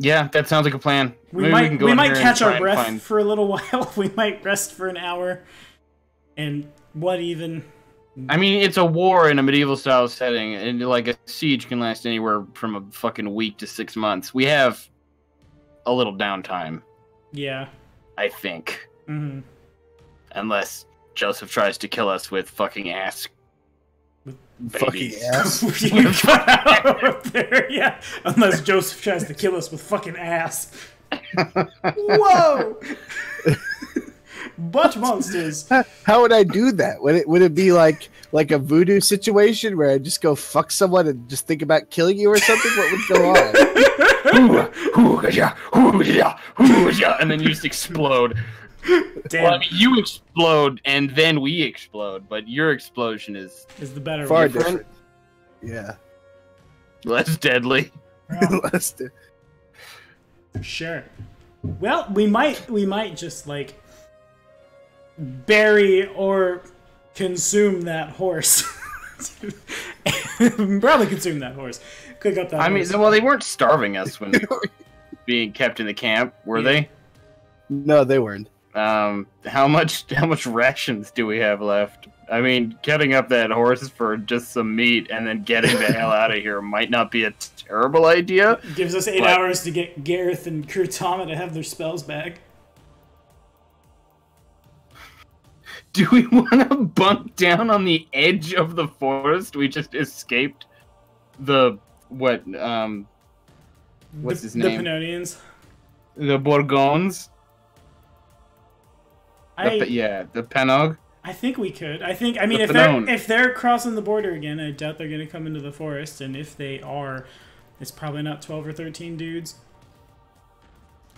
Speaker 4: Yeah, that sounds like a plan.
Speaker 1: We
Speaker 4: Maybe
Speaker 1: might
Speaker 4: in here
Speaker 1: catch
Speaker 4: and
Speaker 1: our
Speaker 4: try and
Speaker 1: breath
Speaker 4: find-
Speaker 1: for a little while. We might rest for an hour. And what even?
Speaker 4: I mean, it's a war in a medieval style setting, and like a siege can last anywhere from a fucking week to 6 months. We have a little downtime,
Speaker 1: Yeah.
Speaker 4: I think.
Speaker 1: Mm-hmm.
Speaker 4: Unless Joseph tries to kill us with fucking ass.
Speaker 3: Fucking
Speaker 4: Babies.
Speaker 3: ass.
Speaker 1: You got out up there, yeah. Unless Joseph tries to kill us with fucking ass. Whoa! Butt monsters.
Speaker 3: How would I do that? Would it be like a voodoo situation where I just go fuck someone and just think about killing you or something? What would go on?
Speaker 4: And then you just explode.
Speaker 1: Damn,
Speaker 4: Well, I mean, you explode and then we explode, but your explosion is
Speaker 1: is the better
Speaker 3: Far
Speaker 1: one.
Speaker 3: different. Yeah.
Speaker 4: less deadly.
Speaker 3: Let's do-
Speaker 1: Sure. Well, we might just like bury or consume that horse. Probably consume that horse. Cook up that
Speaker 4: I mean,
Speaker 1: horse.
Speaker 4: well, they weren't starving us when we were being kept in the camp, were they?
Speaker 3: No, they weren't.
Speaker 4: How much rations do we have left? I mean, cutting up that horse for just some meat and then getting the hell out of here might not be a terrible idea.
Speaker 1: Gives us 8 hours to get Gareth and Kurtama to have their spells back.
Speaker 4: Do we want to bunk down on the edge of the forest? We just escaped the what's his name?
Speaker 1: The Pannonians.
Speaker 4: The Borgons. The Panog.
Speaker 1: I think we could. I mean,
Speaker 4: The
Speaker 1: if they're crossing the border again, I doubt they're going to come into the forest. And if they are, it's probably not 12 or 13 dudes.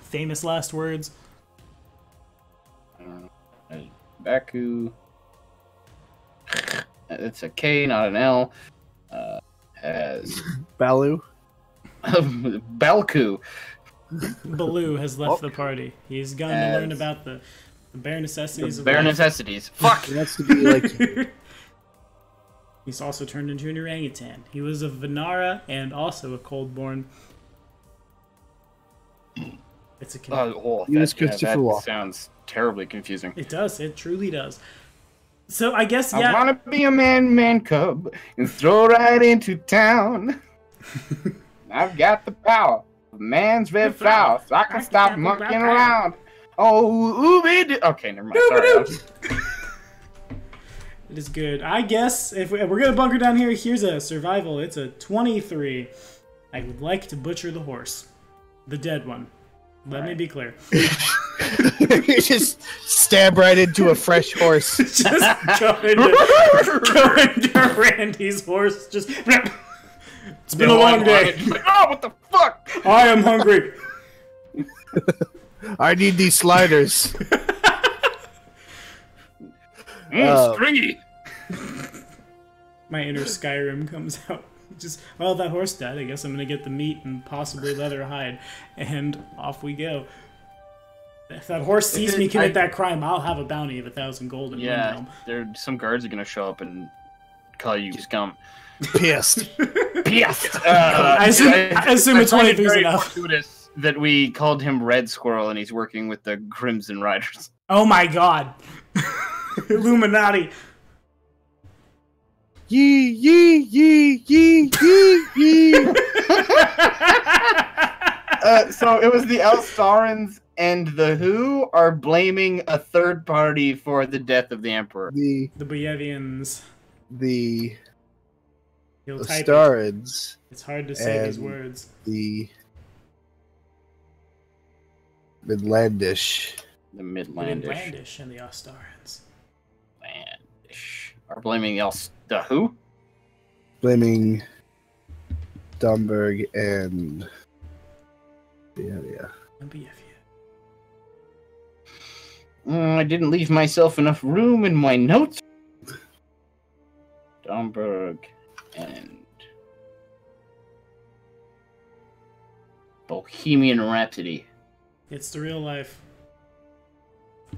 Speaker 1: Famous last words.
Speaker 4: Baku. It's a K, not an L. has
Speaker 3: Balu.
Speaker 4: Balku.
Speaker 1: Baloo has left the party. He's gone to learn about the bare necessities of
Speaker 4: Bare
Speaker 1: life.
Speaker 4: necessities. Fuck.
Speaker 3: He wants to be like
Speaker 1: He's also turned into an orangutan. He was a Vanara and also a Coldborn. It's a
Speaker 4: that sounds terribly confusing.
Speaker 1: It does. It truly does. So I guess
Speaker 4: I wanna be a man cub and throw right into town. I've got the power of man's red flower, so I can stop monkeying around. Oh, okay, never mind. Sorry.
Speaker 1: It is good. I guess if we're gonna bunker down here, here's a survival. It's a 23. I would like to butcher the horse, the dead one. Let me be clear.
Speaker 3: you just stab right into a fresh horse.
Speaker 1: Just go into Randy's horse. Just. It's been a long day.
Speaker 4: Like, oh, what the fuck?
Speaker 1: I am hungry.
Speaker 3: I need these sliders.
Speaker 4: Stringy.
Speaker 1: My inner Skyrim comes out. Just, well, that horse died. I guess I'm gonna get the meat and possibly leather hide, and off we go. If that horse sees me commit that crime, I'll have a bounty of 1,000 gold in one realm.
Speaker 4: Some guards are gonna show up and call you scum.
Speaker 3: Pissed.
Speaker 4: Pissed.
Speaker 1: I assume a 23 is enough.
Speaker 4: That we called him Red Squirrel and he's working with the Crimson Riders.
Speaker 1: Oh my god. Illuminati.
Speaker 3: Yee, yee, yee, yee, yee, yee.
Speaker 4: So it was the Elstarans and the Who are blaming a third party for the death of the Emperor.
Speaker 3: The
Speaker 1: Boyevians.
Speaker 3: Starans.
Speaker 1: It's hard to say these words.
Speaker 3: The Midlandish.
Speaker 4: The Midlandish.
Speaker 1: The Midlandish and the Ostarans.
Speaker 4: Midlandish are blaming the Who?
Speaker 3: Blaming Domberg and
Speaker 4: I didn't leave myself enough room in my notes. Domberg and Bohemian Rhapsody.
Speaker 1: It's the real life.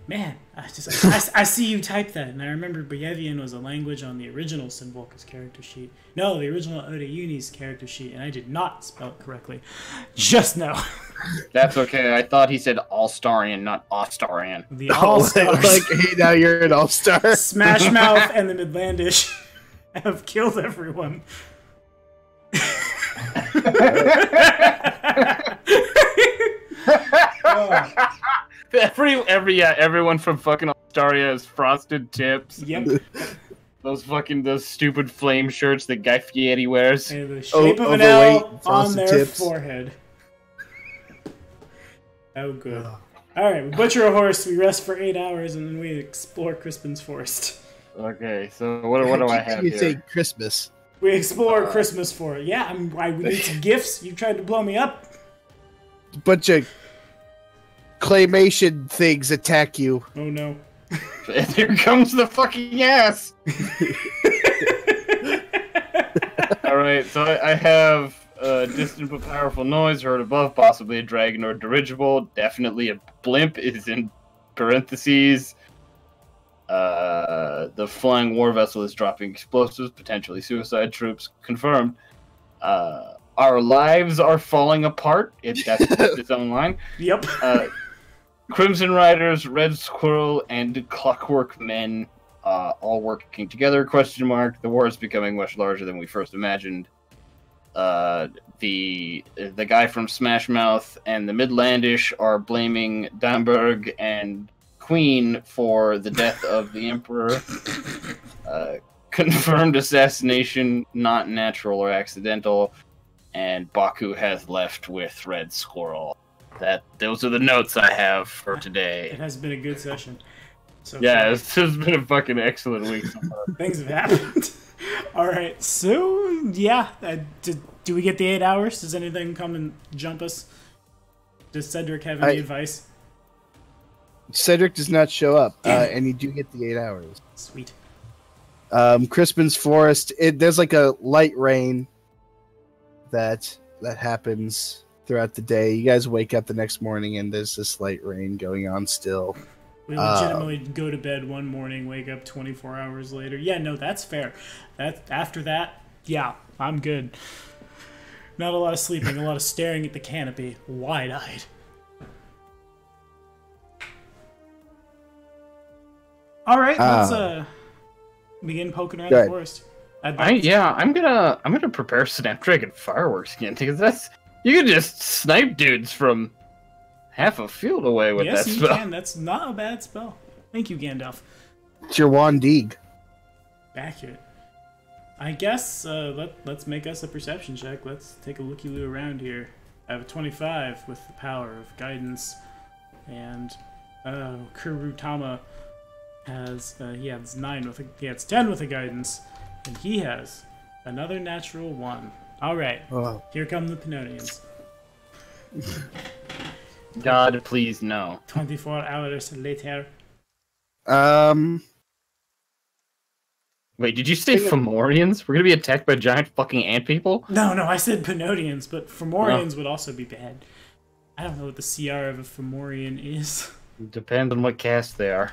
Speaker 1: Man, I see you type that, and I remember Boyevian was a language on the original Sinvolka's character sheet. No, the original Oda Uni's character sheet, and I did not spell it correctly. Just now.
Speaker 4: That's okay. I thought he said All-Starian, not Ostarian.
Speaker 1: The All-Stars.
Speaker 3: Like, hey, now you're an All-Star.
Speaker 1: Smash Mouth and the Midlandish have killed everyone.
Speaker 4: Everyone from fucking Australia has frosted tips.
Speaker 1: Yep.
Speaker 4: Those stupid flame shirts that Guy Fieri wears.
Speaker 1: And the shape of an L on their forehead. Oh, good. Alright, we butcher a horse, we rest for 8 hours, and then we explore Crispin's forest.
Speaker 4: Okay, so what do I have
Speaker 3: You
Speaker 4: here?
Speaker 3: say Christmas.
Speaker 1: We explore Christmas forest. Yeah, we need some gifts. You tried to blow me up.
Speaker 3: Bunch of claymation things attack you.
Speaker 1: Oh no.
Speaker 4: Here comes the fucking ass! Alright, so I have distant but powerful noise heard above, possibly a dragon or dirigible. Definitely a blimp is in parentheses. The flying war vessel is dropping explosives, potentially suicide troops. Confirmed. Our lives are falling apart. That's its own line.
Speaker 1: Yep.
Speaker 4: Crimson Riders, Red Squirrel, and Clockwork Men all working together, question mark. The war is becoming much larger than we first imagined. The guy from Smash Mouth and the Midlandish are blaming Damberg and Queen for the death of the Emperor. Confirmed assassination, not natural or accidental. And Baku has left with Red Squirrel. Those are the notes I have for today.
Speaker 1: It has been a good session. So
Speaker 4: yeah, it's been a fucking excellent week so far.
Speaker 1: Things have happened. Alright, so, yeah. Do we get the 8 hours? Does anything come and jump us? Does Cedric have any advice?
Speaker 3: Cedric does not show up, and you do get the 8 hours.
Speaker 1: Sweet.
Speaker 3: Crispin's Forest, there's like a light rain that happens throughout the day. You guys wake up the next morning and there's this light rain going on still.
Speaker 1: We legitimately go to bed one morning, wake up 24 hours later. Yeah, no, that's fair. After that, yeah, I'm good. Not a lot of sleeping, a lot of staring at the canopy, wide-eyed. All right, let's begin poking around the forest.
Speaker 4: I'm gonna prepare Snapdragon fireworks again because you can just snipe dudes from half a field away with that spell. Yes, you can.
Speaker 1: That's not a bad spell. Thank you, Gandalf.
Speaker 3: It's your Wandig.
Speaker 1: Accurate. I guess let's make us a perception check. Let's take a looky-loo around here. I have a 25 with the power of guidance, and Kurutama has it's 9 with it's 10 with a guidance, and he has another natural 1. All right, here come the Pannonians.
Speaker 4: God, please no.
Speaker 1: 24 hours later.
Speaker 4: Wait, did you say Fomorians? We're gonna be attacked by giant fucking ant people?
Speaker 1: No, I said Pannonians, but Fomorians would also be bad. I don't know what the CR of a Fomorian is.
Speaker 4: Depends on what caste they are.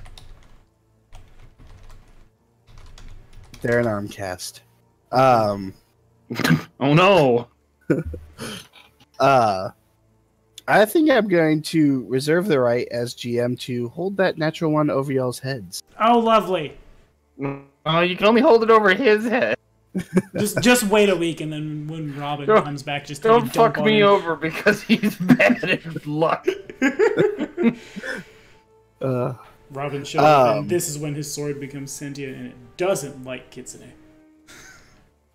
Speaker 3: They're an arm cast.
Speaker 4: Oh no!
Speaker 3: I think I'm going to reserve the right as GM to hold that natural 1 over y'all's heads.
Speaker 1: Oh, lovely.
Speaker 4: Oh, you can only hold it over his head.
Speaker 1: just wait a week, and then when Robin comes back, just take a
Speaker 4: don't
Speaker 1: dump
Speaker 4: fuck me
Speaker 1: on him.
Speaker 4: over because he's bad at luck.
Speaker 1: Robin shows up, and this is when his sword becomes sentient, and it doesn't like Kitsune.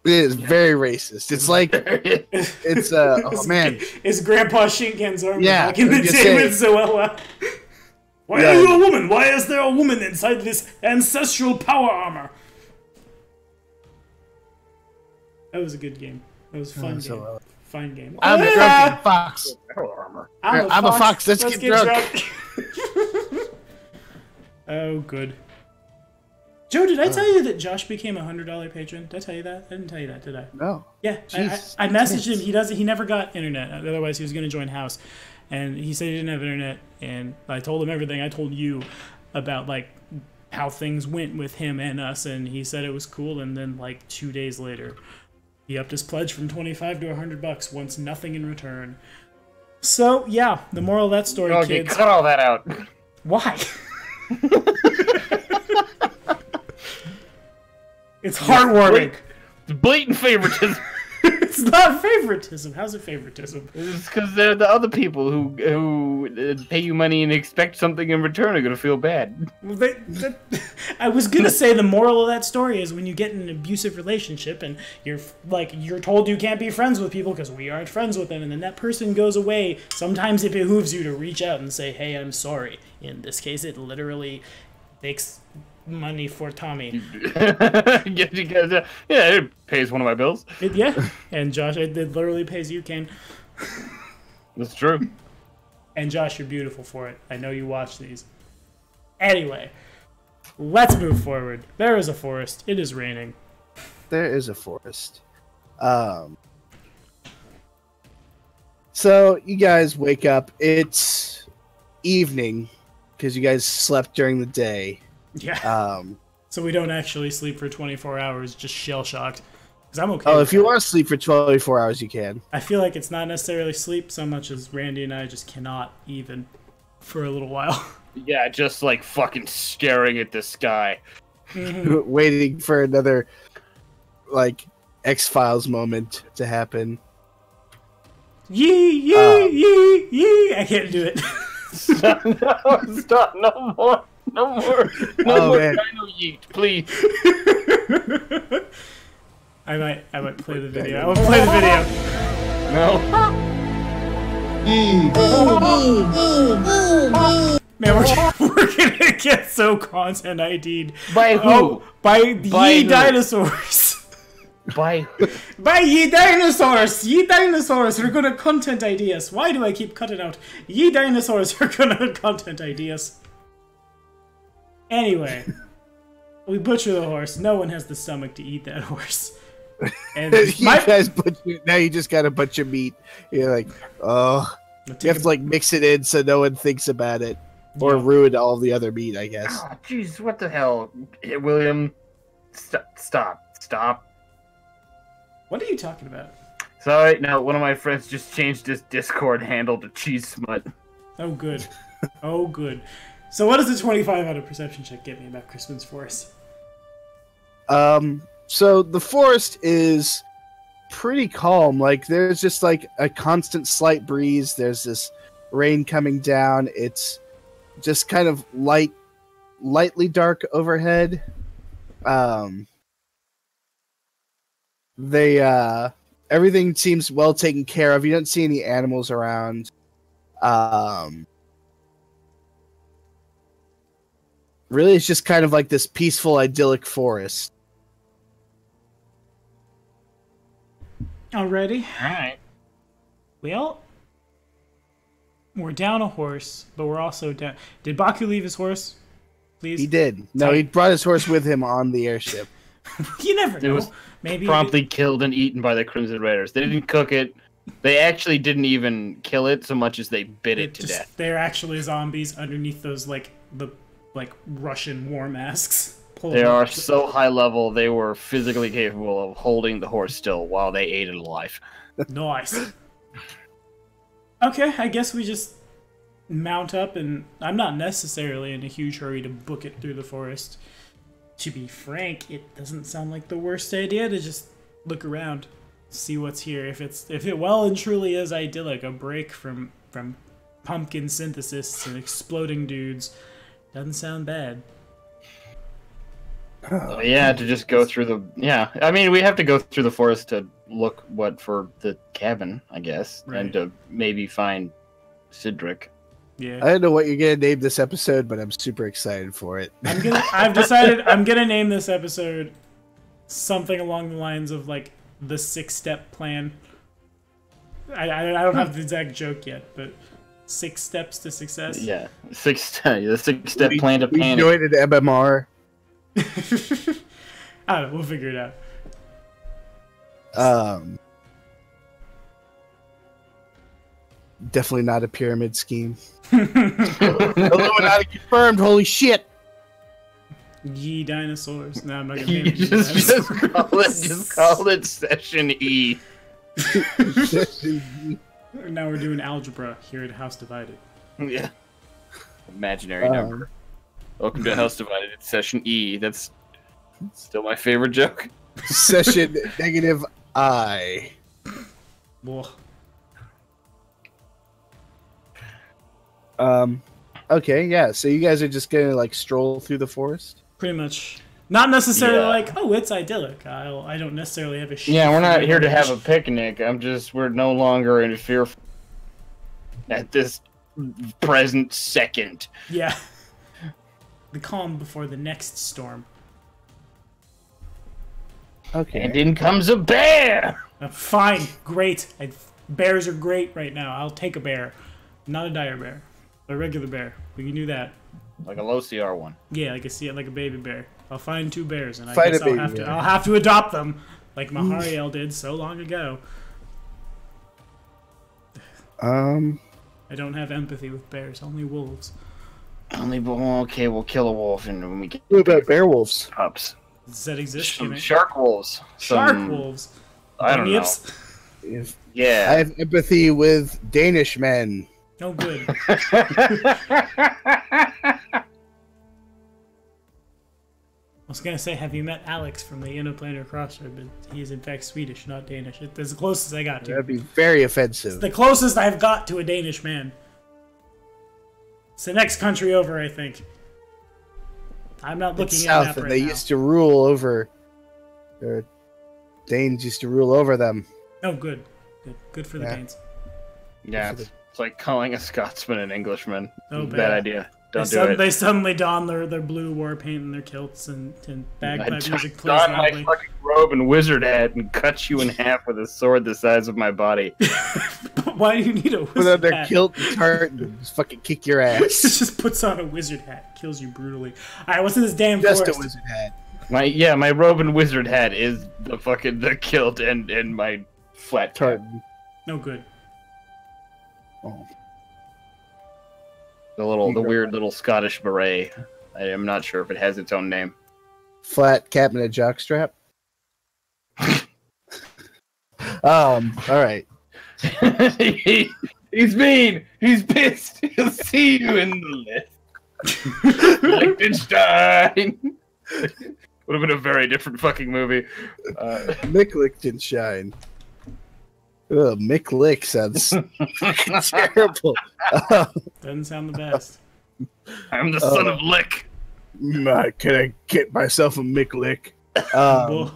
Speaker 3: It is very racist. It's like it's oh man,
Speaker 1: it's Grandpa Shinken's armor back
Speaker 3: Yeah,
Speaker 1: in the
Speaker 3: I'm just
Speaker 1: day with
Speaker 3: saying.
Speaker 1: Zoella. Why are you a woman? Why is there a woman inside this ancestral power armor? That was a good game. That was a fun game. Fine game.
Speaker 3: I'm a drunken fox. I'm a fox. Let's get drunk.
Speaker 1: Oh, good. Joe, did I tell you that Josh became a $100 patron? Did I tell you that? I didn't tell you that, did I?
Speaker 3: No.
Speaker 1: Yeah, I messaged him. He never got internet. Otherwise, he was going to join House, and he said he didn't have internet. And I told him everything I told you about like how things went with him and us, and he said it was cool. And then like 2 days later, he upped his pledge from $25 to $100. Wants nothing in return. So yeah, the moral of that story, kids.
Speaker 4: Cut all that out.
Speaker 1: Why? It's heartwarming.
Speaker 4: Blatant favoritism.
Speaker 1: It's not favoritism. How's it favoritism?
Speaker 4: It's because they're the other people who pay you money and expect something in return are gonna feel bad.
Speaker 1: Well, I was gonna say the moral of that story is when you get in an abusive relationship and you're told you can't be friends with people because we aren't friends with them, and then that person goes away. Sometimes it behooves you to reach out and say, "Hey, I'm sorry." In this case, it literally makes money for Tommy.
Speaker 4: Yeah, it pays one of my bills.
Speaker 1: And Josh, it literally pays you, Kane.
Speaker 4: That's true.
Speaker 1: And Josh, you're beautiful for it. I know you watch these. Anyway, let's move forward. There is a forest. It is raining.
Speaker 3: There is a forest. So you guys wake up. It's evening because you guys slept during the day.
Speaker 1: Yeah. So we don't actually sleep for 24 hours, just shell-shocked. Because I'm okay.
Speaker 3: Oh, if you want to sleep for 24 hours, you can.
Speaker 1: I feel like it's not necessarily sleep so much as Randy and I just cannot even for a little while.
Speaker 4: Yeah, just like fucking staring at the sky.
Speaker 1: Mm-hmm.
Speaker 3: Waiting for another, like, X-Files moment to happen.
Speaker 1: Yee! I can't do it.
Speaker 4: Stop, no more. No more
Speaker 3: Man.
Speaker 4: Dino Yeet, please.
Speaker 1: I might play the video. I will play the video.
Speaker 4: No.
Speaker 1: Man, we're gonna get so content ID'd.
Speaker 4: By who?
Speaker 1: Oh, by ye dinosaurs.
Speaker 4: By
Speaker 1: ye dinosaurs! Ye dinosaurs are gonna content ID us. Why do I keep cutting out? Ye dinosaurs are gonna content ID us. Anyway, we butcher the horse. No one has the stomach to eat that horse. And
Speaker 3: you guys now you just got a bunch of meat. You're like, oh, you have to like mix it in so no one thinks about it, or ruin all the other meat, I guess.
Speaker 4: Oh, jeez, what the hell, William? Stop.
Speaker 1: What are you talking about?
Speaker 4: Sorry, no, one of my friends just changed his Discord handle to Cheese Smut.
Speaker 1: Oh, good. Oh, good. So what does a 25 out of perception check get me about Crispin's Forest?
Speaker 3: So the forest is pretty calm. Like, there's just like a constant slight breeze. There's this rain coming down. It's just kind of lightly dark overhead. Everything seems well taken care of. You don't see any animals around. Really, it's just kind of like this peaceful, idyllic forest.
Speaker 1: Alrighty.
Speaker 4: Alright.
Speaker 1: Well, we're down a horse, but we're also down... Did Baku leave his horse? Please?
Speaker 3: He did. No, he brought his horse with him on the airship.
Speaker 1: You never know.
Speaker 4: It was
Speaker 1: maybe
Speaker 4: promptly killed and eaten by the Crimson Raiders. They didn't cook it. They actually didn't even kill it so much as they bit it to death.
Speaker 1: They're actually zombies underneath those, like, the Russian war masks.
Speaker 4: They are so high level, they were physically capable of holding the horse still while they ate it alive.
Speaker 1: Nice. Okay, I guess we just mount up, and I'm not necessarily in a huge hurry to book it through the forest. To be frank, it doesn't sound like the worst idea to just look around, see what's here. If it well and truly is idyllic, a break from pumpkin synthesis and exploding dudes, doesn't sound bad.
Speaker 4: Yeah, to just go through the... Yeah, I mean, we have to go through the forest to look for the cabin, I guess,
Speaker 1: right.
Speaker 4: And to maybe find Cedric.
Speaker 1: Yeah.
Speaker 3: I don't know what you're gonna name this episode, but I'm super excited for it.
Speaker 1: I've decided I'm gonna name this episode something along the lines of like the 6-step plan. I don't have the exact joke yet, but 6 steps to success.
Speaker 4: Yeah, the 6-step plan to
Speaker 3: we
Speaker 4: panic.
Speaker 3: joined an MMR.
Speaker 1: I don't know, we'll figure it out.
Speaker 3: Definitely not a pyramid scheme. Illuminati confirmed. Holy shit!
Speaker 1: Ye dinosaurs. No, I'm not gonna name it.
Speaker 4: just call it Session E.
Speaker 1: Now we're doing algebra here at House Divided.
Speaker 4: Yeah. Imaginary number. Welcome to House Divided. It's Session E. That's still my favorite joke.
Speaker 3: Session negative I.
Speaker 1: Whoa.
Speaker 3: Okay, yeah. So you guys are just gonna like stroll through the forest?
Speaker 1: Pretty much. Not necessarily like, oh, it's idyllic. I don't necessarily have a sheep.
Speaker 4: Yeah, we're not here to have a picnic. We're no longer in fear at this present second.
Speaker 1: Yeah. The calm before the next storm.
Speaker 3: Okay.
Speaker 4: And in comes a bear!
Speaker 1: Fine. Great. Bears are great right now. I'll take a bear. Not a dire bear. A regular bear. We can do that.
Speaker 4: Like a low CR one.
Speaker 1: Yeah, like a baby bear. I'll find 2 bears, and I
Speaker 3: Find
Speaker 1: guess
Speaker 3: a baby bear.
Speaker 1: I'll have to adopt them, like Mahariel did so long ago. I don't have empathy with bears, only wolves.
Speaker 4: Okay, we'll kill a wolf and when we get
Speaker 3: What about bear wolves?
Speaker 4: pups.
Speaker 1: Does that exist?
Speaker 4: Some shark wolves.
Speaker 1: Shark wolves.
Speaker 4: I don't know.
Speaker 1: Bunyips?
Speaker 4: Yeah.
Speaker 3: I have empathy with Danish men.
Speaker 1: Oh, good. I was gonna say, have you met Alex from the Interplanar Crossroad? But he is in fact Swedish, not Danish. That's the closest I got to.
Speaker 3: That'd be very
Speaker 1: It's
Speaker 3: offensive.
Speaker 1: the closest I've got to a Danish man. It's the next country over, I think. I'm not looking
Speaker 3: It's
Speaker 1: at
Speaker 3: south,
Speaker 1: that
Speaker 3: and
Speaker 1: right
Speaker 3: they
Speaker 1: now.
Speaker 3: used to rule over. Danes used to rule over them.
Speaker 1: Oh, good. Good for the
Speaker 3: Yeah.
Speaker 1: Danes.
Speaker 4: Yeah, it's like calling a Scotsman an Englishman.
Speaker 1: Oh,
Speaker 4: Bad
Speaker 1: bad.
Speaker 4: idea. Don't do it.
Speaker 1: They suddenly don their blue war paint and their kilts and bagpipe music plays
Speaker 4: Don my
Speaker 1: loudly.
Speaker 4: fucking robe and wizard hat and cut you in half with a sword the size of my body.
Speaker 1: Why do you need a
Speaker 3: Put
Speaker 1: wizard
Speaker 3: on their
Speaker 1: hat?
Speaker 3: kilt and tartan and just fucking kick your ass.
Speaker 1: Just puts on a wizard hat, kills you brutally. Alright, what's in this damn
Speaker 3: Just
Speaker 1: forest?
Speaker 3: a wizard hat.
Speaker 4: My robe and wizard hat is the kilt and my flat cap.
Speaker 3: Tartan.
Speaker 1: No good.
Speaker 3: Oh.
Speaker 4: The weird little Scottish beret. I am not sure if it has its own name.
Speaker 3: Flat cap and a jockstrap. All right.
Speaker 4: He's mean. He's pissed. He'll see you in the lift. Liechtenstein. Would have been a very different fucking movie.
Speaker 3: Mick Lichtenstein. Ugh, Mick Lick sounds terrible.
Speaker 1: Doesn't sound the best.
Speaker 4: I'm the son of Lick.
Speaker 3: Can I get myself a Mick Lick?
Speaker 1: Bull.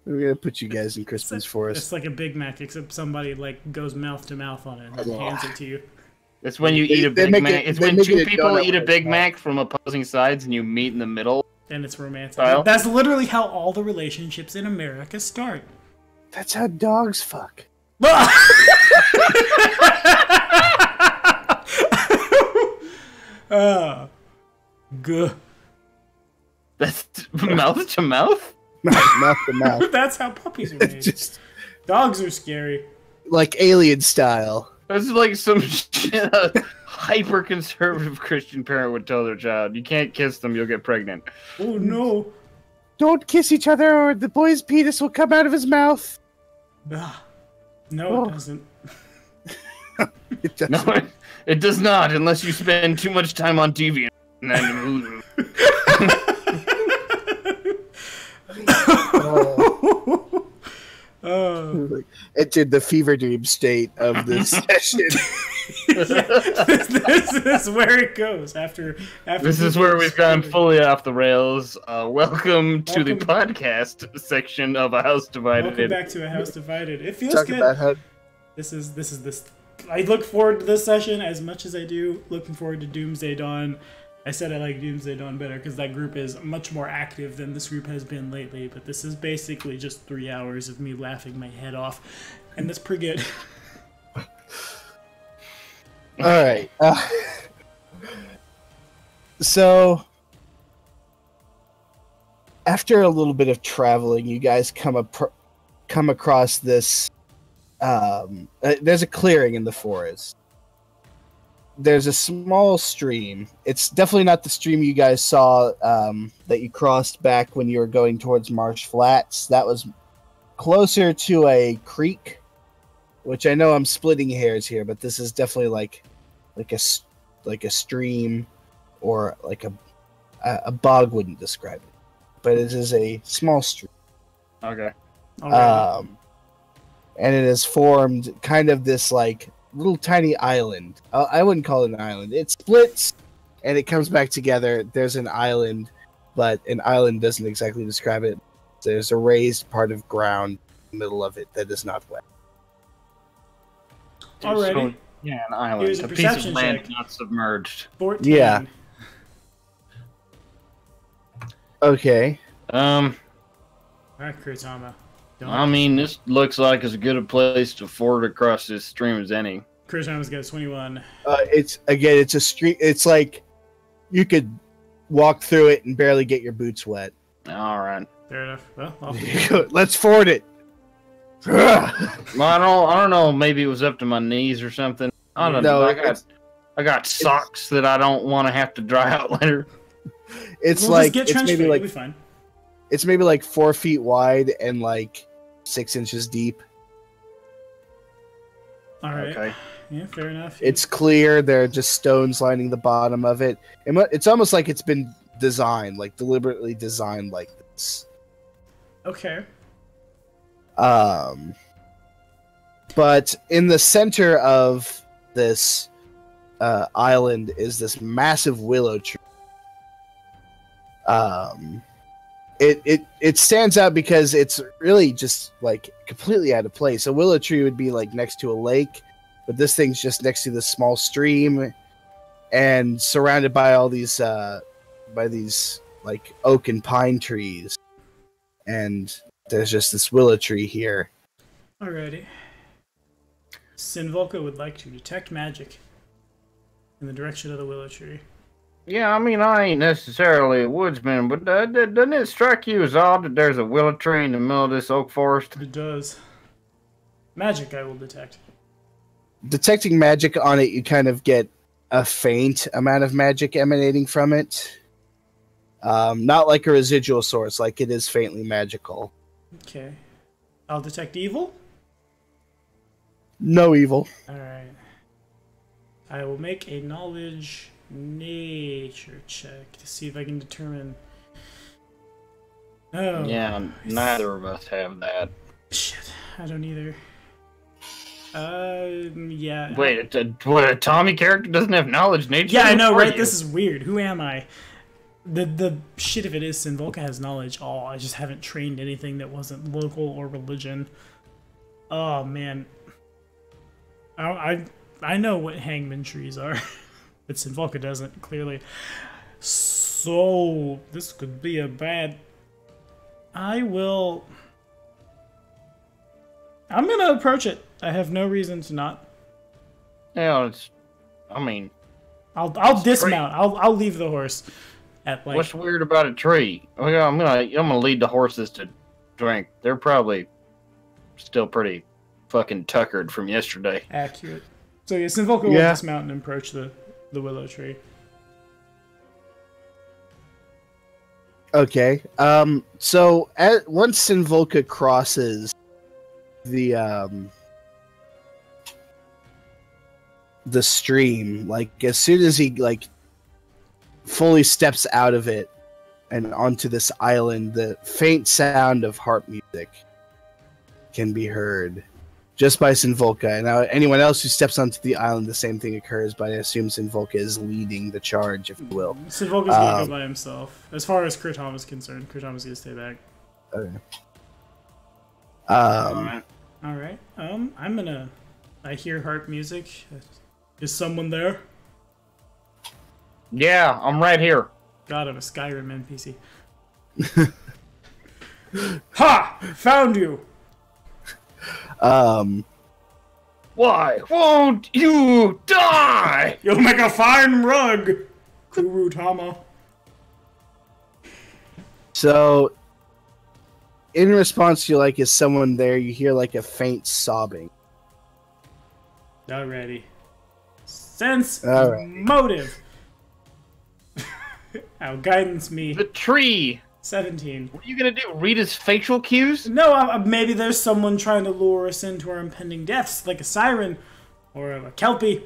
Speaker 3: We're gonna put you guys in Crispin's Forest.
Speaker 1: It's like a Big Mac, except somebody like goes mouth to mouth on it and hands it to you.
Speaker 4: It's when you eat a Big Mac. It's when two people eat a Big Mac from opposing sides and you meet in the middle.
Speaker 1: And it's romantic.
Speaker 4: Style?
Speaker 1: That's literally how all the relationships in America start.
Speaker 3: That's how dogs fuck.
Speaker 1: Good.
Speaker 4: That's mouth to mouth?
Speaker 3: Mouth to mouth.
Speaker 1: That's how puppies are made.
Speaker 3: Just
Speaker 1: Dogs are scary.
Speaker 3: like alien style.
Speaker 4: That's like some shit a hyper-conservative Christian parent would tell their child. You can't kiss them, you'll get pregnant.
Speaker 1: Oh no.
Speaker 3: Don't kiss each other or the boy's penis will come out of his mouth.
Speaker 1: No, it doesn't.
Speaker 3: It doesn't.
Speaker 4: No, it does not, unless you spend too much time on TV. And then
Speaker 3: Entered the fever dream state of this session.
Speaker 1: This is where it goes after
Speaker 4: this is where we've gone fully off the rails. Welcome to the podcast section of A House Divided.
Speaker 1: Welcome back to A House Divided. It feels
Speaker 3: Talk
Speaker 1: good.
Speaker 3: about how
Speaker 1: This is. I look forward to this session as much as I do looking forward to Doomsday Dawn. I said I like Doomsday Dawn better because that group is much more active than this group has been lately, but this is basically just 3 hours of me laughing my head off, and that's pretty good.
Speaker 3: All right. So, after a little bit of traveling, you guys come across this. There's a clearing in the forest. There's a small stream. It's definitely not the stream you guys saw that you crossed back when you were going towards Marsh Flats. That was closer to a creek, which I know I'm splitting hairs here, but this is definitely like a stream, or like a bog wouldn't describe it, but it is a small stream.
Speaker 4: Okay.
Speaker 3: And it has formed kind of this like little tiny island. I wouldn't call it an island. It splits and it comes back together. There's an island, but an island doesn't exactly describe it. There's a raised part of ground in the middle of it that is not wet.
Speaker 1: Alrighty.
Speaker 4: So, yeah, an island.
Speaker 1: Here's a
Speaker 4: A piece of
Speaker 1: perception
Speaker 4: land
Speaker 1: check.
Speaker 4: not submerged.
Speaker 1: 14.
Speaker 3: Yeah. Okay.
Speaker 1: Alright, Kurtama.
Speaker 4: I mean, this looks like as good a place to ford across this stream as any.
Speaker 1: Kurtama's got 21.
Speaker 3: It's a street. It's like you could walk through it and barely get your boots wet.
Speaker 4: All right.
Speaker 1: Fair enough. Well, I'll
Speaker 3: Let's ford it.
Speaker 4: Well, I don't know. Maybe it was up to my knees or something. I don't know. I got socks that I don't want to have to dry out later.
Speaker 3: It's
Speaker 1: we'll
Speaker 3: like
Speaker 1: just get
Speaker 3: it's
Speaker 1: trench
Speaker 3: maybe
Speaker 1: foot,
Speaker 3: like
Speaker 1: you'll be fine.
Speaker 3: it's maybe like 4 feet wide and like 6 inches deep.
Speaker 1: Alright.
Speaker 4: Okay.
Speaker 1: Yeah, fair enough.
Speaker 3: It's clear. There are just stones lining the bottom of it. And it's almost like it's been designed, like deliberately designed like this.
Speaker 1: Okay.
Speaker 3: But in the center of this island is this massive willow tree. It stands out because it's really just like completely out of place. A willow tree would be like next to a lake, but this thing's just next to this small stream and surrounded by all these like oak and pine trees. And there's just this willow tree here.
Speaker 1: Alrighty. Sinvolka would like to detect magic in the direction of the willow tree.
Speaker 4: Yeah, I mean, I ain't necessarily a woodsman, but doesn't it strike you as odd that there's a willow tree in the middle of this oak forest?
Speaker 1: It does. Magic I will detect.
Speaker 3: Detecting magic on it, you kind of get a faint amount of magic emanating from it. Not like a residual source, like it is faintly magical.
Speaker 1: Okay. I'll detect evil?
Speaker 3: No evil.
Speaker 1: Alright. I will make a knowledge nature check to see if I can determine. Oh.
Speaker 4: Yeah, neither of us have that.
Speaker 1: Shit. I don't either. Yeah.
Speaker 4: Wait, a Tommy character doesn't have knowledge nature?
Speaker 1: Yeah, I know,
Speaker 4: Who are
Speaker 1: right?
Speaker 4: you?
Speaker 1: This is weird. Who am I? The shit if it is Sinvolca has knowledge. Oh, I just haven't trained anything that wasn't local or religion. Oh man. I know what hangman trees are. But Sinvolca doesn't, clearly. So this could be a bad. I'm gonna approach it. I have no reason to not.
Speaker 4: Yeah, I mean,
Speaker 1: I'll dismount. I'll leave the horse at like.
Speaker 4: what's weird about a tree? Oh yeah, I'm gonna lead the horses to drink. They're probably still pretty fucking tuckered from yesterday.
Speaker 1: Accurate. So yeah, Sinvolca will dismount and approach the willow tree.
Speaker 3: Okay. So once Sinvolca crosses the stream, like as soon as he like fully steps out of it and onto this island, the faint sound of harp music can be heard just by Sinvolca. And now anyone else who steps onto the island, the same thing occurs, but I assume Sinvolca is leading the charge, if you will.
Speaker 1: Sinvolca's gonna go by himself. As far as Kurtom is concerned, Kurtom's gonna stay back.
Speaker 3: Okay.
Speaker 1: Alright. I hear harp music. Is someone there?
Speaker 4: Yeah, I'm right here.
Speaker 1: God, I'm a Skyrim NPC. Ha! Found you!
Speaker 4: Why won't you die?
Speaker 1: You'll make a fine rug, Kurutama.
Speaker 3: So, in response to like, is someone there? You hear like a faint sobbing.
Speaker 1: Alrighty. Sense
Speaker 3: Alright.
Speaker 1: motive. Guidance me.
Speaker 4: The tree.
Speaker 1: 17.
Speaker 4: What are you gonna do? Read his facial cues?
Speaker 1: No, maybe there's someone trying to lure us into our impending deaths, like a siren, or a kelpie,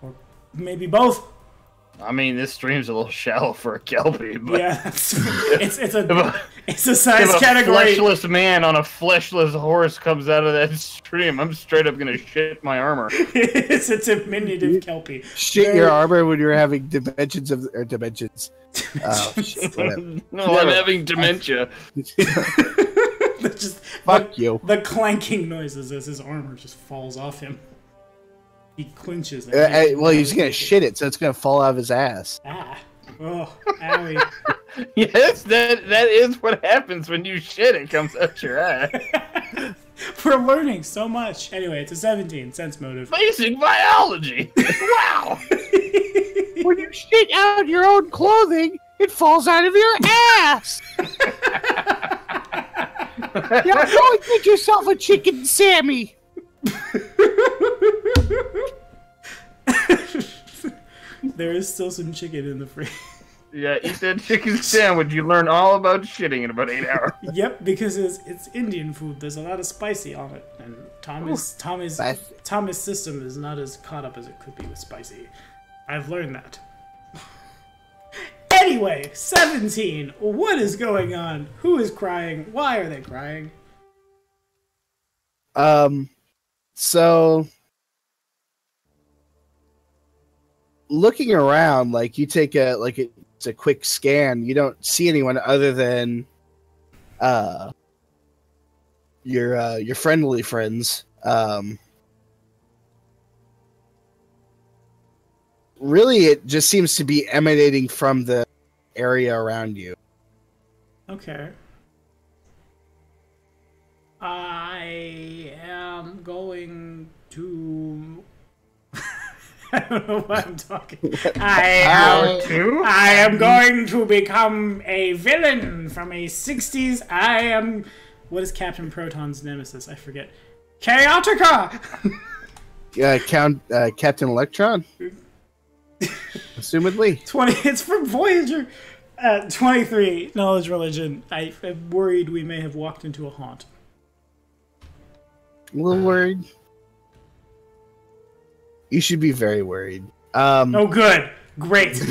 Speaker 1: or maybe both.
Speaker 4: I mean, this stream's a little shallow for a kelpie, but
Speaker 1: Yeah, it's a size category.
Speaker 4: If a fleshless man on a fleshless horse comes out of that stream, I'm straight up gonna shit my armor.
Speaker 1: It's a diminutive kelpie.
Speaker 3: Shit your armor when you're having dimensions. Oh, shit, whatever.
Speaker 4: No, I'm having dementia.
Speaker 1: Just
Speaker 3: Fuck you.
Speaker 1: The clanking noises as his armor just falls off him. He clinches.
Speaker 3: Well, he's gonna shit it, so it's gonna fall out of his ass.
Speaker 1: Ah. Oh, owie.
Speaker 4: Yes, that is what happens when you shit. It comes out your ass.
Speaker 1: We're learning so much. Anyway, it's a 17. Sense motive.
Speaker 4: Basic biology. Wow.
Speaker 3: When you shit out your own clothing, it falls out of your ass. Yeah, go and get yourself a chicken Sammy.
Speaker 1: There is still some chicken in the fridge.
Speaker 4: Yeah, eat that chicken sandwich. You learn all about shitting in about 8 hours.
Speaker 1: Yep, because it's Indian food. There's a lot of spicy on it, and Tommy's system is not as caught up as it could be with spicy. I've learned that. Anyway, 17. What is going on? Who is crying? Why are they crying?
Speaker 3: So looking around, like you take it's a quick scan. You don't see anyone other than your friendly friends. Really, it just seems to be emanating from the area around you.
Speaker 1: Okay. I am going to I don't know why I'm talking. I am going to become a villain from a 60s. I am... What is Captain Proton's nemesis? I forget. Chaotica!
Speaker 3: Captain Electron? Assumedly.
Speaker 1: 20. It's from Voyager. 23. Knowledge religion. I am worried we may have walked into a haunt.
Speaker 3: A little worried. You should be very worried.
Speaker 1: Oh, good. Great.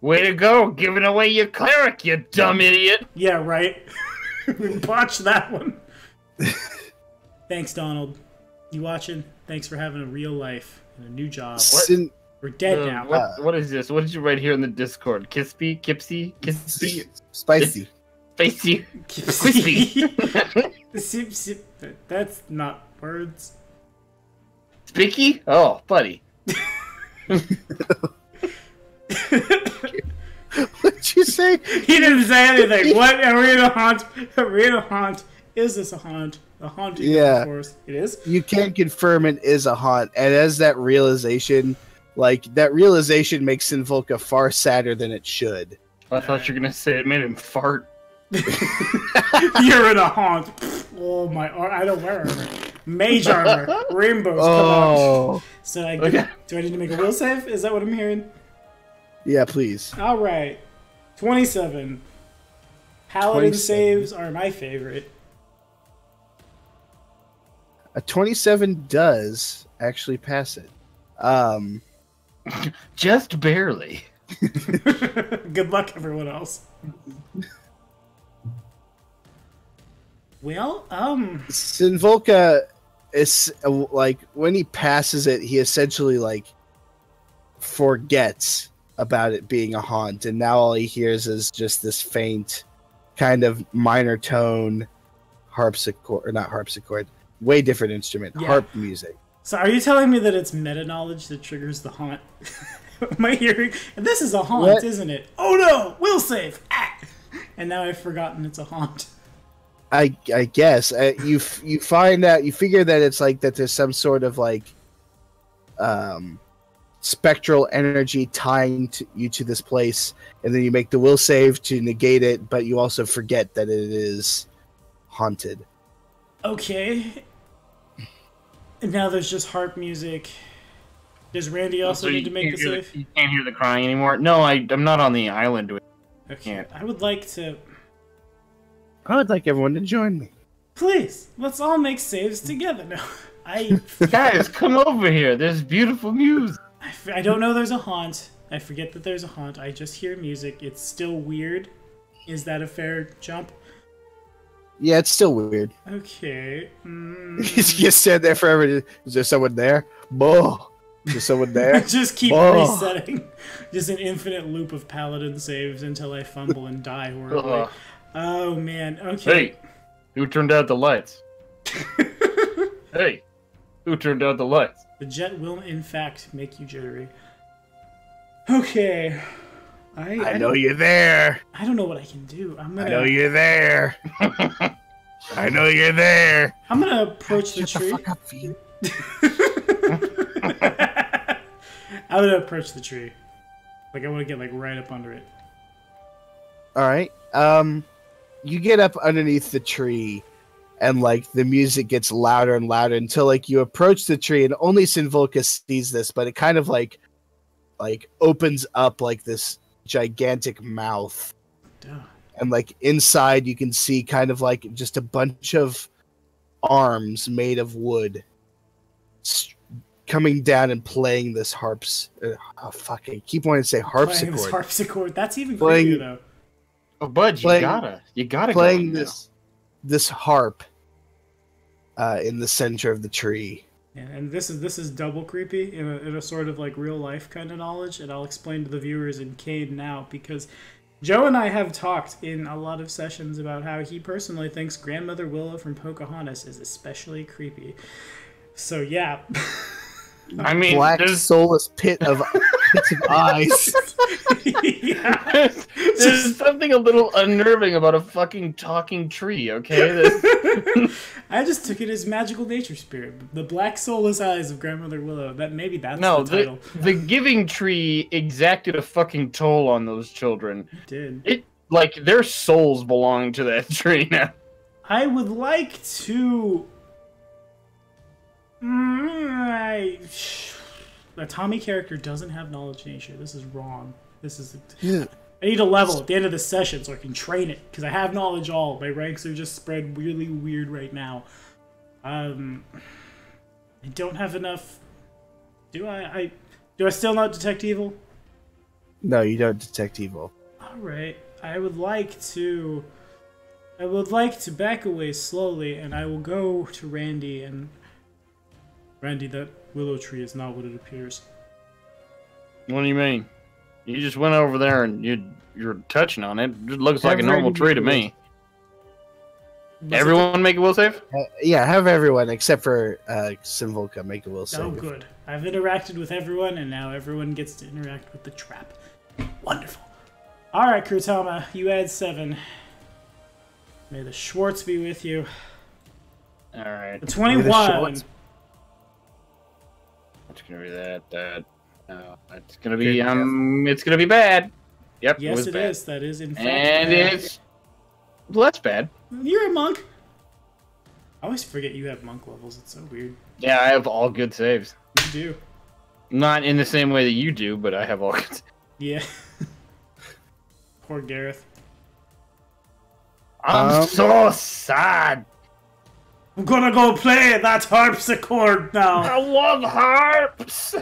Speaker 4: Way to go, giving away your cleric, you dumb idiot.
Speaker 1: Yeah, right. We botched that one. Thanks, Donald. You watching? Thanks for having a real life and a new job. We're dead now.
Speaker 4: What is this? What did you write here in the Discord? Kispy? Kipsy? Kispy?
Speaker 3: Spicy.
Speaker 4: Spicy?
Speaker 1: Crispy? That's not words.
Speaker 4: Spicky? Oh, buddy.
Speaker 3: What'd you say?
Speaker 1: He didn't say anything. What? Are we in a haunt? Are we in a haunt? Is this a haunt? A haunting,
Speaker 3: yeah.
Speaker 1: Of course. It is?
Speaker 3: You can confirm it is a haunt. And as that realization, makes Sinvolka far sadder than it should.
Speaker 4: I thought you were going to say it made him fart.
Speaker 1: You're in a haunt. Oh, my... I don't wear armor. Mage armor. Rainbows come out. So do I need to make a will save? Is that what I'm hearing?
Speaker 3: Yeah, please.
Speaker 1: All right. 27. Paladin saves are my favorite.
Speaker 3: A 27 does actually pass it.
Speaker 4: Just barely.
Speaker 1: Good luck, everyone else. Well,
Speaker 3: Sinvolka is when he passes it, he essentially forgets about it being a haunt, and now all he hears is just this faint kind of minor tone harpsichord, or not harpsichord, way different instrument, harp music.
Speaker 1: So are you telling me that it's meta knowledge that triggers the haunt? Am I hearing? This is a haunt, isn't it? Oh no! Will save! Ah! And now I've forgotten it's a haunt.
Speaker 3: I guess you find out, you figure that it's that there's some sort of spectral energy tying you to this place, and then you make the will save to negate it, but you also forget that it is haunted.
Speaker 1: Okay. And now there's just harp music. Does Randy also need to make the save?
Speaker 4: You can't hear the crying anymore? No, I'm not on the island.
Speaker 1: Okay. I would like
Speaker 3: everyone to join me.
Speaker 1: Please, let's all make saves together now.
Speaker 4: Guys, come over here. There's beautiful music.
Speaker 1: I don't know there's a haunt. I forget that there's a haunt. I just hear music. It's still weird. Is that a fair jump?
Speaker 3: Yeah, it's still weird.
Speaker 1: Okay.
Speaker 3: You stand there forever. Is there someone there? Boh. Is there someone there?
Speaker 1: Just keep resetting. Just an infinite loop of paladin saves until I fumble and die horribly. Oh, man. Okay.
Speaker 4: Hey, who turned out the lights? Hey, who turned out the lights?
Speaker 1: The jet will, in fact, make you jittery. Okay.
Speaker 3: I know you're there.
Speaker 1: I don't know what I can do. I
Speaker 3: know you're there. I know you're there.
Speaker 1: I'm gonna approach the tree.
Speaker 3: Shut the fuck up, Fiend.
Speaker 1: I'm gonna approach the tree. I want to get right up under it.
Speaker 3: All right. You get up underneath the tree, and the music gets louder and louder until you approach the tree, and only Sinvolka sees this, but it kind of opens up this gigantic mouth.
Speaker 1: Duh.
Speaker 3: And inside you can see kind of just a bunch of arms made of wood coming down and playing this harps. Oh fuck! I keep wanting to say harpsichord.
Speaker 1: Playing this harpsichord. That's even creepier though.
Speaker 4: Oh, Bud, you gotta
Speaker 3: playing this harp in the center of the tree.
Speaker 1: And this is double creepy in a sort of real life kind of knowledge, and I'll explain to the viewers in Cade now, because Joe and I have talked in a lot of sessions about how he personally thinks Grandmother Willow from Pocahontas is especially creepy. So yeah.
Speaker 3: I mean, black soulless pits of eyes.
Speaker 1: Yeah.
Speaker 4: There's something a little unnerving about a fucking talking tree, okay?
Speaker 1: I just took it as magical nature spirit. The black soulless eyes of Grandmother Willow. Maybe that's
Speaker 4: No,
Speaker 1: the title.
Speaker 4: the giving tree exacted a fucking toll on those children.
Speaker 1: It did.
Speaker 4: Like, their souls belong to that tree now.
Speaker 1: I would like to... The Tommy character doesn't have knowledge nature. This is wrong. This is...
Speaker 3: Yeah.
Speaker 1: I need a level at the end of the session so I can train it, because I have knowledge all. My ranks are just spread really weird right now. I don't have enough... Do I still not detect evil?
Speaker 3: No, you don't detect evil.
Speaker 1: Alright. I would like to back away slowly, and I will go to Randy, and... Randy, that willow tree is not what it appears.
Speaker 4: What do you mean? You just went over there and you're touching on it. It looks like a normal tree to me. Everyone make a will save?
Speaker 3: Yeah, have everyone except for Simvolka make a will save.
Speaker 1: Oh, good. I've interacted with everyone, and now everyone gets to interact with the trap. Wonderful. Alright, Kurtama, you add 7. May the Schwartz be with you.
Speaker 4: Alright.
Speaker 1: A 21.
Speaker 4: It's gonna be that. No, it's gonna be it's gonna be bad. Yep.
Speaker 1: Yes,
Speaker 4: it
Speaker 1: bad.
Speaker 4: is.
Speaker 1: That is in fact.
Speaker 4: And
Speaker 1: bad.
Speaker 4: it's less bad.
Speaker 1: You're a monk. I always forget you have monk levels. It's so weird.
Speaker 4: Yeah, I have all good saves.
Speaker 1: You do.
Speaker 4: Not in the same way that you do, but I have all good.
Speaker 1: Yeah. Poor Gareth.
Speaker 4: I'm so sad.
Speaker 1: I'm gonna go play that harpsichord now.
Speaker 4: I love harps.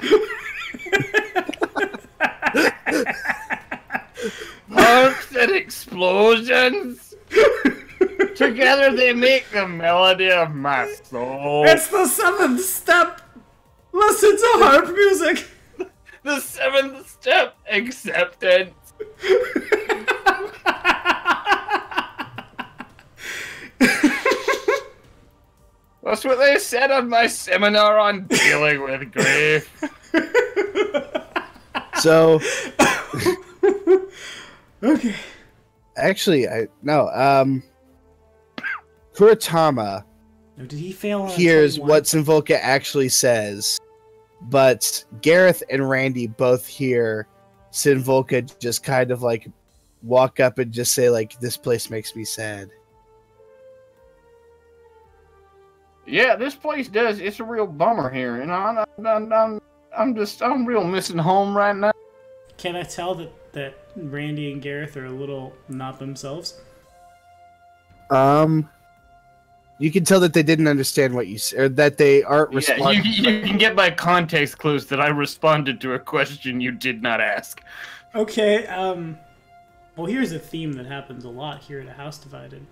Speaker 4: Harps and explosions. Together they make the melody of my soul.
Speaker 1: It's the 7th step. Listen to harp music.
Speaker 4: The 7th step, acceptance. That's what they said on my seminar on dealing with grief.
Speaker 3: So,
Speaker 1: Okay.
Speaker 3: actually, Kuratama
Speaker 1: No, did he fail on
Speaker 3: hears
Speaker 1: 21?
Speaker 3: what Simvolka actually says, but Gareth and Randy both hear Simvolka just kind of like walk up and just say like, "This place makes me sad."
Speaker 4: Yeah, this place does. It's a real bummer here, and I'm real missing home right now.
Speaker 1: Can I tell that Randy and Gareth are a little not themselves?
Speaker 3: You can tell that they didn't understand what you said, or that they aren't
Speaker 4: Yeah,
Speaker 3: responding.
Speaker 4: you can get by context clues that I responded to a question you did not ask.
Speaker 1: Okay, well, here's a theme that happens a lot here at A House Divided.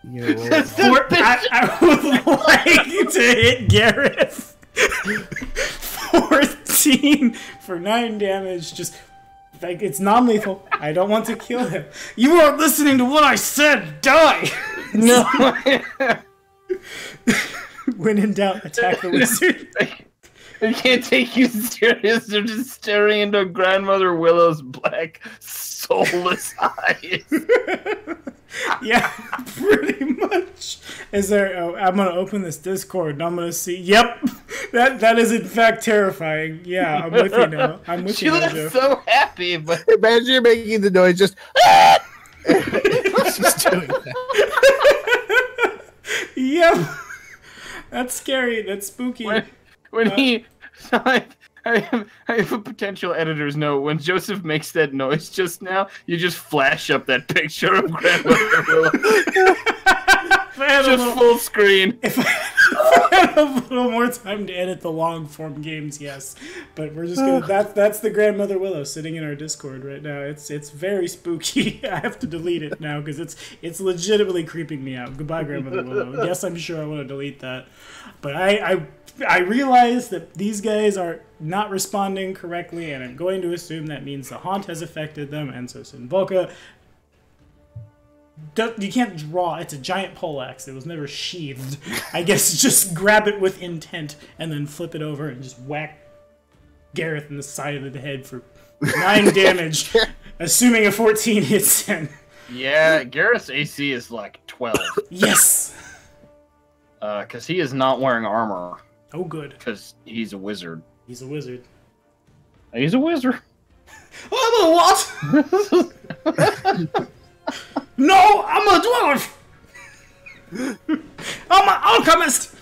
Speaker 3: You know,
Speaker 1: I would like to hit Gareth. 14 for 9 damage. Just, like, it's non-lethal. I don't want to kill him. You weren't listening to what I said. Die!
Speaker 4: No.
Speaker 1: When in doubt, attack the wizard.
Speaker 4: I can't take you serious. They're just staring into Grandmother Willow's black, soulless eyes.
Speaker 1: Yeah, pretty much. Is there? Oh, I'm gonna open this Discord and I'm gonna see. Yep, that is in fact terrifying. Yeah, I'm with you now. I'm with
Speaker 4: She
Speaker 1: you,
Speaker 4: looks
Speaker 1: Mojo.
Speaker 4: so happy, but
Speaker 3: imagine you're making the noise, just. Just doing that.
Speaker 1: Yep, that's scary. That's spooky.
Speaker 4: when he, I have a potential editor's note. When Joseph makes that noise just now, you just flash up that picture of Grandmother Willow. Just full screen.
Speaker 1: If I had a little more time to edit the long form games, yes. But we're just gonna. That's the Grandmother Willow sitting in our Discord right now. It's very spooky. I have to delete it now because it's legitimately creeping me out. Goodbye, Grandmother Willow. Yes, I'm sure I want to delete that. But I realize that these guys are not responding correctly, and I'm going to assume that means the haunt has affected them, and so Sinvolka. You can't draw. It's a giant poleaxe. It was never sheathed. I guess just grab it with intent and then flip it over and just whack Gareth in the side of the head for 9 damage, assuming a 14 hits him.
Speaker 4: Yeah, Gareth's AC is like 12.
Speaker 1: Yes!
Speaker 4: Because he is not wearing armor.
Speaker 1: Oh, good.
Speaker 4: Because he's a wizard.
Speaker 1: He's a wizard.
Speaker 4: He's a wizard.
Speaker 1: I'm a what? No, I'm a dwarf! I'm an alchemist!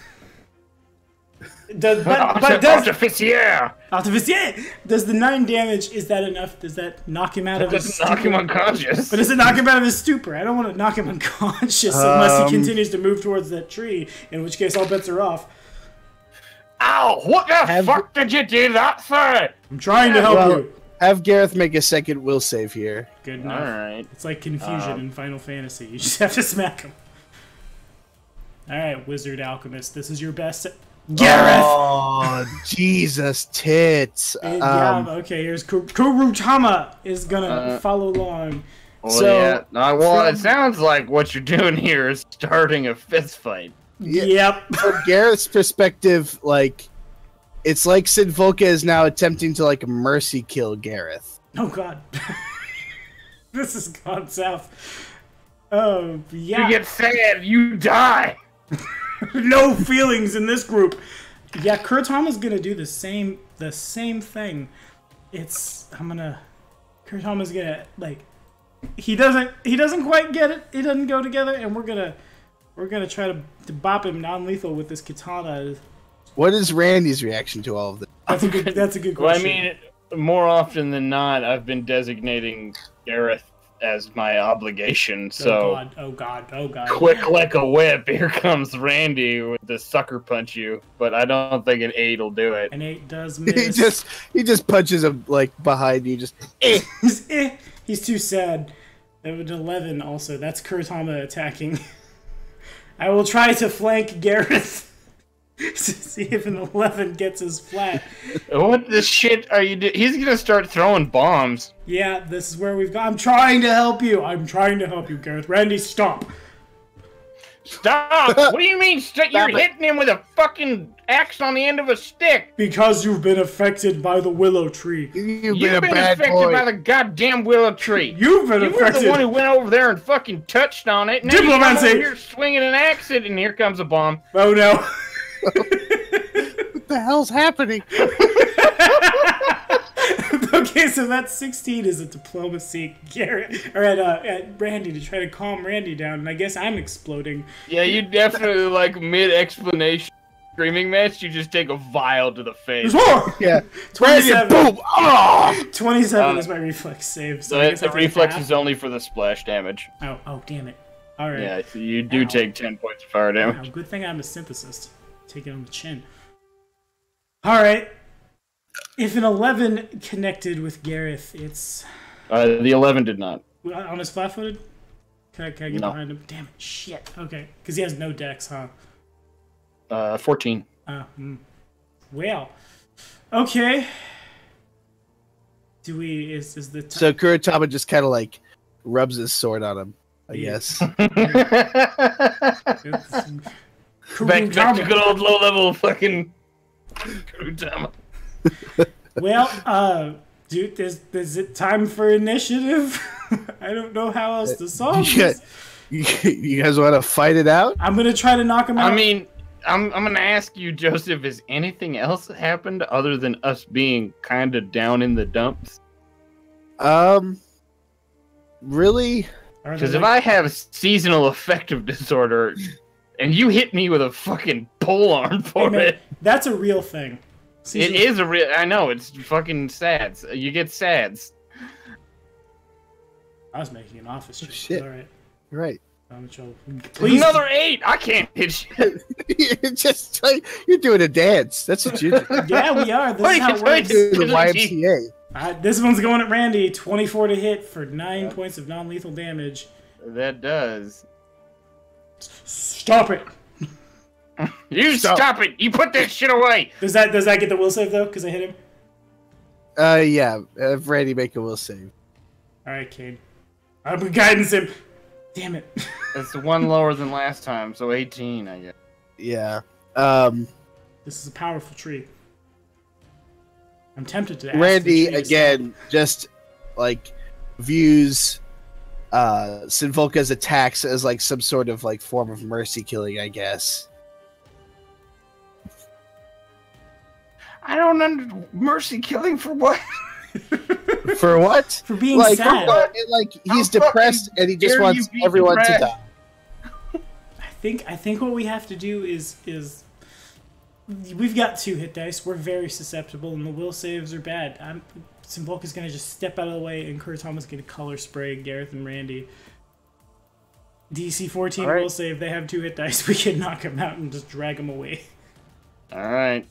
Speaker 4: Artificier!
Speaker 1: Artificier! Does the 9 damage, is that enough? Does that knock him out of his stupor?
Speaker 4: Knock him unconscious.
Speaker 1: But does it knock him out of his stupor? I don't want to knock him unconscious unless he continues to move towards that tree, in which case all bets are off.
Speaker 4: Ow! What the fuck did you do that for?
Speaker 1: I'm trying to help you.
Speaker 3: Have Gareth make a second will save here.
Speaker 1: Good enough.
Speaker 4: Alright.
Speaker 1: It's like confusion in Final Fantasy. You just have to smack him. Alright, Wizard Alchemist, this is your best... Gareth!
Speaker 3: Oh, Jesus tits.
Speaker 1: Yeah, okay, here's Kurutama is gonna follow along.
Speaker 4: Well,
Speaker 3: So,
Speaker 4: yeah. Well, it sounds like what you're doing here is starting a fist fight.
Speaker 1: Yep.
Speaker 3: From Gareth's perspective, like, it's like Sid Volca is now attempting to, like, mercy kill Gareth.
Speaker 1: Oh god. This has gone south. Oh, yeah.
Speaker 4: You get sad, you die!
Speaker 1: No feelings in this group. Yeah, Kurutama's gonna do the same thing. Kurutama's gonna, like, he doesn't quite get it. It doesn't go together, and we're gonna try to bop him non-lethal with this katana.
Speaker 3: What is Randy's reaction to all of this?
Speaker 1: That's a good question.
Speaker 4: Well, I mean, more often than not, I've been designating Gareth as my obligation, so...
Speaker 1: Oh god.
Speaker 4: Quick like a whip, here comes Randy with the sucker punch you, but I don't think an 8 will do it.
Speaker 1: An 8 does miss.
Speaker 3: he just punches him, like, behind you, just...
Speaker 1: He's too sad. An 11 also. That's Kurutama attacking. I will try to flank Gareth. To see if an 11 gets his flat.
Speaker 4: What the shit are you doing? He's gonna start throwing bombs.
Speaker 1: Yeah, this is where we've got. I'm trying to help you, Gareth. Randy, stop.
Speaker 4: Stop! What do you mean? You're hitting him with a fucking axe on the end of a stick.
Speaker 1: Because you've been affected by the willow tree.
Speaker 3: You've been
Speaker 4: affected by the goddamn willow tree.
Speaker 1: You've been affected.
Speaker 4: You're the one who went over there and fucking touched on it. Now
Speaker 1: Diplomacy.
Speaker 4: you come over here swinging an axe, and here comes a bomb.
Speaker 1: Oh no.
Speaker 3: What the hell's happening?
Speaker 1: Okay, so that 16 is a diplomacy, Garrett, or at Randy to try to calm Randy down, and I guess I'm exploding.
Speaker 4: Yeah, you definitely, like, mid-explanation screaming match, you just take a vial to the face.
Speaker 3: Yeah.
Speaker 1: 27.
Speaker 3: Boom! Oh!
Speaker 1: 27 is my reflex save. So I guess
Speaker 4: the reflex is only for the splash damage.
Speaker 1: Oh, damn it. Alright.
Speaker 4: Yeah, so you do take 10 points of fire damage.
Speaker 1: Wow, good thing I'm a synthesist. Take it on the chin. Alright. If an 11 connected with Gareth, it's...
Speaker 4: The 11 did not.
Speaker 1: On his flat-footed? Can I get behind him? Damn it, shit. Okay, because he has no dex, huh?
Speaker 4: 14.
Speaker 1: Well. Okay. Is the time...
Speaker 3: So Kurutama just kind of, like, rubs his sword on him, I guess.
Speaker 4: Back to good old low-level fucking Kurutama.
Speaker 1: Well, dude, is it time for initiative? I don't know how else to solve this.
Speaker 3: You guys want to fight it out?
Speaker 1: I'm gonna try to knock him out.
Speaker 4: I mean, I'm gonna ask you, Joseph, has anything else happened other than us being kind of down in the dumps?
Speaker 3: Really?
Speaker 4: Because if I have seasonal affective disorder, and you hit me with a fucking polearm for it,
Speaker 1: that's a real thing.
Speaker 4: It is a real. I know, it's fucking sads. You get sads.
Speaker 1: I was making an office joke.
Speaker 3: Shit.
Speaker 1: All right.
Speaker 3: You're right.
Speaker 1: Please.
Speaker 4: Another 8. I can't hit shit.
Speaker 3: You're doing a dance. That's what you're doing.
Speaker 1: Yeah, we are. This is how it works.
Speaker 3: The YMCA.
Speaker 1: This one's going at Randy. 24 to hit for 9 points of non-lethal damage.
Speaker 4: That does.
Speaker 1: Stop it.
Speaker 4: You stop it! You put that shit away!
Speaker 1: Does that get the will save though? Because I hit him.
Speaker 3: Yeah. Have Randy make a will save.
Speaker 1: All right, Kane. I'm guidance him. Damn it.
Speaker 4: That's one lower than last time, so 18, I guess.
Speaker 3: Yeah.
Speaker 1: This is a powerful tree. I'm tempted to ask
Speaker 3: Randy
Speaker 1: the tree to
Speaker 3: again just like views Sinvolka's attacks as like some sort of like form of mercy killing, I guess.
Speaker 4: I don't mercy killing for what?
Speaker 3: For what?
Speaker 1: For being
Speaker 3: like,
Speaker 1: sad.
Speaker 3: Like he's depressed and he just wants everyone to die.
Speaker 1: I think what we have to do is we've got 2 hit dice. We're very susceptible, and the will saves are bad. Sinvolka's gonna just step out of the way, and Kuratama's gonna color spray Gareth and Randy. DC 14 will save. They have 2 hit dice. We can knock them out and just drag them away.
Speaker 4: All right.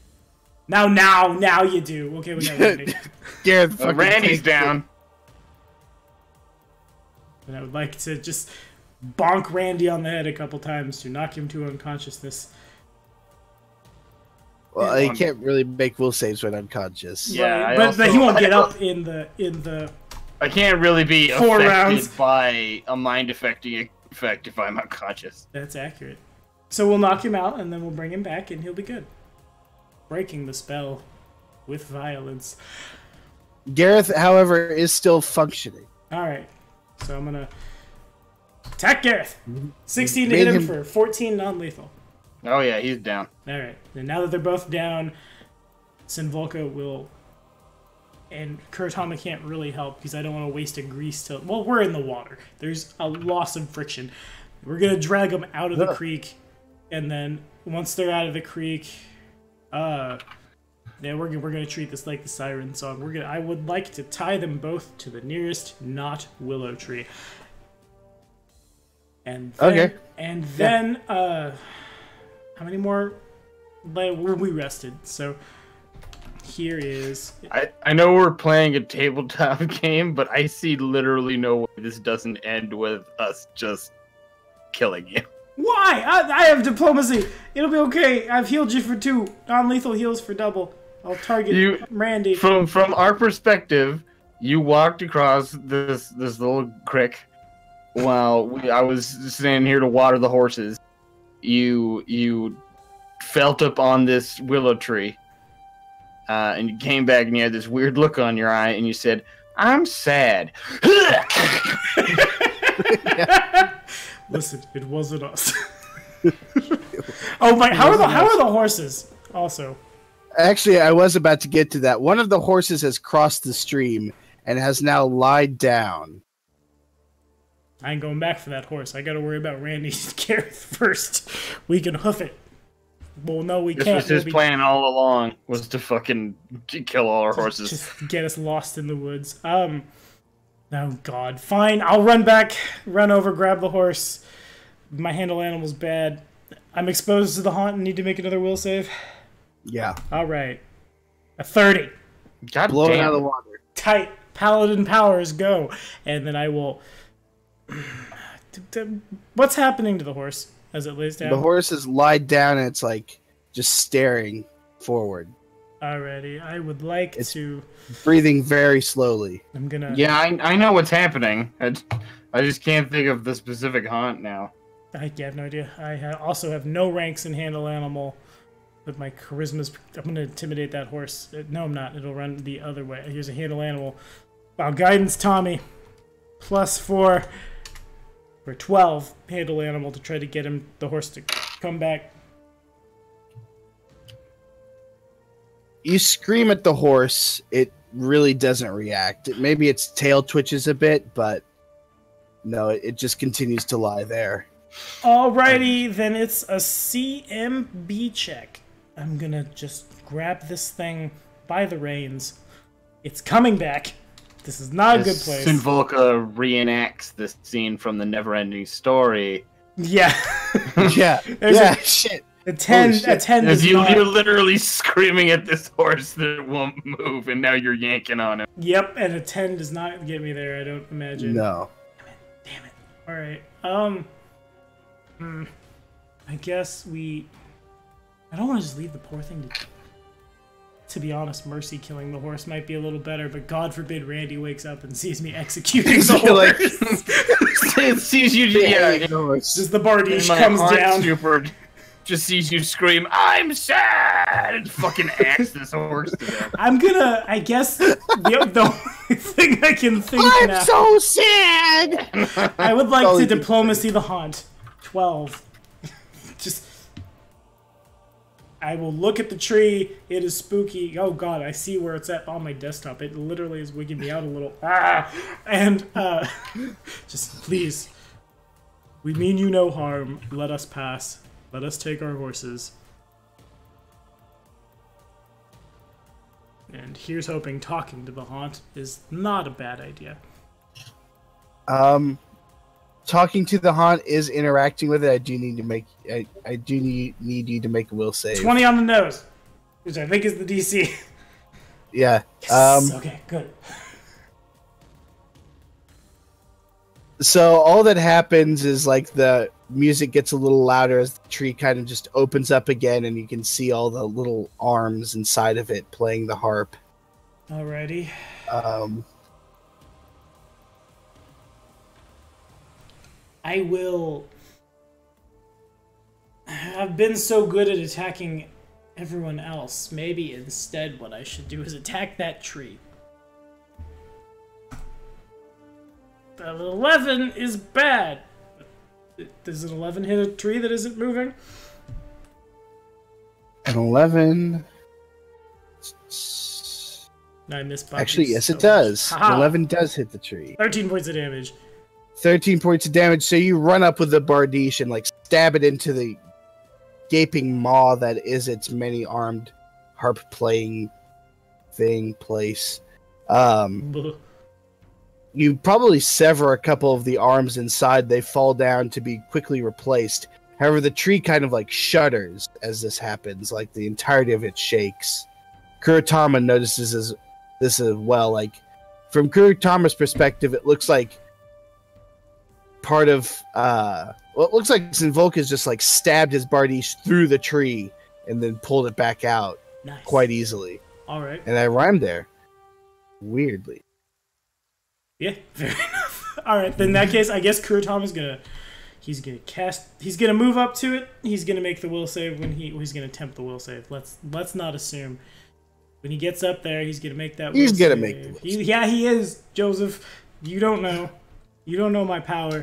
Speaker 1: Now you do. Okay, we got Randy.
Speaker 3: Gareth,
Speaker 4: Randy's down.
Speaker 1: And I would like to just bonk Randy on the head a couple times to knock him to unconsciousness.
Speaker 3: Well, he can't really make will saves when unconscious.
Speaker 4: Yeah,
Speaker 1: but he won't get up in the.
Speaker 4: I can't really be
Speaker 1: 4
Speaker 4: affected
Speaker 1: rounds
Speaker 4: by a mind-affecting effect if I'm unconscious.
Speaker 1: That's accurate. So we'll knock him out, and then we'll bring him back, and he'll be good. Breaking the spell with violence.
Speaker 3: Gareth, however, is still functioning.
Speaker 1: All right, so I'm gonna attack Gareth. 16 to hit him for 14 non-lethal.
Speaker 4: Oh yeah, he's down.
Speaker 1: All right, and now that they're both down, Sinvolka will, and Kuratama can't really help because I don't want to waste a grease till. Well, we're in the water. There's a loss of friction. We're gonna drag them out of the creek, and then once they're out of the creek, yeah, we're gonna treat this like the siren song. I would like to tie them both to the nearest not willow tree. And then, how many more? We rested, so here is.
Speaker 4: I know we're playing a tabletop game, but I see literally no way this doesn't end with us just killing you.
Speaker 1: Why? I have diplomacy. It'll be okay. I've healed you for 2. Non-lethal heals for double. I'll target Randy.
Speaker 4: From our perspective, you walked across this little creek while I was standing here to water the horses. You felt up on this willow tree, and you came back and you had this weird look on your eye, and you said, "I'm sad."
Speaker 1: Listen, it wasn't us. Oh my! How are the horses? Also,
Speaker 3: actually, I was about to get to that. One of the horses has crossed the stream and has now lied down.
Speaker 1: I ain't going back for that horse. I got to worry about Randy's Gareth first. We can hoof it. Well, no, we can't.
Speaker 4: This was his plan all along, was to fucking kill all our horses.
Speaker 1: Just get us lost in the woods. Oh, God. Fine, I'll run back, run over, grab the horse. My handle animal's bad. I'm exposed to the haunt and need to make another will save.
Speaker 3: Yeah.
Speaker 1: All right. A 30.
Speaker 4: God
Speaker 3: Blow it
Speaker 4: damn.
Speaker 3: out of the water.
Speaker 1: Tight. Paladin powers, go. And then I will... What's happening to the horse as it lays down?
Speaker 3: The horse is lied down and it's like just staring forward.
Speaker 1: Alrighty. I would like to...
Speaker 3: Breathing very slowly.
Speaker 1: I'm gonna...
Speaker 4: Yeah, I know what's happening. I just can't think of the specific haunt now.
Speaker 1: I have no idea. I also have no ranks in handle animal, but my charisma's... I'm going to intimidate that horse. No, I'm not. It'll run the other way. Here's a handle animal. Wow, guidance Tommy. +4 for 12 handle animal to try to get the horse to come back.
Speaker 3: You scream at the horse. It really doesn't react. Maybe its tail twitches a bit, but no, it just continues to lie there.
Speaker 1: Alrighty, then it's a CMB check. I'm gonna just grab this thing by the reins. It's coming back. This is not a good place.
Speaker 4: Sinvolka reenacts this scene from the Neverending Story.
Speaker 1: Yeah.
Speaker 3: yeah, shit.
Speaker 1: A 10 is
Speaker 4: you're literally screaming at this horse that won't move, and now you're yanking on him.
Speaker 1: Yep, and a 10 does not get me there, I don't imagine.
Speaker 3: No.
Speaker 1: Damn it. Alright, I guess I don't want to just leave the poor thing to be honest, mercy killing the horse might be a little better, but God forbid Randy wakes up and sees me executing the horse.
Speaker 4: Sees you,
Speaker 1: Just the Bardiche comes down.
Speaker 4: Stupid. just sees you scream, "I'm sad!" and fucking axe this horse to death.
Speaker 1: I'm gonna, I guess, the only thing I can think
Speaker 3: I'm
Speaker 1: now.
Speaker 3: so sad!
Speaker 1: I would like
Speaker 3: Oh,
Speaker 1: to
Speaker 3: you-
Speaker 1: diplomacy the haunt. 12. Just. I will look at the tree. It is spooky. Oh god, I see where it's at on my desktop. It literally is wigging me out a little. Ah! And, just please. We mean you no harm. Let us pass. Let us take our horses. And here's hoping talking to the haunt is not a bad idea.
Speaker 3: Talking to the haunt is interacting with it. I do need to make. I do need you to make a will save.
Speaker 1: 20 on the nose, which I think is the DC.
Speaker 3: Yeah.
Speaker 1: Yes. Okay, good.
Speaker 3: So all that happens is like the music gets a little louder as the tree kind of just opens up again, and you can see all the little arms inside of it playing the harp.
Speaker 1: Alrighty. I will. I've been so good at attacking everyone else. Maybe instead what I should do is attack that tree. The 11 is bad. Does an 11 hit a tree that isn't moving?
Speaker 3: An 11.
Speaker 1: I missed by
Speaker 3: Actually, yes,
Speaker 1: so
Speaker 3: it does.
Speaker 1: much. Haha.
Speaker 3: 11 does hit the tree.
Speaker 1: 13 points of damage.
Speaker 3: 13 points of damage. So you run up with the bardiche and like stab it into the gaping maw that is its many-armed harp playing place. You probably sever a couple of the arms inside. They fall down to be quickly replaced. However, the tree kind of like shudders as this happens. Like the entirety of it shakes. Kurotama notices this as well. Like from Kurotama's perspective, it looks like part of it looks like Sinvolka's just like stabbed his bardiche through the tree and then pulled it back out
Speaker 1: Nice.
Speaker 3: quite easily.
Speaker 1: All right.
Speaker 3: And I rhymed there. Weirdly.
Speaker 1: Yeah, fair enough. All right, then in that case, I guess Kurotama's gonna he's gonna move up to it. He's gonna make the will save he's gonna attempt the will save. Let's not assume. When he gets up there, he's gonna make that.
Speaker 3: He's
Speaker 1: will
Speaker 3: gonna
Speaker 1: save.
Speaker 3: make the will
Speaker 1: Yeah, he is, Joseph. You don't know. You don't know my power,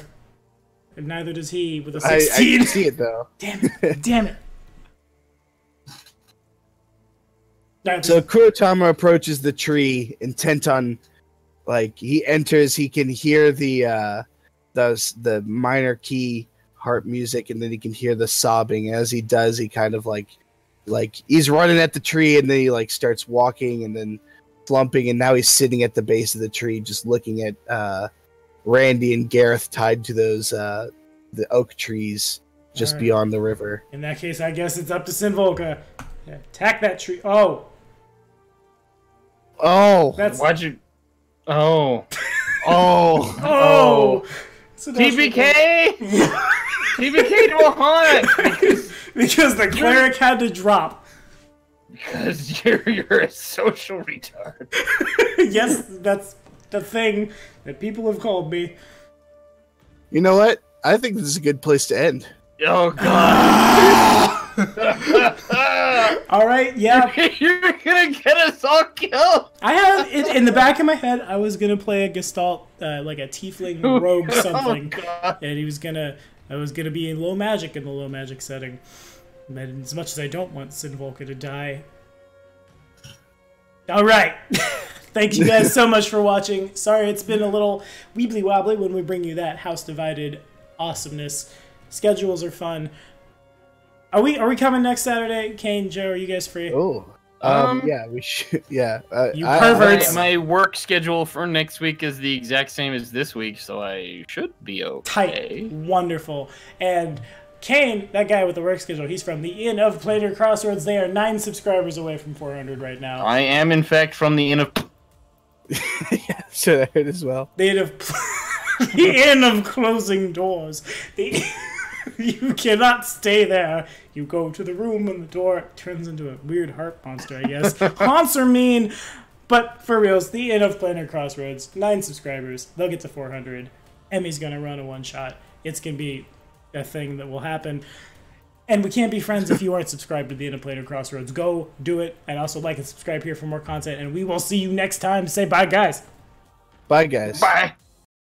Speaker 1: and neither does he. With a
Speaker 3: I
Speaker 1: 16.
Speaker 3: can see it though.
Speaker 1: Damn it! Damn it!
Speaker 3: So Kurotama approaches the tree, intent on, like he enters. He can hear the minor key harp music, and then he can hear the sobbing. As he does, he kind of like he's running at the tree, and then he like starts walking, and then slumping, and now he's sitting at the base of the tree, just looking at Randy and Gareth tied to those the oak trees just
Speaker 1: All right.
Speaker 3: beyond the river.
Speaker 1: In that case, I guess it's up to Sinvolka. Yeah, attack that tree. Oh, that's
Speaker 4: Why'd you? Oh.
Speaker 1: oh. So that's
Speaker 4: TBK! TBK to a haunt!
Speaker 1: because the cleric had to drop.
Speaker 4: Because you're a social retard.
Speaker 1: Yes, that's the thing that people have called me.
Speaker 3: You know what? I think this is a good place to end.
Speaker 4: Oh god.
Speaker 1: All right, yeah.
Speaker 4: You're gonna get us all killed.
Speaker 1: I have it in the back of my head. I was gonna play a Gestalt, like a tiefling rogue something, and I was gonna be in low magic in the low magic setting. And as much as I don't want Sinvolka to die. All right. Thank you guys so much for watching. Sorry it's been a little weebly wobbly when we bring you that House Divided awesomeness. Schedules are fun. Are we coming next Saturday? Kane, Joe, are you guys free?
Speaker 3: Oh, yeah, we should. Yeah,
Speaker 1: You perverts.
Speaker 4: My work schedule for next week is the exact same as this week, so I should be okay.
Speaker 1: Tight. Wonderful. And Kane, that guy with the work schedule, he's from the Inn of Planar Crossroads. They are 9 subscribers away from 400 right now.
Speaker 4: I am, in fact, from the Inn of...
Speaker 3: yeah, so I heard as well.
Speaker 1: The Inn of... the Inn of Closing Doors. You cannot stay there. You go to the room and the door turns into a weird harp monster, I guess. Haunts are mean, but for reals, the Inn of Planar Crossroads, 9 subscribers. They'll get to 400. Emmy's gonna run a one-shot. It's gonna be a thing that will happen. And we can't be friends if you aren't subscribed to the Interplanar Crossroads. Go do it, and also like and subscribe here for more content. And we will see you next time. Say bye, guys.
Speaker 3: Bye, guys.
Speaker 4: Bye.